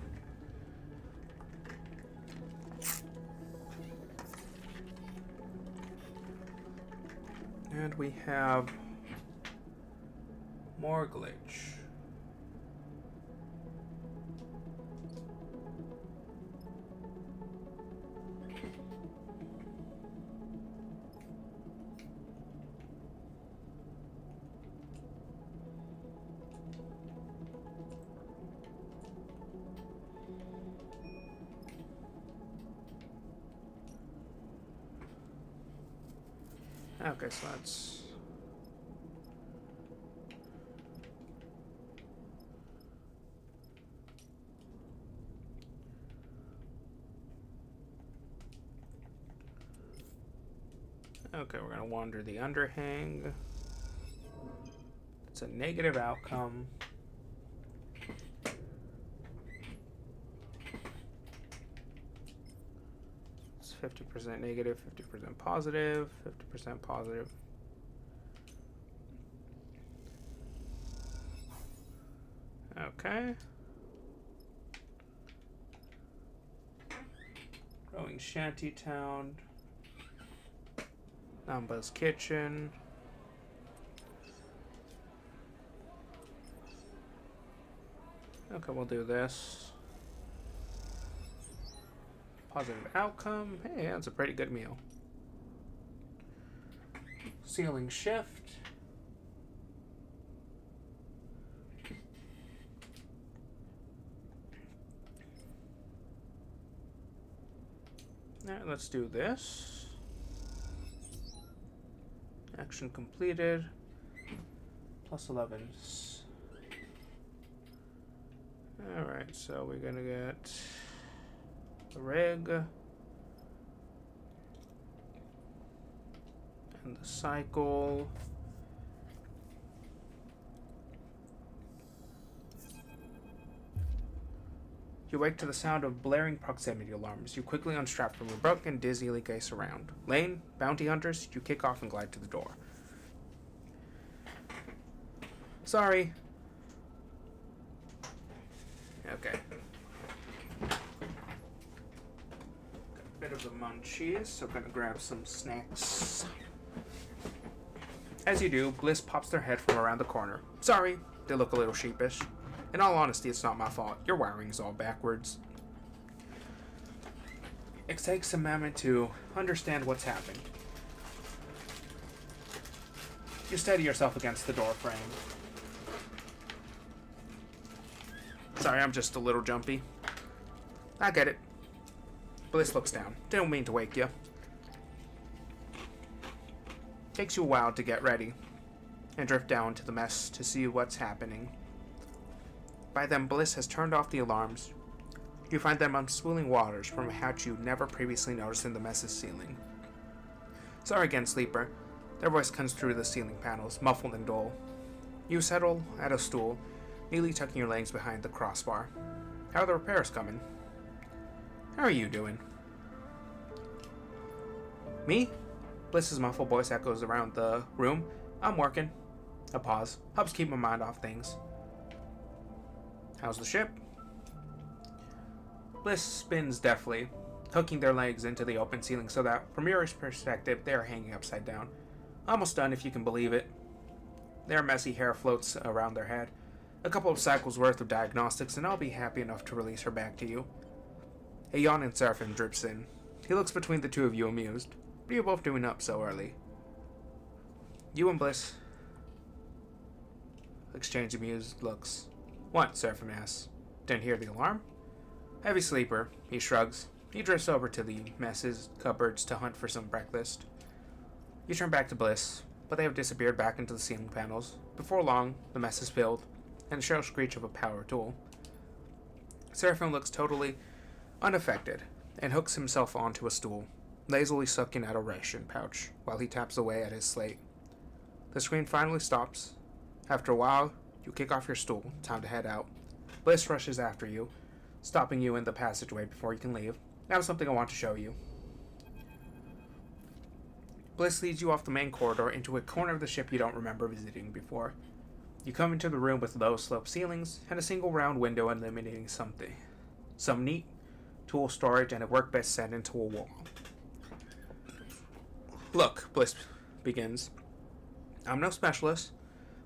And we have more glitch. Okay, so that's okay, we're gonna wander the underhang. It's a negative outcome. It's 50% negative, 50% positive, 50% positive. Okay. Growing Shantytown. Namba's Kitchen. Okay, we'll do this. Positive outcome. Hey, that's a pretty good meal. Ceiling shift. Alright, let's do this. Action completed. Plus 11. Alright, so we're gonna get the rig and the cycle. You wake to the sound of blaring proximity alarms. You quickly unstrap from your book and dizzily gaze around. Lane, bounty hunters, you kick off and glide to the door. Sorry. Okay. Got a bit of the munchies, so gonna grab some snacks. As you do, Bliss pops their head from around the corner. Sorry, they look a little sheepish. In all honesty, it's not my fault. Your wiring's all backwards. It takes a moment to understand what's happened. You steady yourself against the door frame. Sorry, I'm just a little jumpy. I get it. Bliss looks down. Didn't mean to wake you. Takes you a while to get ready and drift down to the mess to see what's happening. By then, Bliss has turned off the alarms. You find them on swirling waters from a hatch you never previously noticed in the mess's ceiling. Sorry again, Sleeper. Their voice comes through the ceiling panels, muffled and dull. You settle at a stool, neatly tucking your legs behind the crossbar. How are the repairs coming? How are you doing? Me? Bliss's muffled voice echoes around the room. I'm working. A pause. Helps keep my mind off things. How's the ship? Bliss spins deftly, hooking their legs into the open ceiling so that, from your perspective, they are hanging upside down. Almost done, if you can believe it. Their messy hair floats around their head. A couple of cycles worth of diagnostics, and I'll be happy enough to release her back to you. A yawning Seraphim drips in. He looks between the two of you, amused. What are you both doing up so early? You and Bliss exchange amused looks. What? Seraphim asks. Didn't hear the alarm? Heavy sleeper, he shrugs. He drifts over to the mess's cupboards to hunt for some breakfast. You turn back to Bliss, but they have disappeared back into the ceiling panels. Before long, the mess is filled, and the shrill screech of a power tool. Seraphim looks totally unaffected, and hooks himself onto a stool, lazily sucking at a ration pouch, while he taps away at his slate. The screen finally stops. After a while, you kick off your stool. Time to head out. Bliss rushes after you, stopping you in the passageway before you can leave. I have something I want to show you. Bliss leads you off the main corridor into a corner of the ship you don't remember visiting before. You come into the room with low sloped ceilings and a single round window illuminating something. Some neat tool storage and a workbench set into a wall. Look, Bliss begins. I'm no specialist,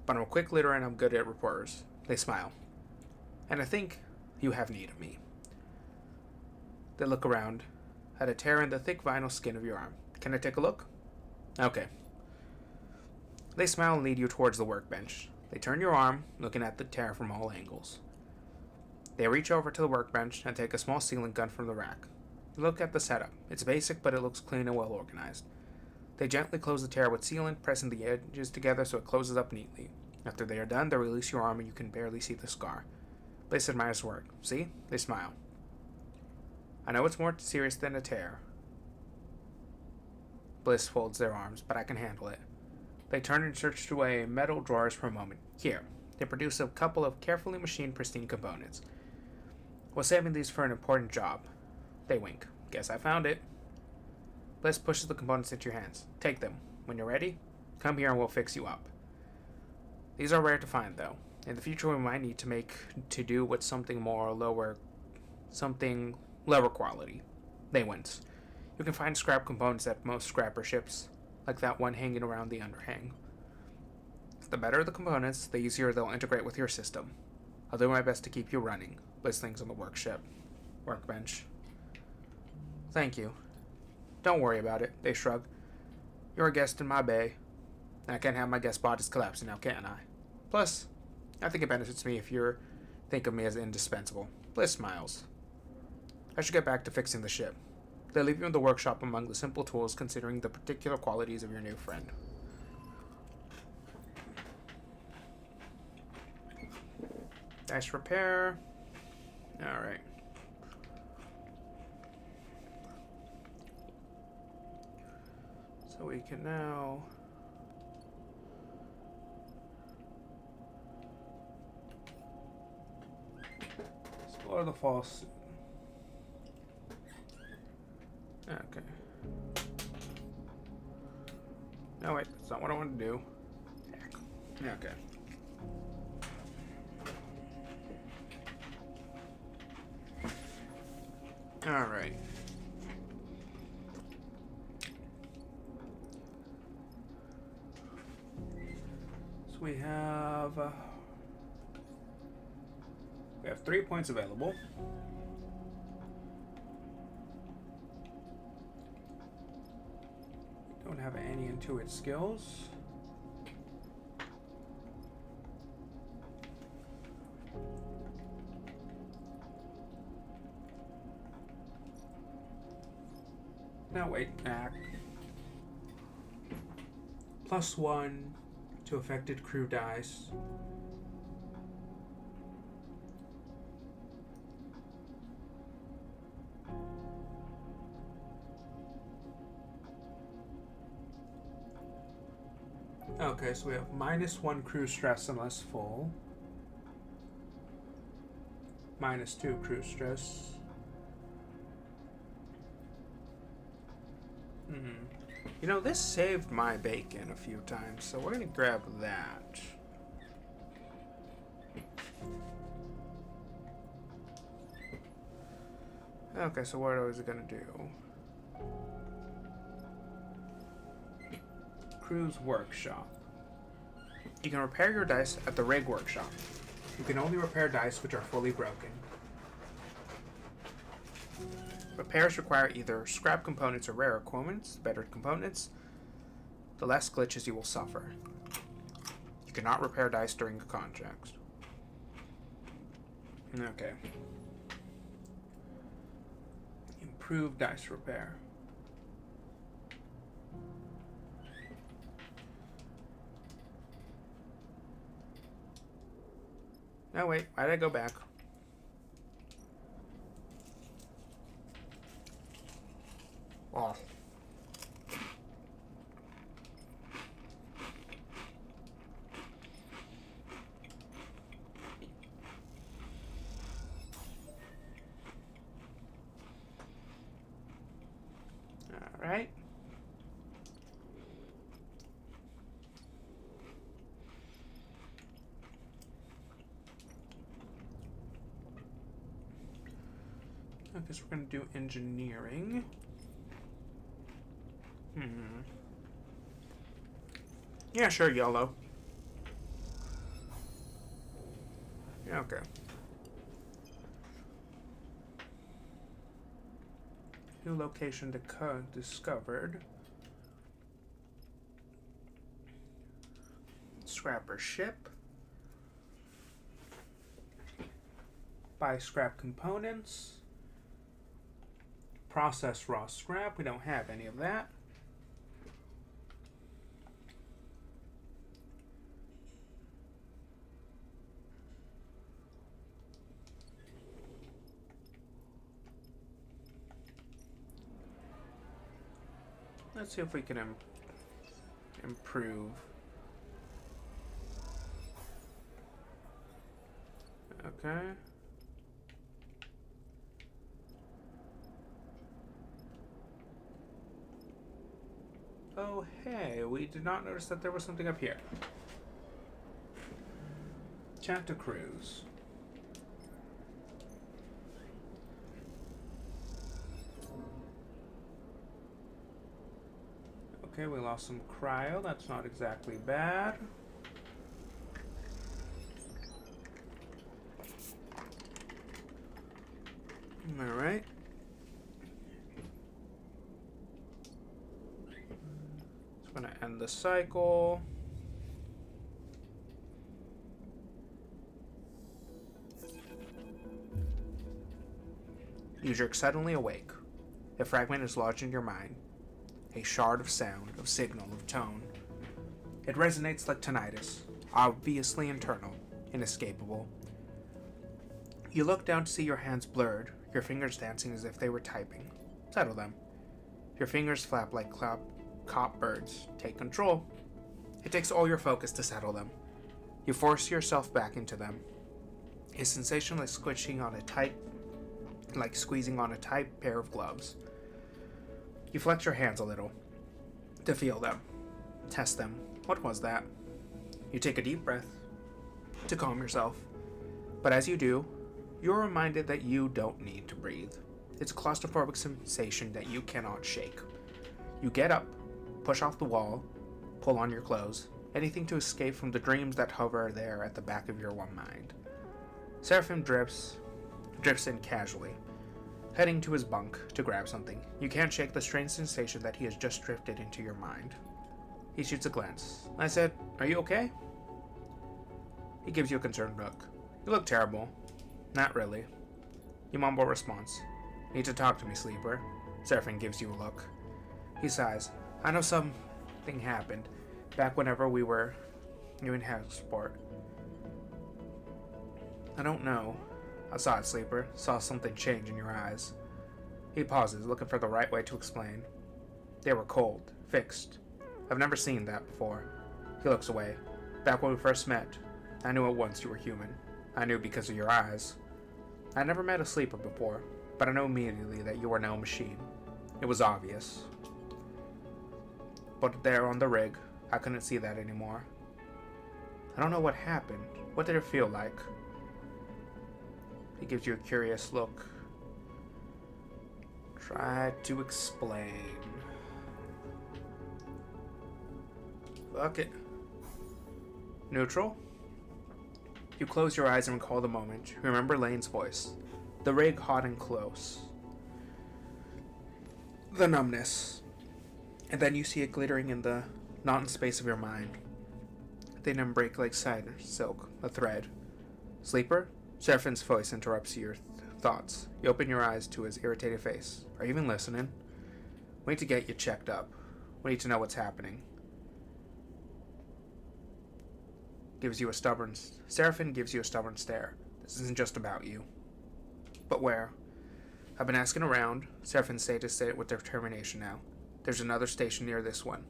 but I'm a quick leader and I'm good at repairs. They smile. And I think you have need of me. They look around at a tear in the thick vinyl skin of your arm. Can I take a look? Okay. They smile and lead you towards the workbench. They turn your arm, looking at the tear from all angles. They reach over to the workbench and take a small sealant gun from the rack. They look at the setup. It's basic, but it looks clean and well organized. They gently close the tear with sealant, pressing the edges together so it closes up neatly. After they are done, they release your arm and you can barely see the scar. Bliss admires work. See? They smile. I know it's more serious than a tear. Bliss folds their arms, but I can handle it. They turn and search away metal drawers for a moment. Here. They produce a couple of carefully machined pristine components. Was saving these for an important job. They wink. Guess I found it. Bliss pushes the components into your hands. Take them. When you're ready, come here and we'll fix you up. These are rare to find, though. In the future, we might need to do with something lower quality. They wince. You can find scrap components at most scrapper ships, like that one hanging around the underhang. The better the components, the easier they'll integrate with your system. I'll do my best to keep you running. Bliss things on the workbench. Thank you. Don't worry about it, they shrug. You're a guest in my bay, and I can't have my guest bodies collapsing now, can I? Plus, I think it benefits me if you think of me as indispensable. Bliss smiles. I should get back to fixing the ship. They leave you in the workshop among the simple tools considering the particular qualities of your new friend. Nice repair. Alright. So we can now... Or the false. Okay. No, wait, that's not what I want to do. Heck. Okay. Alright. So we have 3 points available. We don't have any intuit skills. No, wait. +1 to affected crew dice. Okay, so we have -1 crew stress unless full. -2 crew stress. You know, this saved my bacon a few times, so we're gonna grab that. Okay, so what is it gonna do? Crew's workshop. You can repair your dice at the rig workshop. You can only repair dice which are fully broken. Repairs require either scrap components or rare equipments. The better components, the less glitches you will suffer. You cannot repair dice during a contract. Okay. Improve dice repair. No, wait. Why did I go back? Oh. All right. I guess we're going to do engineering. Yeah, sure, yellow. Yeah, okay. New location discovered. Scrapper ship. Buy scrap components. Process raw scrap. We don't have any of that. Let's see if we can improve. Okay. Oh, hey, we did not notice that there was something up here. Chat to cruise. Okay, we lost some cryo. That's not exactly bad. Alright. Just gonna end the cycle. You jerk suddenly awake. A fragment is lodged in your mind. A shard of sound, of signal, of tone. It resonates like tinnitus, obviously internal, inescapable. You look down to see your hands blurred, your fingers dancing as if they were typing. Settle them. Your fingers flap like cop birds. Take control. It takes all your focus to settle them. You force yourself back into them. A sensation like squishing on a like squeezing on a tight pair of gloves. You flex your hands a little to feel them, test them. What was that? You take a deep breath to calm yourself, but as you do, you're reminded that you don't need to breathe. It's a claustrophobic sensation that you cannot shake. You get up, push off the wall, pull on your clothes, anything to escape from the dreams that hover there at the back of your one mind. Seraphim drifts in casually, heading to his bunk to grab something. You can't shake the strange sensation that he has just drifted into your mind. He shoots a glance. I said, "Are you okay?" He gives you a concerned look. "You look terrible." "Not really." You mumble a response. "Need to talk to me, sleeper." Seraphim gives you a look. He sighs. "I know something happened back whenever we were doing house sport." "I don't know." "I saw it, sleeper. Saw something change in your eyes." He pauses, looking for the right way to explain. "They were cold, fixed. I've never seen that before." He looks away. "Back when we first met, I knew at once you were human. I knew because of your eyes. I never met a sleeper before, but I know immediately that you were no machine. It was obvious. But there on the rig, I couldn't see that anymore. I don't know what happened. What did it feel like?" He gives you a curious look. Try to explain. Fuck it. Neutral? You close your eyes and recall the moment. You remember Lane's voice. The rig hot and close. The numbness. And then you see it glittering in the not in space of your mind. They then break like silk, a thread. "Sleeper?" Seraphim's voice interrupts your thoughts. You open your eyes to his irritated face. "Are you even listening? We need to get you checked up. We need to know what's happening." Seraphim gives you a stubborn stare. "This isn't just about you." "But where?" "I've been asking around." Seraphim states it with determination now. "There's another station near this one.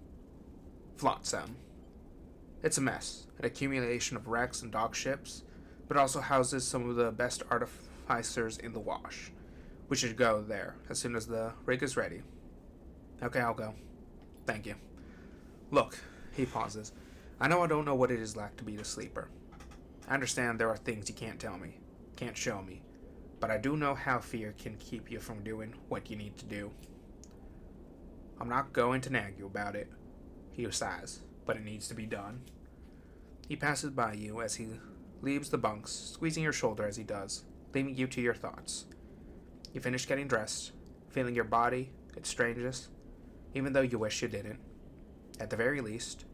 Flotsam. It's a mess, an accumulation of wrecks and dock ships, but also houses some of the best artificers in the wash. We should go there as soon as the rig is ready." "Okay, I'll go. Thank you." "Look," he pauses. "I know I don't know what it is like to be the sleeper. I understand there are things you can't tell me, can't show me, but I do know how fear can keep you from doing what you need to do. I'm not going to nag you about it." He sighs, "But it needs to be done." He passes by you as he leaves the bunks, squeezing your shoulder as he does, leaving you to your thoughts. You finish getting dressed, feeling your body, its strangeness, even though you wish you didn't. At the very least,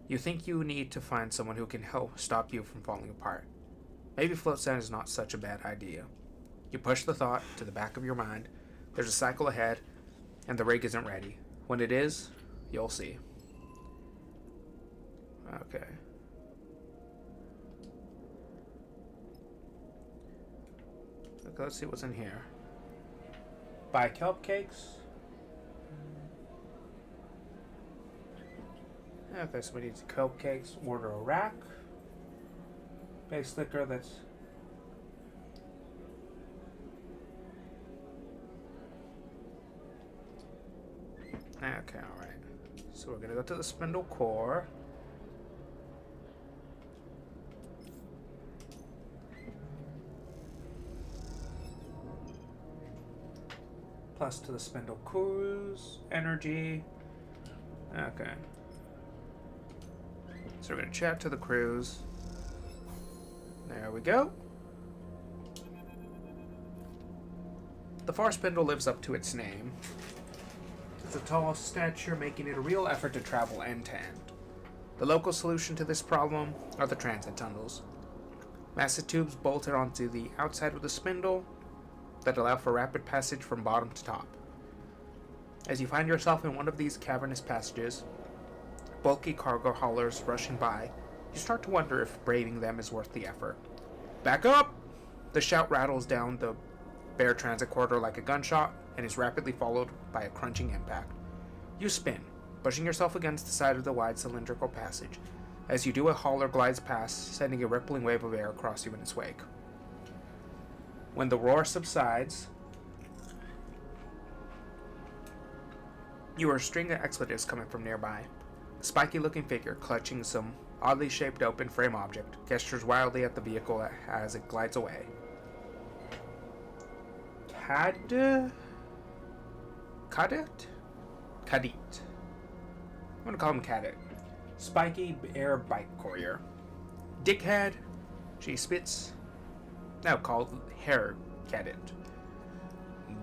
you think you need to find someone who can help stop you from falling apart. Maybe flotsam is not such a bad idea. You push the thought to the back of your mind. There's a cycle ahead, and the rig isn't ready. When it is, you'll see. Okay. Okay, let's see what's in here. Buy kelp cakes. Okay, so we need kelp cakes. Order a rack. Base liquor that's... Okay, alright. So we're gonna go to the spindle core. Plus to the spindle cores. Energy. Okay. So we're going to chat to the crews. There we go. The far spindle lives up to its name. It's a tall stature, making it a real effort to travel end to end. The local solution to this problem are the transit tunnels. Massive tubes bolted onto the outside of the spindle that allow for rapid passage from bottom to top. As you find yourself in one of these cavernous passages, bulky cargo haulers rushing by, you start to wonder if braving them is worth the effort. "Back up!" The shout rattles down the bare transit corridor like a gunshot and is rapidly followed by a crunching impact. You spin, pushing yourself against the side of the wide cylindrical passage. As you do, a hauler glides past, sending a rippling wave of air across you in its wake. When the roar subsides, you hear a string of expletives coming from nearby. A spiky-looking figure clutching some oddly shaped open frame object gestures wildly at the vehicle as it glides away. Kadit? I'm gonna call him Kadit. Spiky air bike courier. Dickhead, she spits. Now called hair Kadit.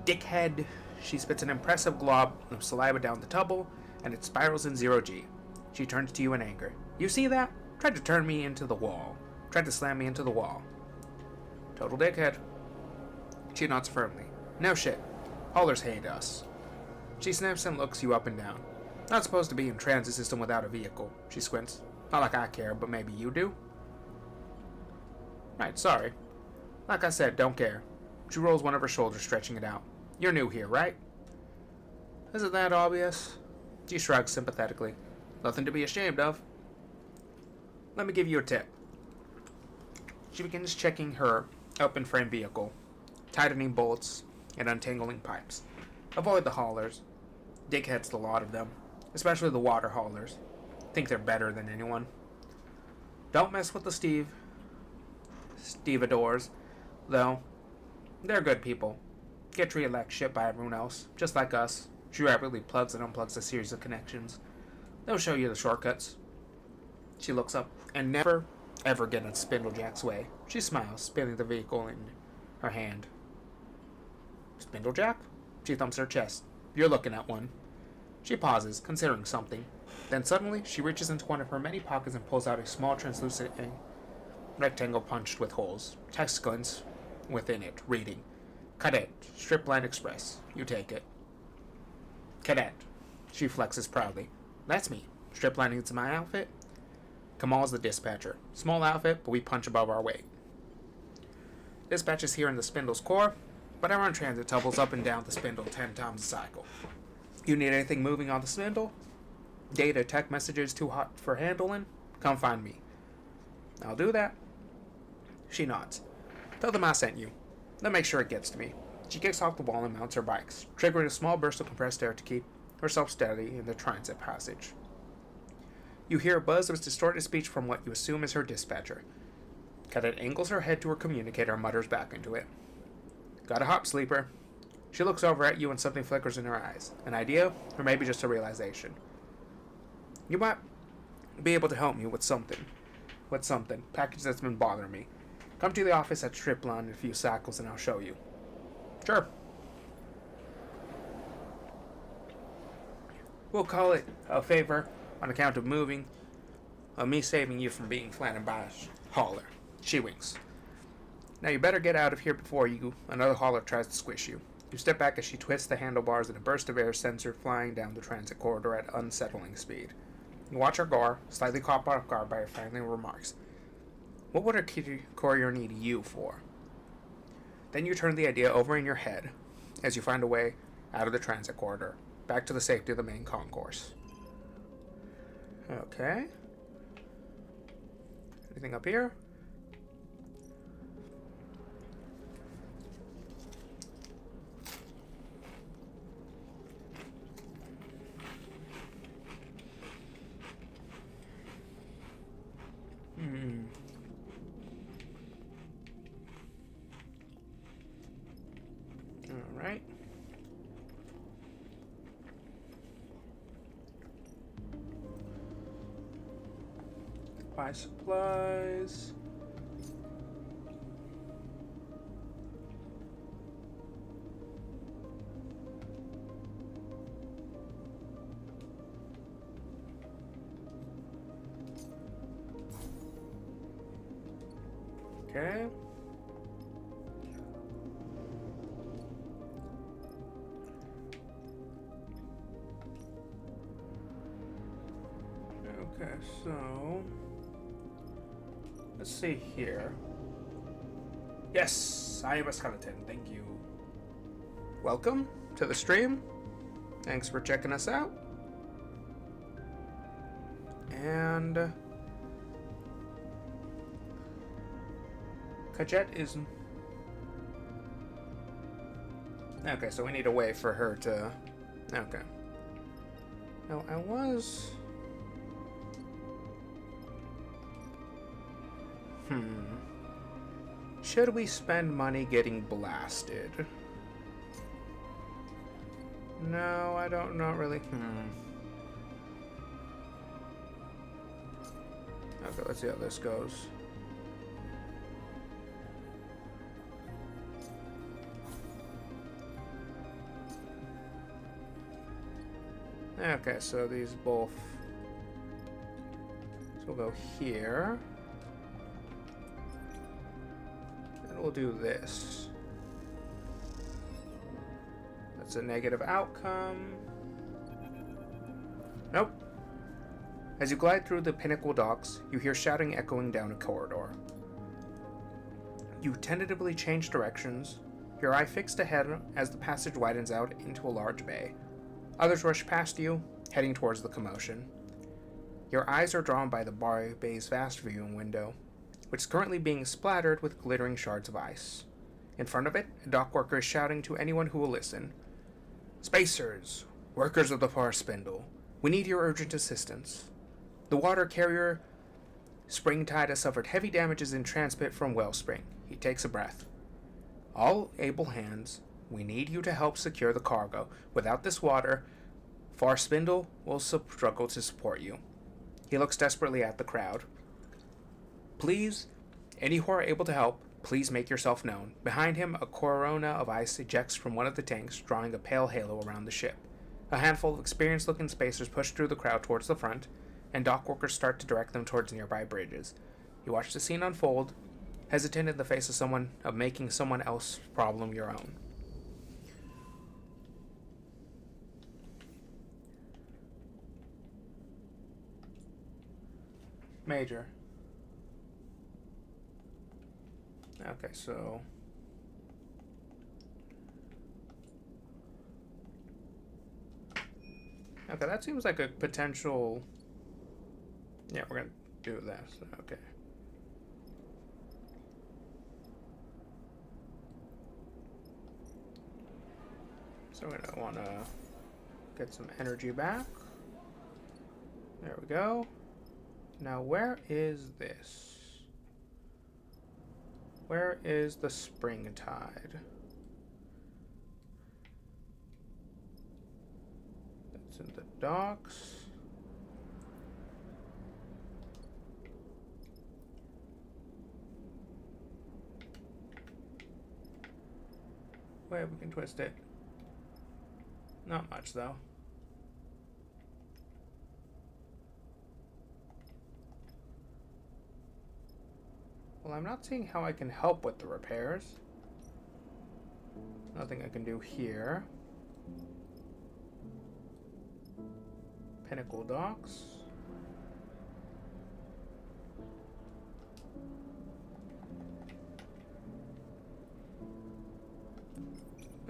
Dickhead, she spits an impressive glob of saliva down the tubble, and it spirals in 0G. She turns to you in anger. You see that? Tried to turn me into the wall. Tried to slam me into the wall. Total dickhead. She nods firmly. No shit. Haulers hate us. She sniffs and looks you up and down. Not supposed to be in transit system without a vehicle. She squints. Not like I care, but maybe you do? Right, sorry. Like I said, don't care. She rolls one of her shoulders, stretching it out. You're new here, right? Isn't that obvious? She shrugs sympathetically. Nothing to be ashamed of. Let me give you a tip. She begins checking her open frame vehicle, tightening bolts and untangling pipes. Avoid the haulers. Dickheads, the lot of them. Especially the water haulers. Think they're better than anyone. Don't mess with the stevedores, though. They're good people. Get treated like shit by everyone else, just like us. She rapidly plugs and unplugs a series of connections. They'll show you the shortcuts. She looks up and never, ever get in Spindlejack's way. She smiles, spinning the vehicle in her hand. Spindlejack? She thumps her chest. You're looking at one. She pauses, considering something. Then suddenly, she reaches into one of her many pockets and pulls out a small translucent rectangle punched with holes. Text glints within it, reading, Cadet, Stripline Express. You take it. Cadet. She flexes proudly. That's me. Striplining is my outfit. Kamal's the dispatcher. Small outfit, but we punch above our weight. Dispatch is here in the Spindle's core, but I run transit tubbles up and down the Spindle 10 times a cycle. You need anything moving on the Spindle? Data, tech messages too hot for handling? Come find me. I'll do that. She nods. Tell them I sent you. They'll make sure it gets to me. She kicks off the wall and mounts her bikes, triggering a small burst of compressed air to keep herself steady in the transit passage. You hear a buzz of distorted speech from what you assume is her dispatcher. Cadet angles her head to her communicator and mutters back into it. Got a hop, sleeper. She looks over at you and something flickers in her eyes. An idea, or maybe just a realization. You might be able to help me with something. Package that's been bothering me. Come to the office at Stripline in a few cycles and I'll show you. Sure. We'll call it a favor on account of me saving you from being flattened by a hauler. She winks. Now you better get out of here before another hauler tries to squish you. You step back as she twists the handlebars and a burst of air sends her flying down the transit corridor at unsettling speed. You watch her gore, slightly caught off guard by her friendly remarks. What would a courier need you for? Then you turn the idea over in your head as you find a way out of the transit corridor, back to the safety of the main concourse. Okay. Anything up here? Alright. Buy supplies. Okay. Okay, so let's see here. Yes, I am a skeleton. Thank you. Welcome to the stream. Thanks for checking us out. And Kajet is Okay, so we need a way for her to... Okay. Now, I was... Should we spend money getting blasted? No, I don't, not really. Okay, let's see how this goes. Okay, so these both... So we'll go here. And we'll do this. That's a negative outcome. Nope. As you glide through the Pinnacle docks, you hear shouting echoing down a corridor. You tentatively change directions, your eye fixed ahead as the passage widens out into a large bay. Others rush past you, heading towards the commotion. Your eyes are drawn by the bay's vast viewing window, which is currently being splattered with glittering shards of ice. In front of it, a dock worker is shouting to anyone who will listen. "Spacers, workers of the Far Spindle, we need your urgent assistance. The water carrier Springtide has suffered heavy damages in transport from Wellspring." He takes a breath. "All able hands, we need you to help secure the cargo. Without this water, Far Spindle will struggle to support you." He looks desperately at the crowd. "Please, any who are able to help, please make yourself known." Behind him, a corona of ice ejects from one of the tanks, drawing a pale halo around the ship. A handful of experienced-looking spacers push through the crowd towards the front, and dock workers start to direct them towards nearby bridges. You watch the scene unfold, hesitant in the face of making someone else's problem your own. Major. Okay, so... Okay, that seems like a potential... Yeah, we're gonna do this. Okay. So we're gonna want to get some energy back. There we go. Now, where is this? Where is the Springtide? That's in the docks. Wait, we can twist it. Not much, though. Well, I'm not seeing how I can help with the repairs. Nothing I can do here. Pinnacle docks.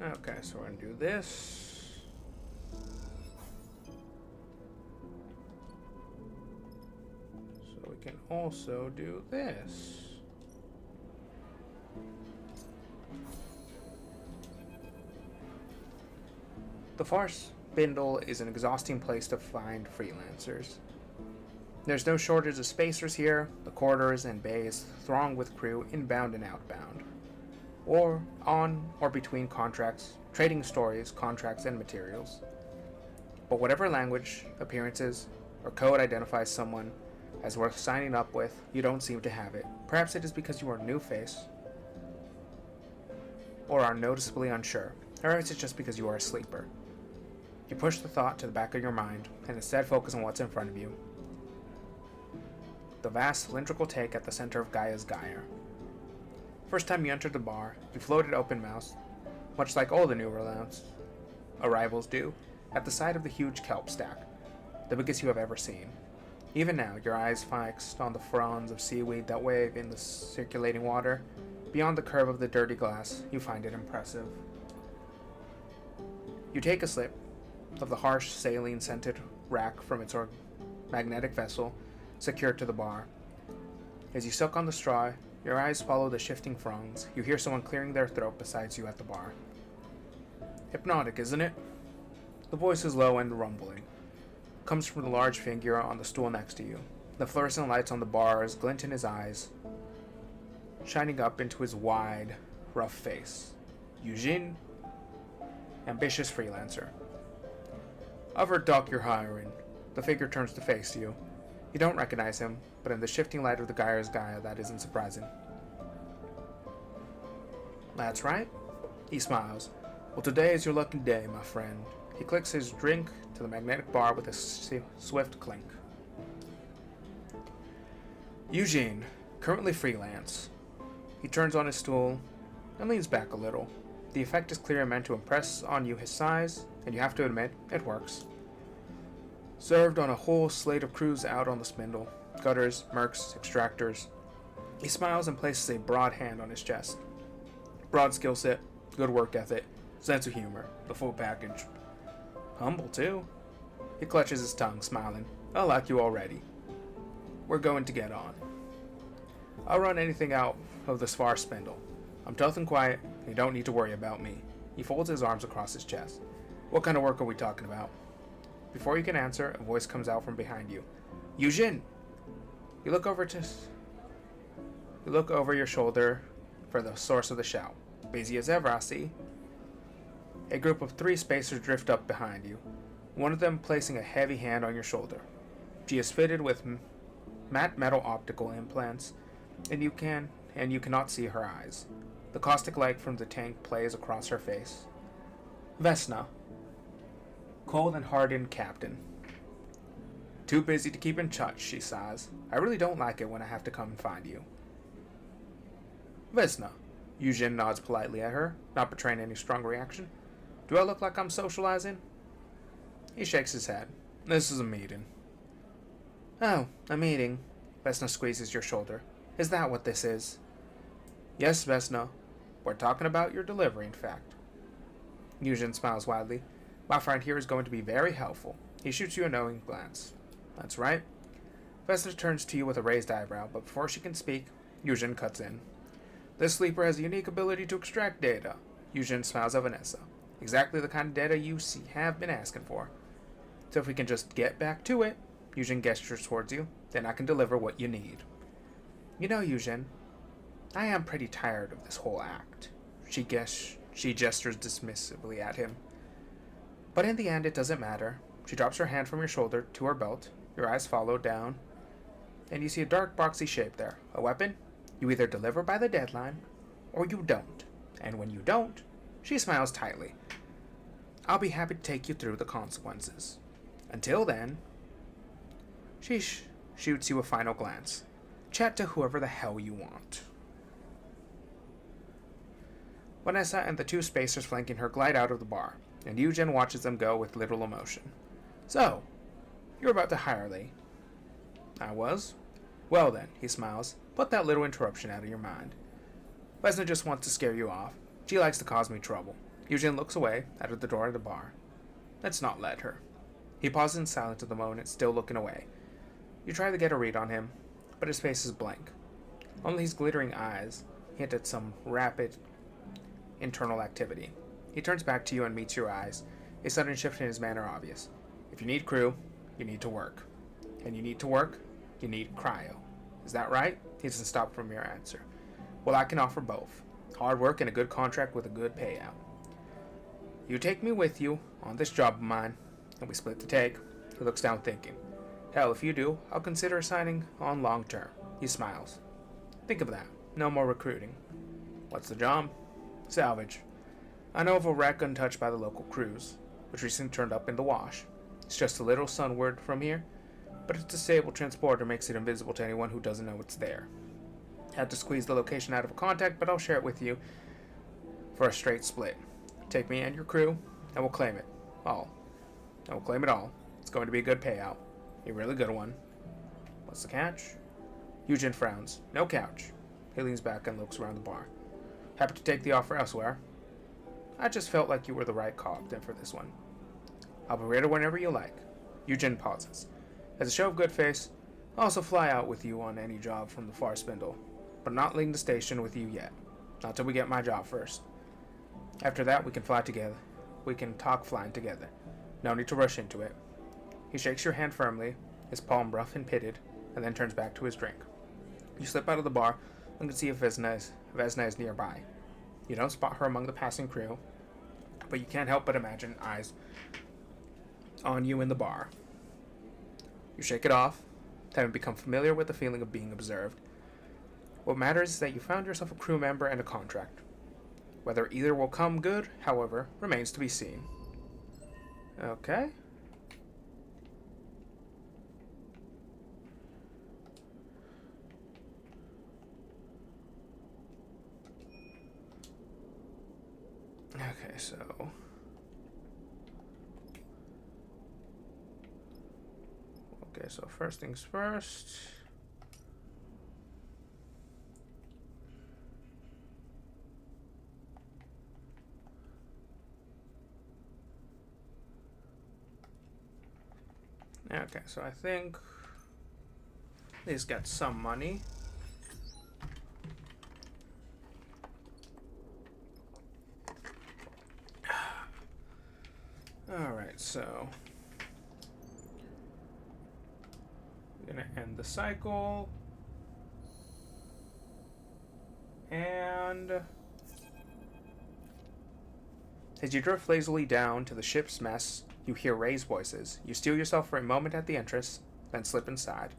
Okay, so we're gonna do this. So we can also do this. The Far Spindle is an exhausting place to find freelancers. There's no shortage of spacers here. The corridors and bays throng with crew inbound and outbound, or on or between contracts, trading stories, contracts, and materials. But whatever language, appearances, or code identifies someone as worth signing up with, you don't seem to have it. Perhaps it is because you are a new face, or are noticeably unsure, or is it just because you are a sleeper? You push the thought to the back of your mind, and instead focus on what's in front of you. The vast cylindrical tank at the center of Gaia's gyre. First time you entered the bar, you floated open-mouthed, much like all the new arrivals do, at the sight of the huge kelp stack, the biggest you have ever seen. Even now, your eyes fixed on the fronds of seaweed that wave in the circulating water, beyond the curve of the dirty glass, you find it impressive. You take a sip of the harsh, saline-scented rack from its magnetic vessel, secured to the bar. As you suck on the straw, your eyes follow the shifting fronds. You hear someone clearing their throat beside you at the bar. Hypnotic, isn't it? The voice is low and rumbling. It comes from the large figure on the stool next to you. The fluorescent lights on the bars glint in his eyes, shining up into his wide, rough face. Eugene? Ambitious freelancer. Over dock you're hiring. The figure turns to face you. You don't recognize him, but in the shifting light of the Gaia's Gaia, that isn't surprising. That's right. He smiles. Well, today is your lucky day, my friend. He clicks his drink to the magnetic bar with a swift clink. Eugene, currently freelance. He turns on his stool and leans back a little. The effect is clearly meant to impress on you his size, and you have to admit, it works. Served on a whole slate of crews out on the spindle. Gutters, mercs, extractors. He smiles and places a broad hand on his chest. Broad skill set, good work ethic, sense of humor, the full package. Humble, too. He clutches his tongue, smiling. I like you already. We're going to get on. I'll run anything out of this far spindle. I'm tough and quiet, and you don't need to worry about me. He folds his arms across his chest. What kind of work are we talking about? Before you can answer, a voice comes out from behind you. Eugene! You look over your shoulder for the source of the shout. Busy as ever, I see. A group of 3 spacers drift up behind you, one of them placing a heavy hand on your shoulder. She is fitted with matte metal optical implants, and you cannot see her eyes. The caustic light from the tank plays across her face. Vesna. Cold and hardened captain. Too busy to keep in touch, she sighs. I really don't like it when I have to come and find you. Vesna. Eugene nods politely at her, not betraying any strong reaction. Do I look like I'm socializing? He shakes his head. This is a meeting. Oh, a meeting. Vesna squeezes your shoulder. Is that what this is? Yes, Vesna. We're talking about your delivery, in fact. Eugene smiles widely. My friend here is going to be very helpful. He shoots you a knowing glance. That's right. Vesna turns to you with a raised eyebrow, but before she can speak, Eugene cuts in. This sleeper has a unique ability to extract data. Eugene smiles at Vanessa. Exactly the kind of data you have been asking for. So if we can just get back to it, Eugene gestures towards you, then I can deliver what you need. You know, Eugene, I am pretty tired of this whole act. She gestures dismissively at him. But in the end, it doesn't matter. She drops her hand from your shoulder to her belt. Your eyes follow down, and you see a dark boxy shape there. A weapon? You either deliver by the deadline, or you don't. And when you don't, she smiles tightly. I'll be happy to take you through the consequences. Until then, she shoots you a final glance. Chat to whoever the hell you want. Vanessa and the 2 spacers flanking her glide out of the bar, and Eugene watches them go with little emotion. So, you're about to hire Lee. I was. Well then, he smiles, put that little interruption out of your mind. Vesna just wants to scare you off. She likes to cause me trouble. Eugene looks away, out of the door of the bar. Let's not let her. He pauses in silence at the moment, still looking away. You try to get a read on him, but his face is blank. Only his glittering eyes hint at some rapid internal activity. He turns back to you and meets your eyes, a sudden shift in his manner obvious. If you need crew, you need to work. And you need to work, you need cryo. Is that right? He doesn't stop from your answer. Well, I can offer both. Hard work and a good contract with a good payout. You take me with you on this job of mine, and we split the take. He looks down thinking. Hell, if you do, I'll consider signing on long term. He smiles. Think of that. No more recruiting. What's the job? Salvage. I know of a wreck untouched by the local crews, which recently turned up in the wash. It's just a little sunward from here, but its disabled transporter makes it invisible to anyone who doesn't know it's there. Had to squeeze the location out of a contact, but I'll share it with you for a straight split. Take me and your crew, and we'll claim it all. And we'll claim it all. It's going to be a good payout. A really good one. What's the catch? Eugene frowns. No couch. He leans back and looks around the bar. Happy to take the offer elsewhere. I just felt like you were the right captain for this one. I'll be ready whenever you like. Eugene pauses. As a show of good faith, I'll also fly out with you on any job from the far spindle, but not leaving the station with you yet. Not till we get my job first. After that, we can fly together. we can talk flying together. No need to rush into it. He shakes your hand firmly, his palm rough and pitted, and then turns back to his drink. You slip out of the bar and can see if Vesna is nearby. You don't spot her among the passing crew, but you can't help but imagine eyes on you in the bar. You shake it off, having become familiar with the feeling of being observed. What matters is that you found yourself a crew member and a contract. Whether either will come good, however, remains to be seen. Okay. Okay, so... Okay, so first things first. Okay, so I think he's got some money. Alright, so we're gonna end the cycle. And as you drift lazily down to the ship's mess, you hear raised voices. You steel yourself for a moment at the entrance, then slip inside.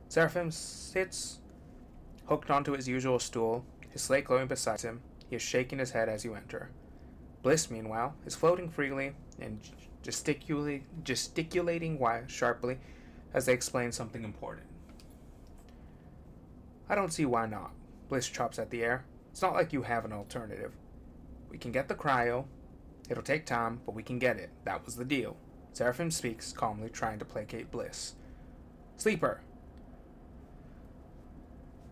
Seraphim sits hooked onto his usual stool, his slate glowing beside him. He is shaking his head as you enter. Bliss, meanwhile, is floating freely and gesticulating sharply as they explain something important. I don't see why not. Bliss chops at the air. It's not like you have an alternative. We can get the cryo. It'll take time, but we can get it. That was the deal. Seraphim speaks, calmly trying to placate Bliss. Sleeper!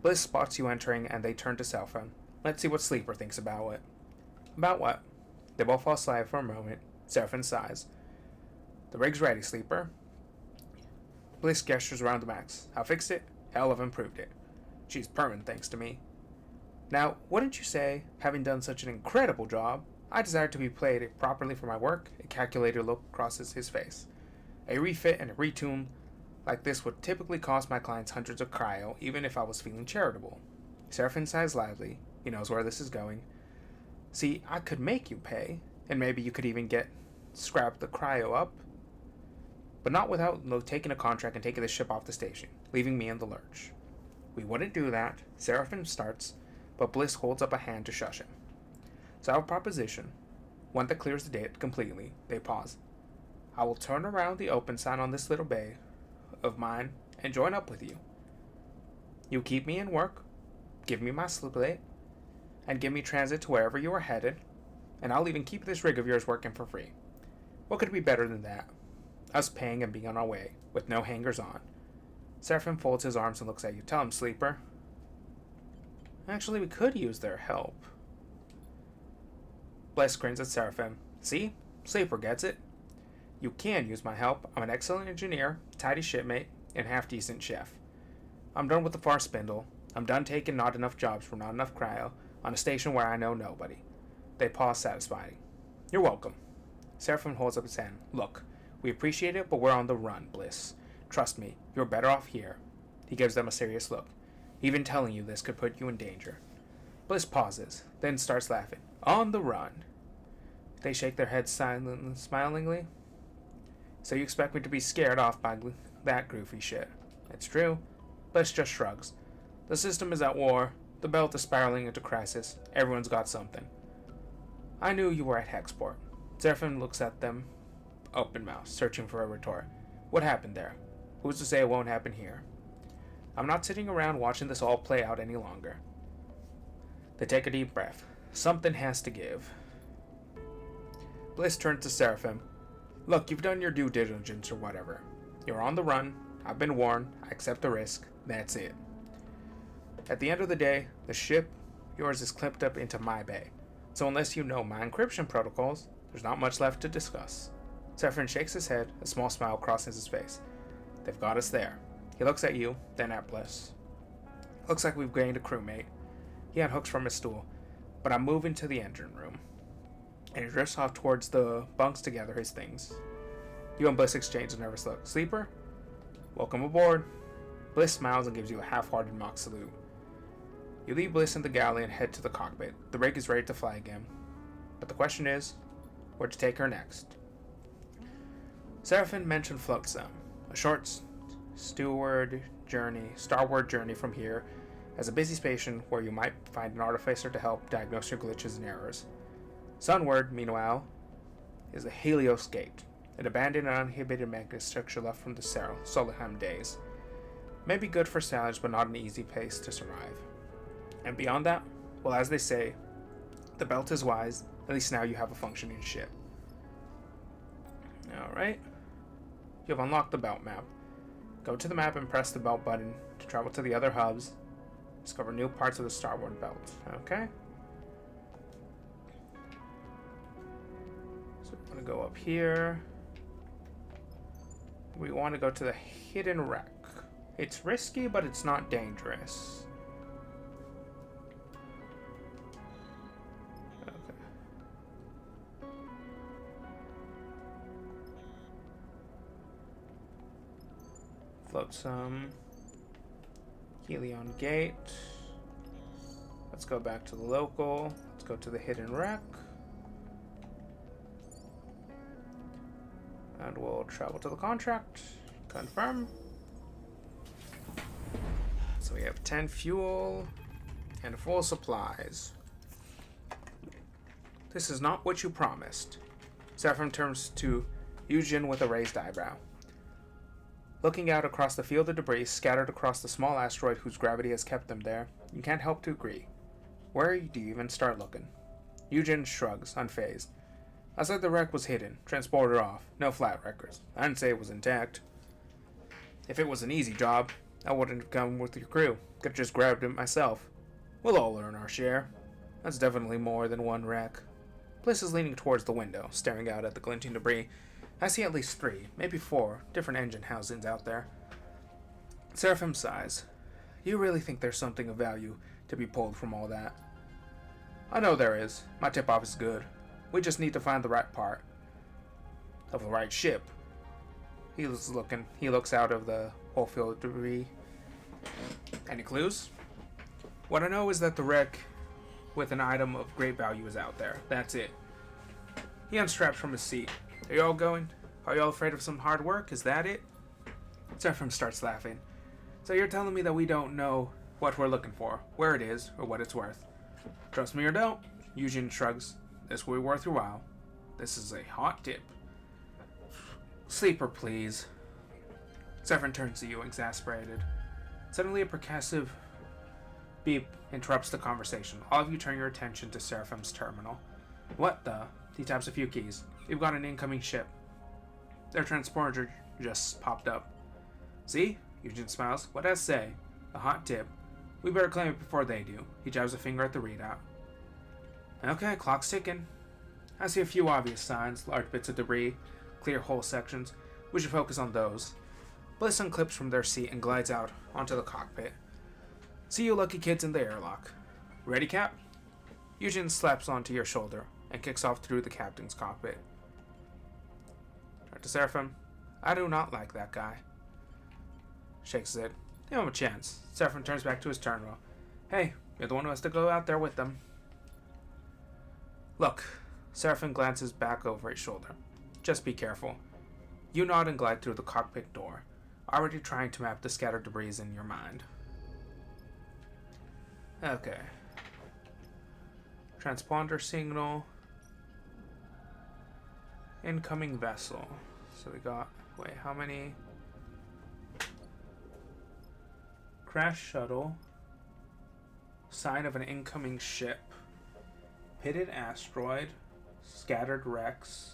Bliss spots you entering, and they turn to Seraphim. Let's see what Sleeper thinks about it. About what? They both fall silent for a moment. Seraphim sighs. The rig's ready, Sleeper. Bliss gestures around the max. I fixed it. Hell, I've improved it. She's permanent thanks to me. Now, wouldn't you say, having done such an incredible job, I desire to be paid properly for my work? A calculated look crosses his face. A refit and a retune like this would typically cost my clients hundreds of cryo, even if I was feeling charitable. Seraphim sighs loudly. He knows where this is going. See, I could make you pay, and maybe you could even scrap the cryo up, but not without taking a contract and taking the ship off the station, leaving me in the lurch. We wouldn't do that. Seraphim starts, but Bliss holds up a hand to shush him. So I have a proposition, one that clears the date completely. They pause. I will turn around the open sign on this little bay of mine and join up with you. You keep me in work, give me my slate, and give me transit to wherever you are headed, and I'll even keep this rig of yours working for free. What could be better than that? Us paying and being on our way, with no hangers on. Seraphim folds his arms and looks at you. Tell him, Sleeper. Actually, we could use their help. Bliss grins at Seraphim. See? Sleeper gets it. You can use my help. I'm an excellent engineer, tidy shipmate, and half-decent chef. I'm done with the far spindle. I'm done taking not enough jobs for not enough cryo on a station where I know nobody. They pause satisfied. You're welcome. Seraphim holds up his hand. Look, we appreciate it, but we're on the run, Bliss. Trust me, you're better off here. He gives them a serious look. Even telling you this could put you in danger. Bliss pauses, then starts laughing. On the run. They shake their heads smilingly. So you expect me to be scared off by that goofy shit? It's true. Bliss just shrugs. The system is at war. The belt is spiraling into crisis. Everyone's got something. I knew you were at Hexport. Seraphim looks at them, open mouth, searching for a retort. What happened there? Who's to say it won't happen here? I'm not sitting around watching this all play out any longer. They take a deep breath. Something has to give. Bliss turns to Seraphim. Look, you've done your due diligence or whatever. You're on the run. I've been warned. I accept the risk. That's it. At the end of the day, the ship, yours, is clipped up into my bay. So unless you know my encryption protocols, there's not much left to discuss. Seraphim shakes his head. A small smile crosses his face. They've got us there. He looks at you, then at Bliss. Looks like we've gained a crewmate. He unhooks from his stool. But I'm moving to the engine room. and he drifts off towards the bunks to gather his things. You and Bliss exchange a nervous look. Sleeper? Welcome aboard. Bliss smiles and gives you a half-hearted mock salute. You leave Bliss in the galley and head to the cockpit. The rig is ready to fly again. But the question is, where to take her next? Seraphim mentioned Flotsam, a short Starward journey from here, as a busy station where you might find an artificer to help diagnose your glitches and errors. Sunward, meanwhile, is the Helios Gate, an abandoned and uninhibited magnet structure left from the Solheim days. Maybe good for salvage, but not an easy place to survive. And beyond that, well, as they say, the belt is wise. At least now you have a functioning ship. Alright. You have unlocked the belt map. Go to the map and press the belt button to travel to the other hubs. Discover new parts of the Starward belt. Okay. So we want to go up here. We want to go to the hidden wreck. It's risky, but it's not dangerous. Flotsam, Helion Gate. Let's go back to the local. Let's go to the hidden wreck. And we'll travel to the contract. Confirm. So we have 10 fuel and full supplies. This is not what you promised. Seraphim turns to Eugen with a raised eyebrow. Looking out across the field of debris scattered across the small asteroid whose gravity has kept them there, you can't help to agree. Where do you even start looking? Eugen shrugs, unfazed. I said the wreck was hidden, transported off, no flat records. I didn't say it was intact. If it was an easy job, I wouldn't have come with your crew. Could have just grabbed it myself. We'll all earn our share. That's definitely more than one wreck. Bliss is leaning towards the window, staring out at the glinting debris. I see at least 3, maybe 4, different engine housings out there. Seraphim sighs. You really think there's something of value to be pulled from all that? I know there is. My tip-off is good. We just need to find the right part. Of the right ship. He looks out of the whole field of debris. Any clues? What I know is that the wreck with an item of great value is out there. That's it. He unstraps from his seat. Are you all going? Are you all afraid of some hard work? Is that it? Seraphim starts laughing. So you're telling me that we don't know what we're looking for, where it is, or what it's worth? Trust me or don't. Eugen shrugs. This will be worth your while. This is a hot tip. Sleeper, please. Seraphim turns to you, exasperated. Suddenly a percussive beep interrupts the conversation. All of you turn your attention to Seraphim's terminal. What the? He taps a few keys. You've got an incoming ship. Their transporter just popped up. See? Eugen smiles. What I say? A hot tip. We better claim it before they do. He jabs a finger at the readout. Okay, clock's ticking. I see a few obvious signs. Large bits of debris. Clear whole sections. We should focus on those. Bliss unclips from their seat and glides out onto the cockpit. See you lucky kids in the airlock. Ready, Cap? Eugen slaps onto your shoulder and kicks off through the captain's cockpit. Turn to Seraphim. I do not like that guy. Shakes his head. Give him a chance. Seraphim turns back to his terminal. Hey, you're the one who has to go out there with them. Look. Seraphim glances back over his shoulder. Just be careful. You nod and glide through the cockpit door, already trying to map the scattered debris in your mind. Okay. Transponder signal. Incoming vessel. So we got, wait, how many? Crash shuttle. Sign of an incoming ship. Pitted asteroid. Scattered wrecks.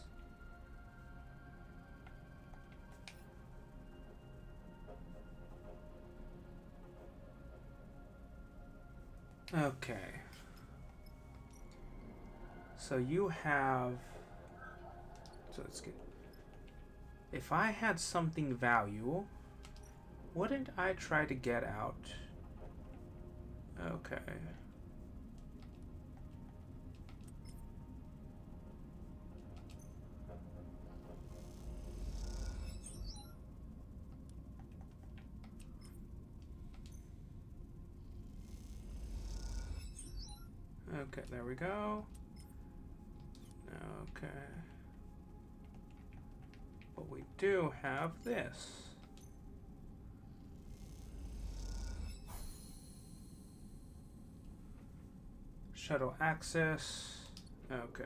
Okay. So you have... So let's get... If I had something valuable, wouldn't I try to get out? Okay. Okay, there we go. Okay. But we do have this. Shuttle access. Okay.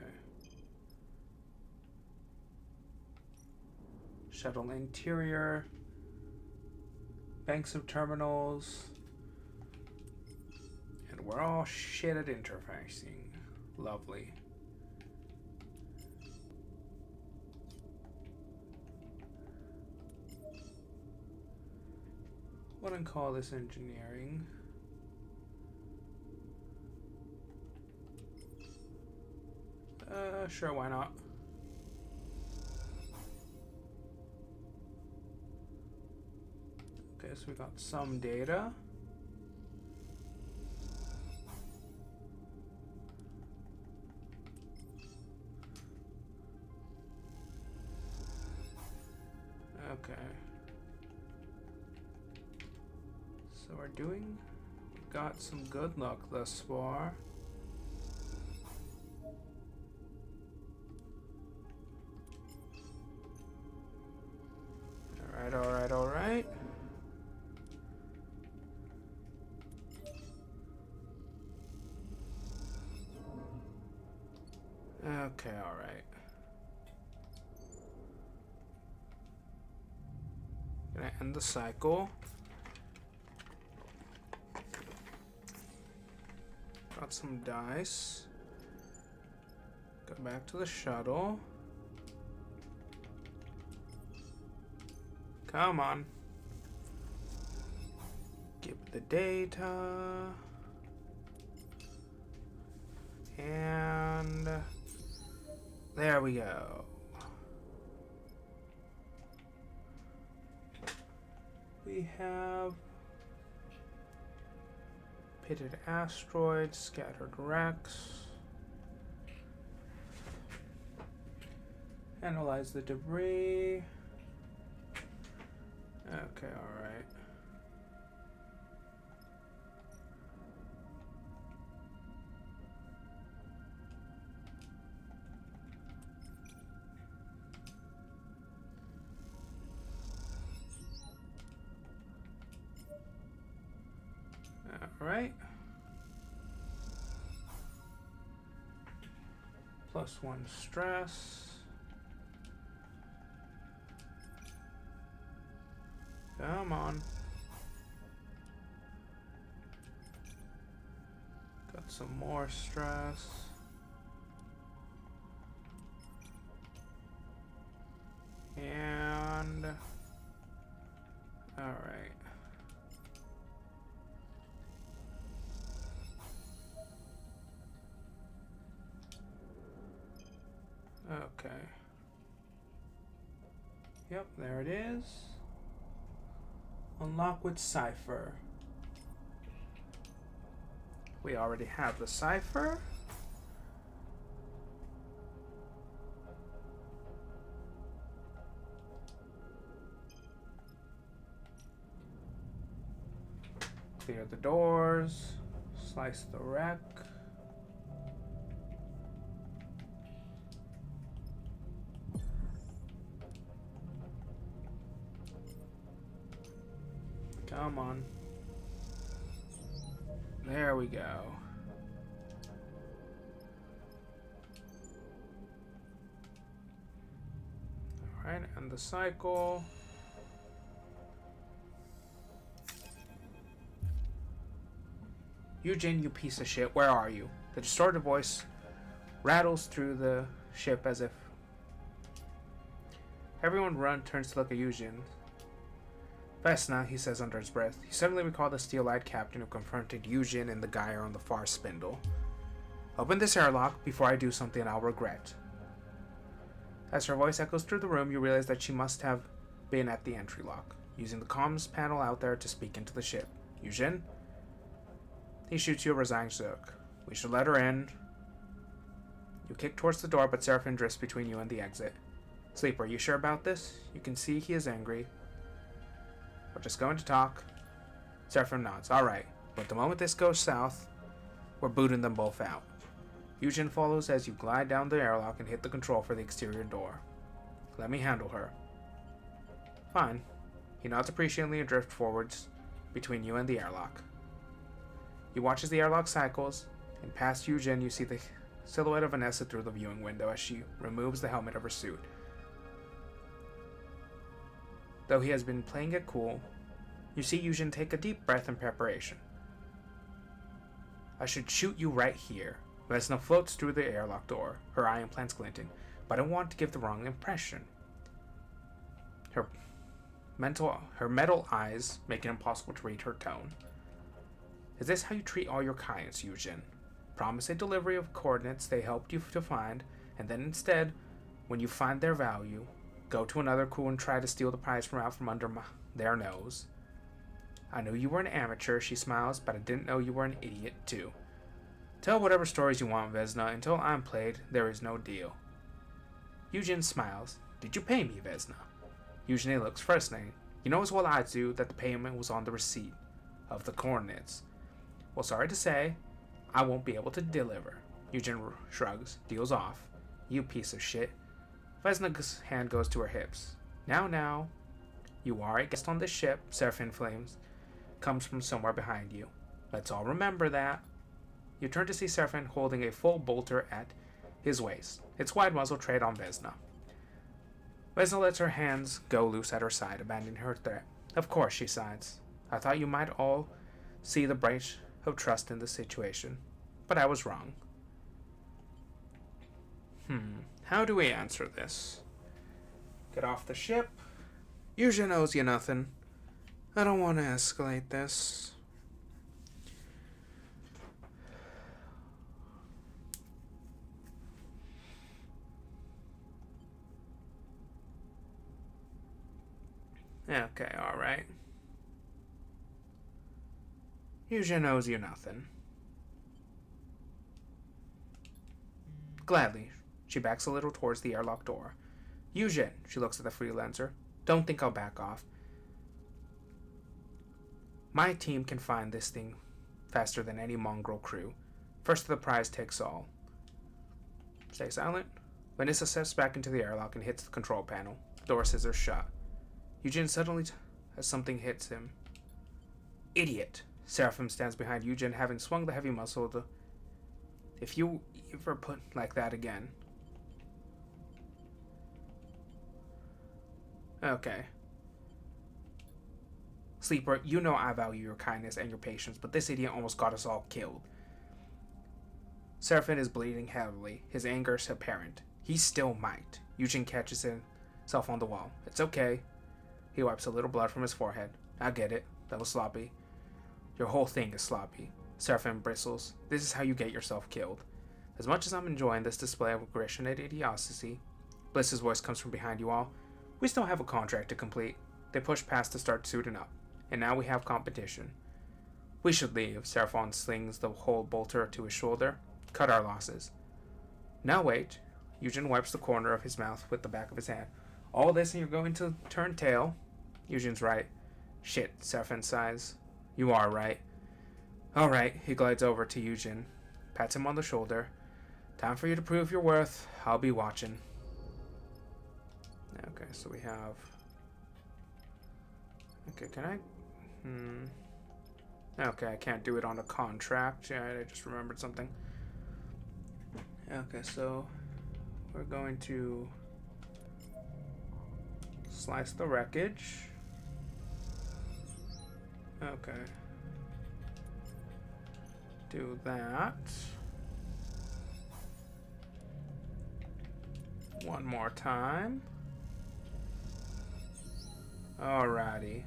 Shuttle interior. Banks of terminals. And we're all shit at interfacing. Lovely. Wouldn't call this engineering. Sure, why not? Okay, so we got some data. Okay. So we've got some good luck thus far. Alright. Okay, alright. Gonna end the cycle. Got some dice. Go back to the shuttle. Come on. Give the data. And there we go. We have pitted asteroids, scattered wrecks. Analyze the debris. Okay, alright. Alright. +1 stress. Come on. Got some more stress. And all right. Okay. Yep, there it is. Unlock with cipher. We already have the cipher. Clear the doors. Slice the wreck. Come on. There we go. Alright, and the cycle. Eugene, you piece of shit, where are you? The distorted voice rattles through the ship as if... Everyone turns to look at Eugene. Vesna, he says under his breath. He suddenly recalled the steel-eyed captain who confronted Eugene and the guy on the far spindle. Open this airlock before I do something I'll regret. As her voice echoes through the room, you realize that she must have been at the entry lock, using the comms panel out there to speak into the ship. Eugene? He shoots you a resigned look. We should let her in. You kick towards the door, but Seraphim drifts between you and the exit. Sleeper, are you sure about this? You can see he is angry. We're just going to talk. Seraphim nods. Alright, but the moment this goes south, we're booting them both out. Eugen follows as you glide down the airlock and hit the control for the exterior door. Let me handle her. Fine. He nods appreciatively and drifts forwards between you and the airlock. You watch as the airlock cycles, and past Eugen you see the silhouette of Vanessa through the viewing window as she removes the helmet of her suit. Though he has been playing it cool, you see Eugen take a deep breath in preparation. I should shoot you right here. Vesna floats through the airlock door, her eye implants glinting, but I don't want to give the wrong impression. Her metal eyes make it impossible to read her tone. Is this how you treat all your clients, Eugen? Promise a delivery of coordinates they helped you to find, and then instead, when you find their value, go to another crew and try to steal the prize from out from under their nose. I knew you were an amateur, she smiles, but I didn't know you were an idiot, too. Tell whatever stories you want, Vesna. Until I'm played, there is no deal. Eugen smiles. Did you pay me, Vesna? Eugen looks frustrated. You know as well as I do that the payment was on the receipt of the coordinates. Well, sorry to say, I won't be able to deliver. Eugen shrugs, deals off. You piece of shit. Vesna's hand goes to her hips. Now. You are a guest on this ship, Seraphim Flames. Comes from somewhere behind you. Let's all remember that. You turn to see Seraphim holding a full bolter at his waist, its wide muzzle trained on Vesna. Vesna lets her hands go loose at her side, abandoning her threat. Of course, she sighs. I thought you might all see the breach of trust in the situation, but I was wrong. How do we answer this? Get off the ship. Eugen owes you nothing. I don't want to escalate this. Okay, alright. Eugen owes you nothing. Gladly, she backs a little towards the airlock door. Eugen, she looks at the freelancer. Don't think I'll back off. My team can find this thing faster than any mongrel crew. First to the prize takes all. Stay silent. Vanessa steps back into the airlock and hits the control panel. Door scissors shut. Eugen suddenly, as something hits him. Idiot! Seraphim stands behind Eugen, having swung the heavy muzzle. If you ever put like that again. Okay. Sleeper, you know I value your kindness and your patience, but this idiot almost got us all killed. Seraphim is bleeding heavily, his anger is apparent. He still might. Eugen catches himself on the wall. It's okay. He wipes a little blood from his forehead. I get it. That was sloppy. Your whole thing is sloppy. Seraphim bristles. This is how you get yourself killed. As much as I'm enjoying this display of aggression and idiocy, Bliss's voice comes from behind you all. We still have a contract to complete. They push past to start suiting up. And now we have competition. We should leave. Seraphim slings the whole bolter to his shoulder. Cut our losses. Now wait. Eugen wipes the corner of his mouth with the back of his hand. All this and you're going to turn tail? Eugen's right. Shit, Seraphim sighs. You are right. Alright, he glides over to Eugen, pats him on the shoulder. Time for you to prove your worth. I'll be watching. Okay, so we have... Okay, can I... Okay, I can't do it on a contract. Yeah, I just remembered something. Okay, so... We're going to... Slice the wreckage. Okay. Do that. One more time. Alrighty.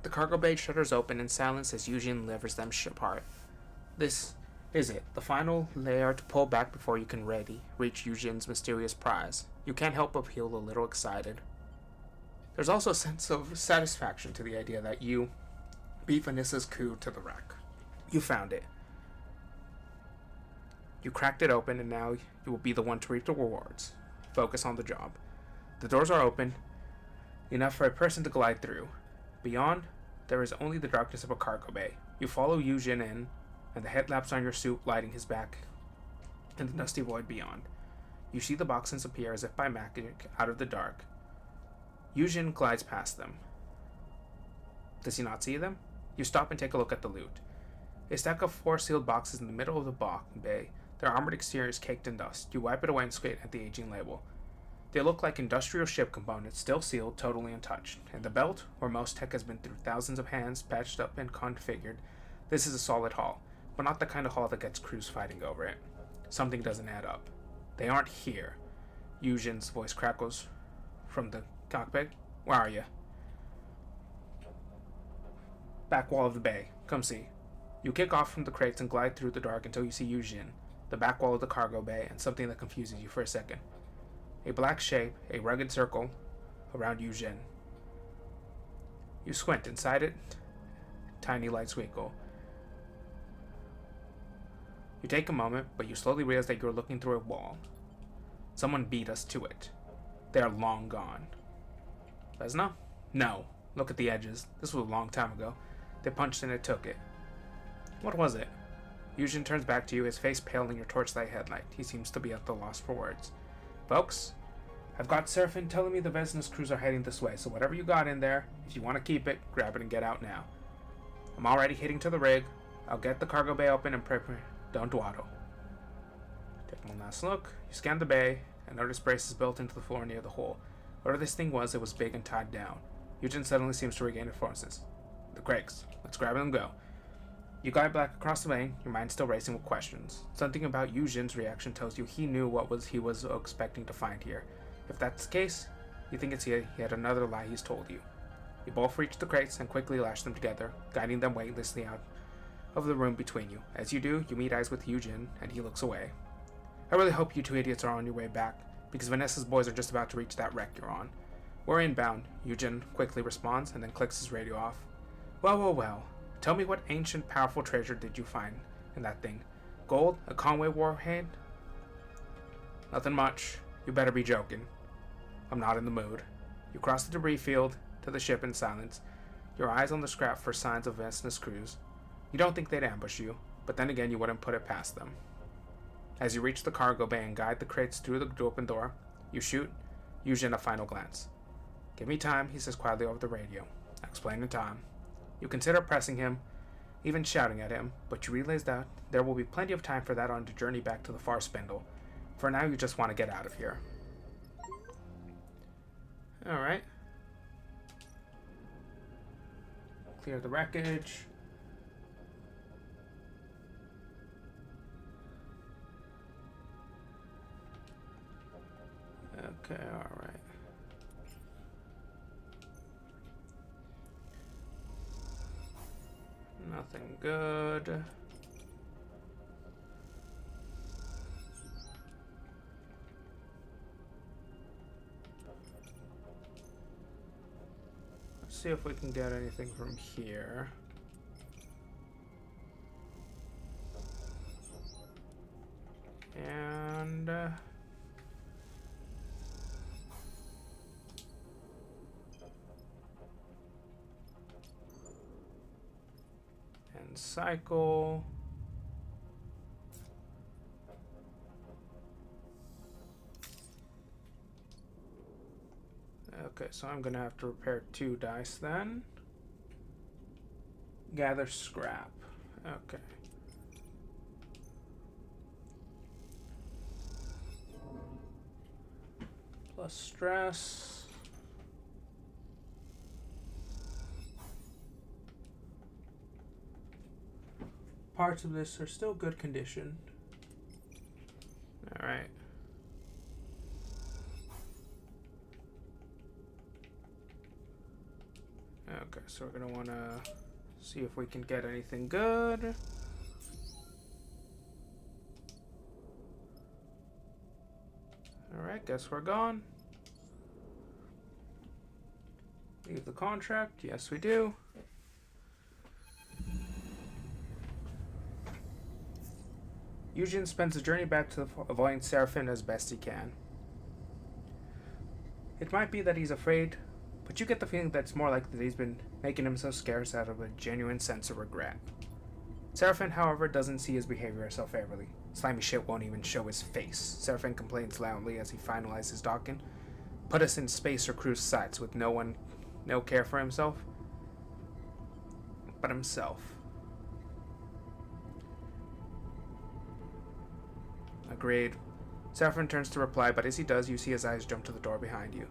The cargo bay shutters open in silence as Eugen levers them apart. This is it, the final layer to pull back before you can reach Eugen's mysterious prize. You can't help but feel a little excited. There's also a sense of satisfaction to the idea that you beat Vanessa's coup to the wreck. You found it. You cracked it open, and now you will be the one to reap the rewards. Focus on the job. The doors are open, enough for a person to glide through. Beyond, there is only the darkness of a cargo bay. You follow Eugen in, and the headlamps on your suit lighting his back in the dusty void beyond. You see the boxes appear as if by magic out of the dark. Yujin glides past them. Does he not see them? You stop and take a look at the loot. A stack of 4 sealed boxes in the middle of the bay, their armored exteriors caked in dust. You wipe it away and squint at the aging label. They look like industrial ship components, still sealed, totally untouched. And the belt, where most tech has been through thousands of hands, patched up and configured, this is a solid haul, but not the kind of haul that gets crews fighting over it. Something doesn't add up. They aren't here. Yujin's voice crackles from the cockpit. Where are you? Back wall of the bay. Come see. You kick off from the crates and glide through the dark until you see Yujin, the back wall of the cargo bay, and something that confuses you for a second. A black shape, a rugged circle around Yujin. You squint inside it. Tiny lights twinkle. You take a moment, but you slowly realize that you're looking through a wall. Someone beat us to it. They are long gone. Vesna? No. Look at the edges. This was a long time ago. They punched and it took it. What was it? Yujin turns back to you, his face pale in your torchlight headlight. He seems to be at the loss for words. Folks, I've got Seraphin telling me the Vesna's crews are heading this way, so whatever you got in there, if you want to keep it, grab it and get out now. I'm already heading to the rig. I'll get the cargo bay open and prepare. Don't dawdle. Take one last look. You scan the bay and notice braces built into the floor near the hole. Whatever this thing was, it was big and tied down. Yujin suddenly seems to regain his forces. The Craigs. Let's grab it and go. You glide back across the lane, your mind still racing with questions. Something about Yujin's reaction tells you he knew he was expecting to find here. If that's the case, you think it's yet another lie he's told you. You both reach the crates and quickly lash them together, guiding them weightlessly out of the room between you. As you do, you meet eyes with Yujin, and he looks away. I really hope you two idiots are on your way back, because Vanessa's boys are just about to reach that wreck you're on. We're inbound, Yujin quickly responds, and then clicks his radio off. Well. Tell me what ancient, powerful treasure did you find in that thing? Gold? A Conway warhead? Nothing much. You better be joking. I'm not in the mood. You cross the debris field to the ship in silence, your eyes on the scrap for signs of Vesna's crews. You don't think they'd ambush you, but then again you wouldn't put it past them. As you reach the cargo bay and guide the crates through the open door, you shoot Yujin a final glance. Give me time, he says quietly over the radio. I'll explain in time. You consider pressing him, even shouting at him, but you realize that there will be plenty of time for that on the journey back to the far spindle. For now, you just want to get out of here. Alright. Clear the wreckage. Okay, alright. Nothing good. Let's see if we can get anything from here. And cycle. Okay, so I'm gonna have to repair 2 dice then. Gather scrap. Okay. Plus stress. Parts of this are still good condition. Alright. Okay, so we're gonna wanna see if we can get anything good. Alright, guess we're gone. Leave the contract. Yes, we do. Yujin spends the journey back to avoiding Seraphin as best he can. It might be that he's afraid, but you get the feeling that it's more likely that he's been making himself scarce out of a genuine sense of regret. Seraphim, however, doesn't see his behavior so favorably. Slimy shit won't even show his face. Seraphim complains loudly as he finalizes docking. Put us in space or cruise sites with no care for himself but himself. Agreed. Seraphim turns to reply, but as he does, you see his eyes jump to the door behind you.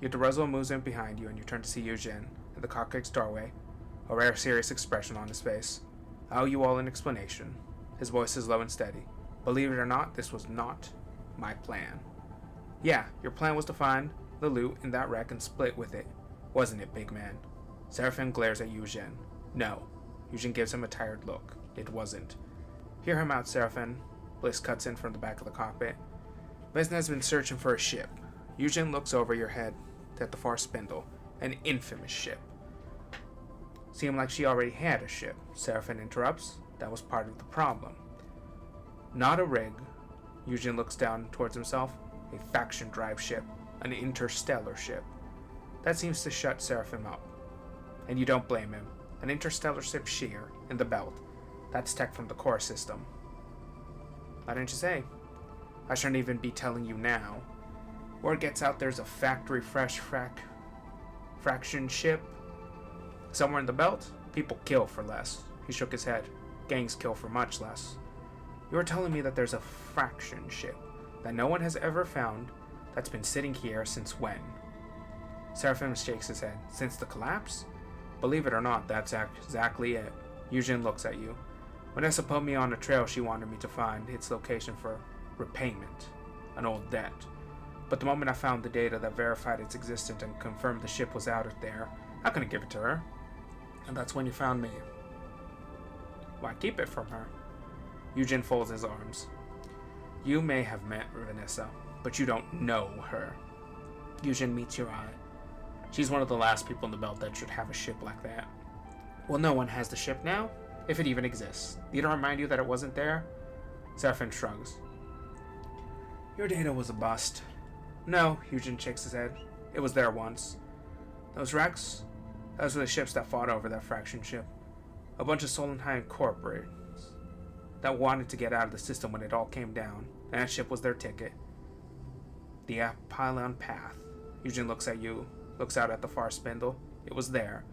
Yudarazo moves in behind you, and you turn to see Eugene in the cockpit's doorway, a rare serious expression on his face. I owe you all an explanation. His voice is low and steady. Believe it or not, this was not my plan. Yeah, your plan was to find the loot in that wreck and split with it, wasn't it, big man? Seraphim glares at Eugene. No. Eugene gives him a tired look. It wasn't. Hear him out, Seraphim. Bliss cuts in from the back of the cockpit. Vesna has been searching for a ship. Eugene looks over your head at the far spindle. An infamous ship. Seemed like she already had a ship. Seraphim interrupts. That was part of the problem. Not a rig. Eugene looks down towards himself. A faction drive ship. An interstellar ship. That seems to shut Seraphim up. And you don't blame him. An interstellar ship shear in the belt. That's tech from the core system. Why didn't you say? I shouldn't even be telling you now. Word gets out there's a factory fresh fraction ship somewhere in the belt. People kill for less. He shook his head. Gangs kill for much less. You're telling me that there's a fraction ship that no one has ever found that's been sitting here since when? Seraphim shakes his head. Since the collapse? Believe it or not, that's exactly it. Eugene looks at you. Vanessa put me on a trail she wanted me to find its location for repayment, an old debt. But the moment I found the data that verified its existence and confirmed the ship was out there, I couldn't give it to her. And that's when you found me. Why keep it from her? Eugene folds his arms. You may have met Vanessa, but you don't know her. Eugene meets your eye. She's one of the last people in the belt that should have a ship like that. Well, no one has the ship now, if it even exists. Need to remind you that it wasn't there? Seraphim shrugs. Your data was a bust. No, Eugene shakes his head. It was there once. Those wrecks? Those were the ships that fought over that fraction ship. A bunch of Solenheim corporates that wanted to get out of the system when it all came down, and that ship was their ticket. The Apollon Path. Eugene looks at you. Looks out at the far spindle. It was there,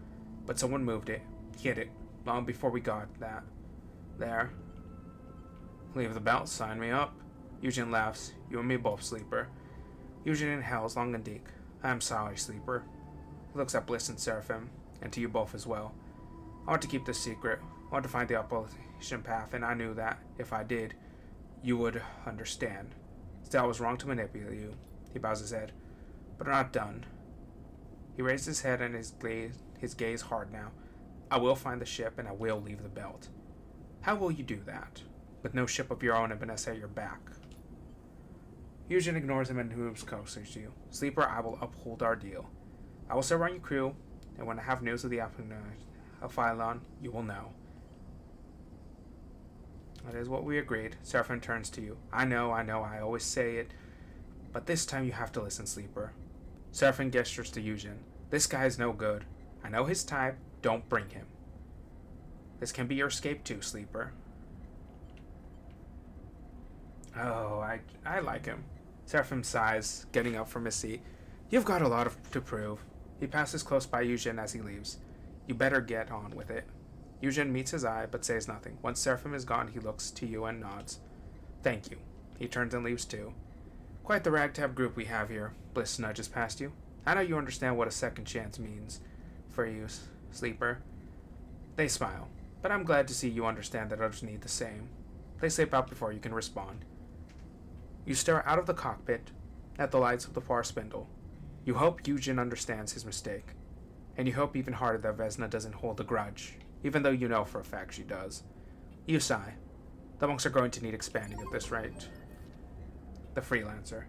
but someone moved it, hid it, long before we got that. There. Leave the belt, sign me up. Eugene laughs. You and me both, Sleeper. Eugene inhales long and deep. I'm sorry, Sleeper. He looks at Bliss and Seraphim, and to you both as well. I want to keep this secret. I want to find the Appalachian Path, and I knew that, if I did, you would understand. Still, I was wrong to manipulate you. He bows his head. But I'm not done. He raised his head and his gaze hard now. I will find the ship and I will leave the belt. How will you do that? With no ship of your own and Vanessa at your back. Eugene ignores him and moves closer to you. Sleeper, I will uphold our deal. I will serve on your crew, and when I have news of the Apollon, you will know. That is what we agreed. Seraphim turns to you. I know, I always say it, but this time you have to listen, Sleeper. Seraphim gestures to Eugene. This guy is no good. I know his type. Don't bring him. This can be your escape too, Sleeper. Oh, I like him. Seraphim sighs, getting up from his seat. You've got a lot to prove. He passes close by Eugene as he leaves. You better get on with it. Eugene meets his eye, but says nothing. Once Seraphim is gone, he looks to you and nods. Thank you. He turns and leaves too. Quite the ragtag group we have here. Bliss nudges past you. I know you understand what a second chance means for you, Sleeper. They smile, but I'm glad to see you understand that others need the same. They slip out before you can respond. You stare out of the cockpit at the lights of the far spindle. You hope Eugene understands his mistake, and you hope even harder that Vesna doesn't hold a grudge, even though you know for a fact she does. You sigh. The monks are going to need expanding at this rate. The freelancer.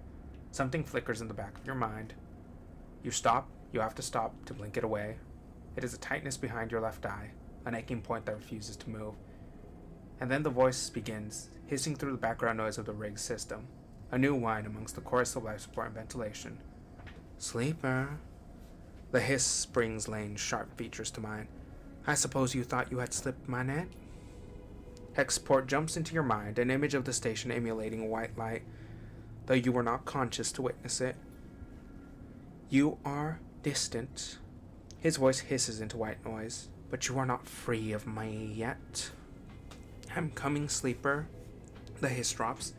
Something flickers in the back of your mind. You stop. You have to stop to blink it away. It is a tightness behind your left eye, an aching point that refuses to move. And then the voice begins, hissing through the background noise of the rig system, a new whine amongst the chorus of life support and ventilation. Sleeper. The hiss brings Lane's sharp features to mind. I suppose you thought you had slipped my net? Hexport jumps into your mind, an image of the station emulating a white light, though you were not conscious to witness it. You are distant. His voice hisses into white noise, but you are not free of me yet. I'm coming, sleeper. The hiss drops,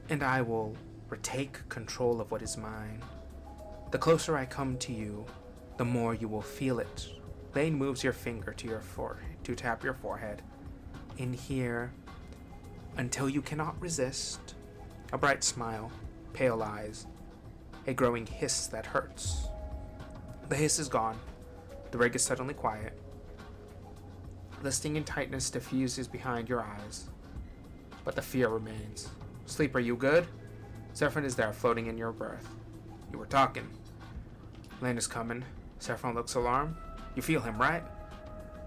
and I will retake control of what is mine. The closer I come to you, the more you will feel it. Lane moves your finger to your forehead to tap your forehead. In here, until you cannot resist. A bright smile, pale eyes, a growing hiss that hurts. The hiss is gone. The rig is suddenly quiet. The stinging tightness diffuses behind your eyes, but the fear remains. Sleep, are you good? Saffron is there, floating in your berth. You were talking. Lane is coming. Saffron looks alarmed. You feel him, right?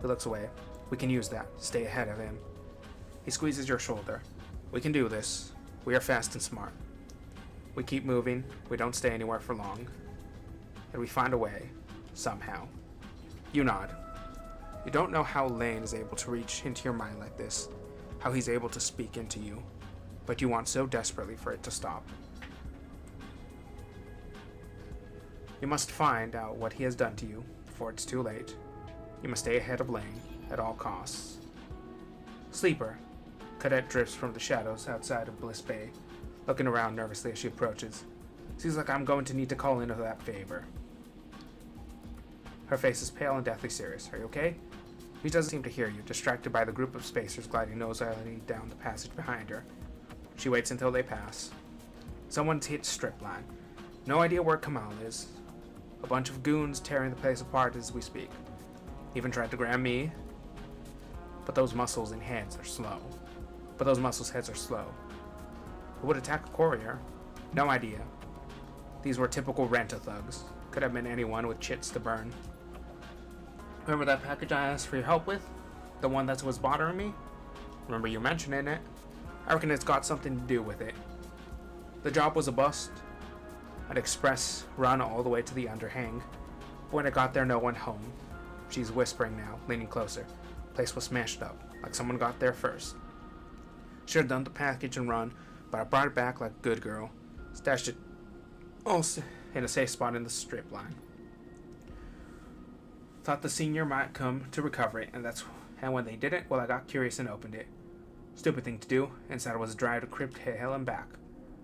He looks away. We can use that. Stay ahead of him. He squeezes your shoulder. We can do this. We are fast and smart. We keep moving. We don't stay anywhere for long. And we find a way. Somehow. You nod. You don't know how Lane is able to reach into your mind like this. How he's able to speak into you. But you want so desperately for it to stop. You must find out what he has done to you before it's too late. You must stay ahead of Lane at all costs. Sleeper. Cadet drifts from the shadows outside of Bliss Bay, looking around nervously as she approaches. Seems like I'm going to need to call in for that favor. Her face is pale and deathly serious. Are you okay? He doesn't seem to hear you, distracted by the group of spacers gliding nosily down the passage behind her. She waits until they pass. Someone's hit strip line. No idea where Kamal is. A bunch of goons tearing the place apart as we speak. Even tried to grab me. But those muscles and heads are slow. Who would attack a courier? No idea. These were typical rent-a thugs. Could have been anyone with chits to burn. Remember that package I asked for your help with? The one that was bothering me? Remember you mentioning it? I reckon it's got something to do with it. The job was a bust. I'd express run all the way to the underhang. But when I got there, no one home. She's whispering now, leaning closer. Place was smashed up, like someone got there first. Should have done the package and run, but I brought it back like a good girl. Stashed it all in a safe spot in the strip line. Thought the senior might come to recover it, and when they didn't, well, I got curious and opened it. Stupid thing to do. Inside was a drive to crypt hell and back.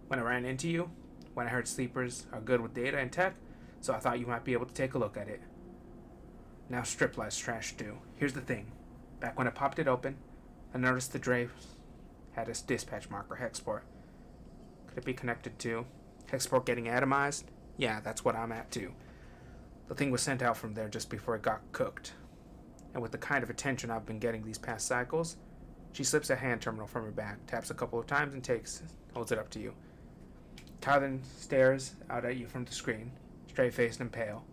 When I ran into you, when I heard sleepers are good with data and tech, so I thought you might be able to take a look at it. Now strip line's trash too. Here's the thing. Back when I popped it open, I noticed the drive had a dispatch marker, Hexport. Could it be connected to Hexport getting atomized? Yeah, that's what I'm at too. The thing was sent out from there just before it got cooked. And with the kind of attention I've been getting these past cycles, she slips a hand terminal from her back, taps a couple of times, and holds it up to you. Tylen stares out at you from the screen, straight-faced and pale.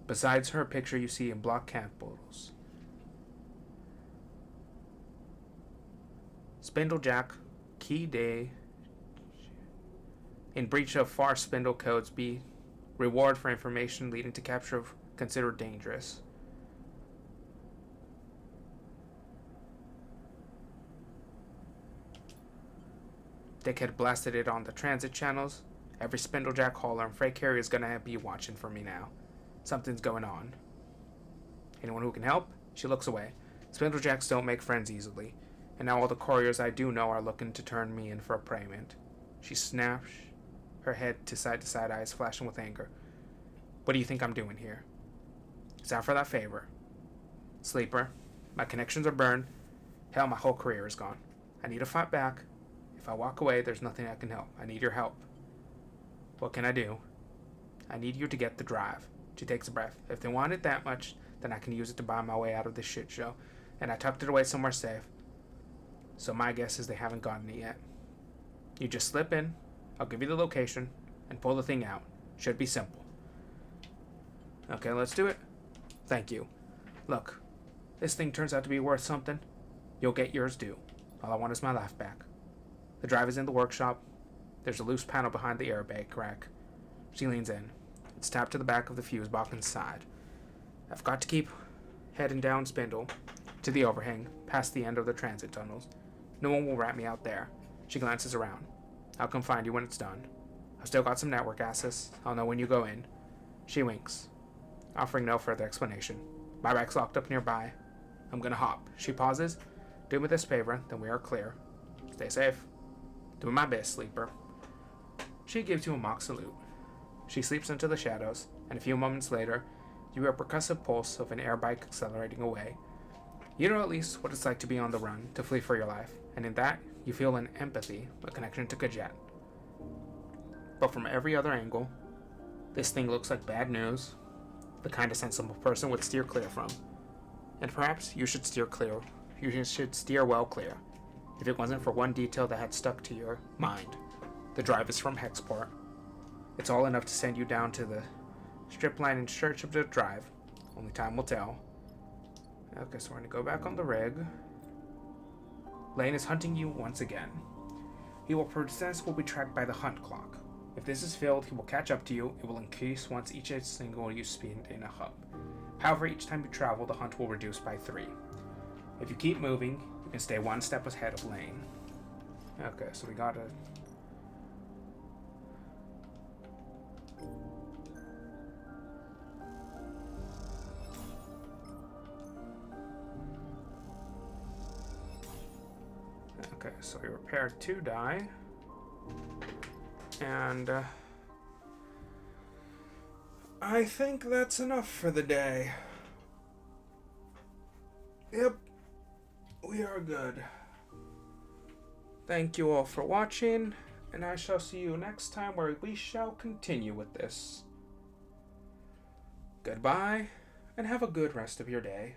Besides her picture you see in block capitals. Spindlejack, key day. In breach of far spindle codes B. Reward for information leading to capture of considered dangerous. Dick had blasted it on the transit channels. Every Spindlejack hauler and freight carrier is gonna be watching for me now. Something's going on. Anyone who can help? She looks away. Spindlejacks don't make friends easily, and now all the couriers I do know are looking to turn me in for a payment. She snaps her head to side, eyes flashing with anger. What do you think I'm doing here? It's out for that favor. Sleeper, my connections are burned. Hell, my whole career is gone. I need to fight back. If I walk away, there's nothing I can help. I need your help. What can I do? I need you to get the drive. She takes a breath. If they want it that much, then I can use it to buy my way out of this shit show. And I tucked it away somewhere safe. So my guess is they haven't gotten it yet. You just slip in, I'll give you the location, and pull the thing out. Should be simple. Okay, let's do it. Thank you. Look, this thing turns out to be worth something. You'll get yours due. All I want is my life back. The drive is in the workshop. There's a loose panel behind the airbag rack. She leans in. It's tapped to the back of the fuse box inside. I've got to keep heading down Spindle. To the overhang, past the end of the transit tunnels. No one will rat me out there. She glances around. I'll come find you when it's done. I've still got some network access. I'll know when you go in. She winks, offering no further explanation. My bag's locked up nearby. I'm gonna hop. She pauses. Do me this favor, then we are clear. Stay safe. Doing my best, sleeper. She gives you a mock salute. She sleeps into the shadows, and a few moments later, you hear a percussive pulse of an air bike accelerating away. You know at least what it's like to be on the run, to flee for your life, and in that, you feel an empathy, a connection to Kajet. But from every other angle, this thing looks like bad news, the kind a sensible person would steer clear from. And perhaps you should steer clear. You should steer well clear, if it wasn't for one detail that had stuck to your mind. The drive is from Hexport. It's all enough to send you down to the strip line in search of the drive. Only time will tell. Okay, so we're going to go back on the rig. Lane is hunting you once again. He will be tracked by the hunt clock. If this is filled, he will catch up to you. It will increase once each single you spend in a hub. However, each time you travel, the hunt will reduce by 3. If you keep moving, you can stay one step ahead of Lane. Okay, so we gotta... Okay, so we repaired 2 die. And, I think that's enough for the day. Yep, we are good. Thank you all for watching, and I shall see you next time where we shall continue with this. Goodbye, and have a good rest of your day.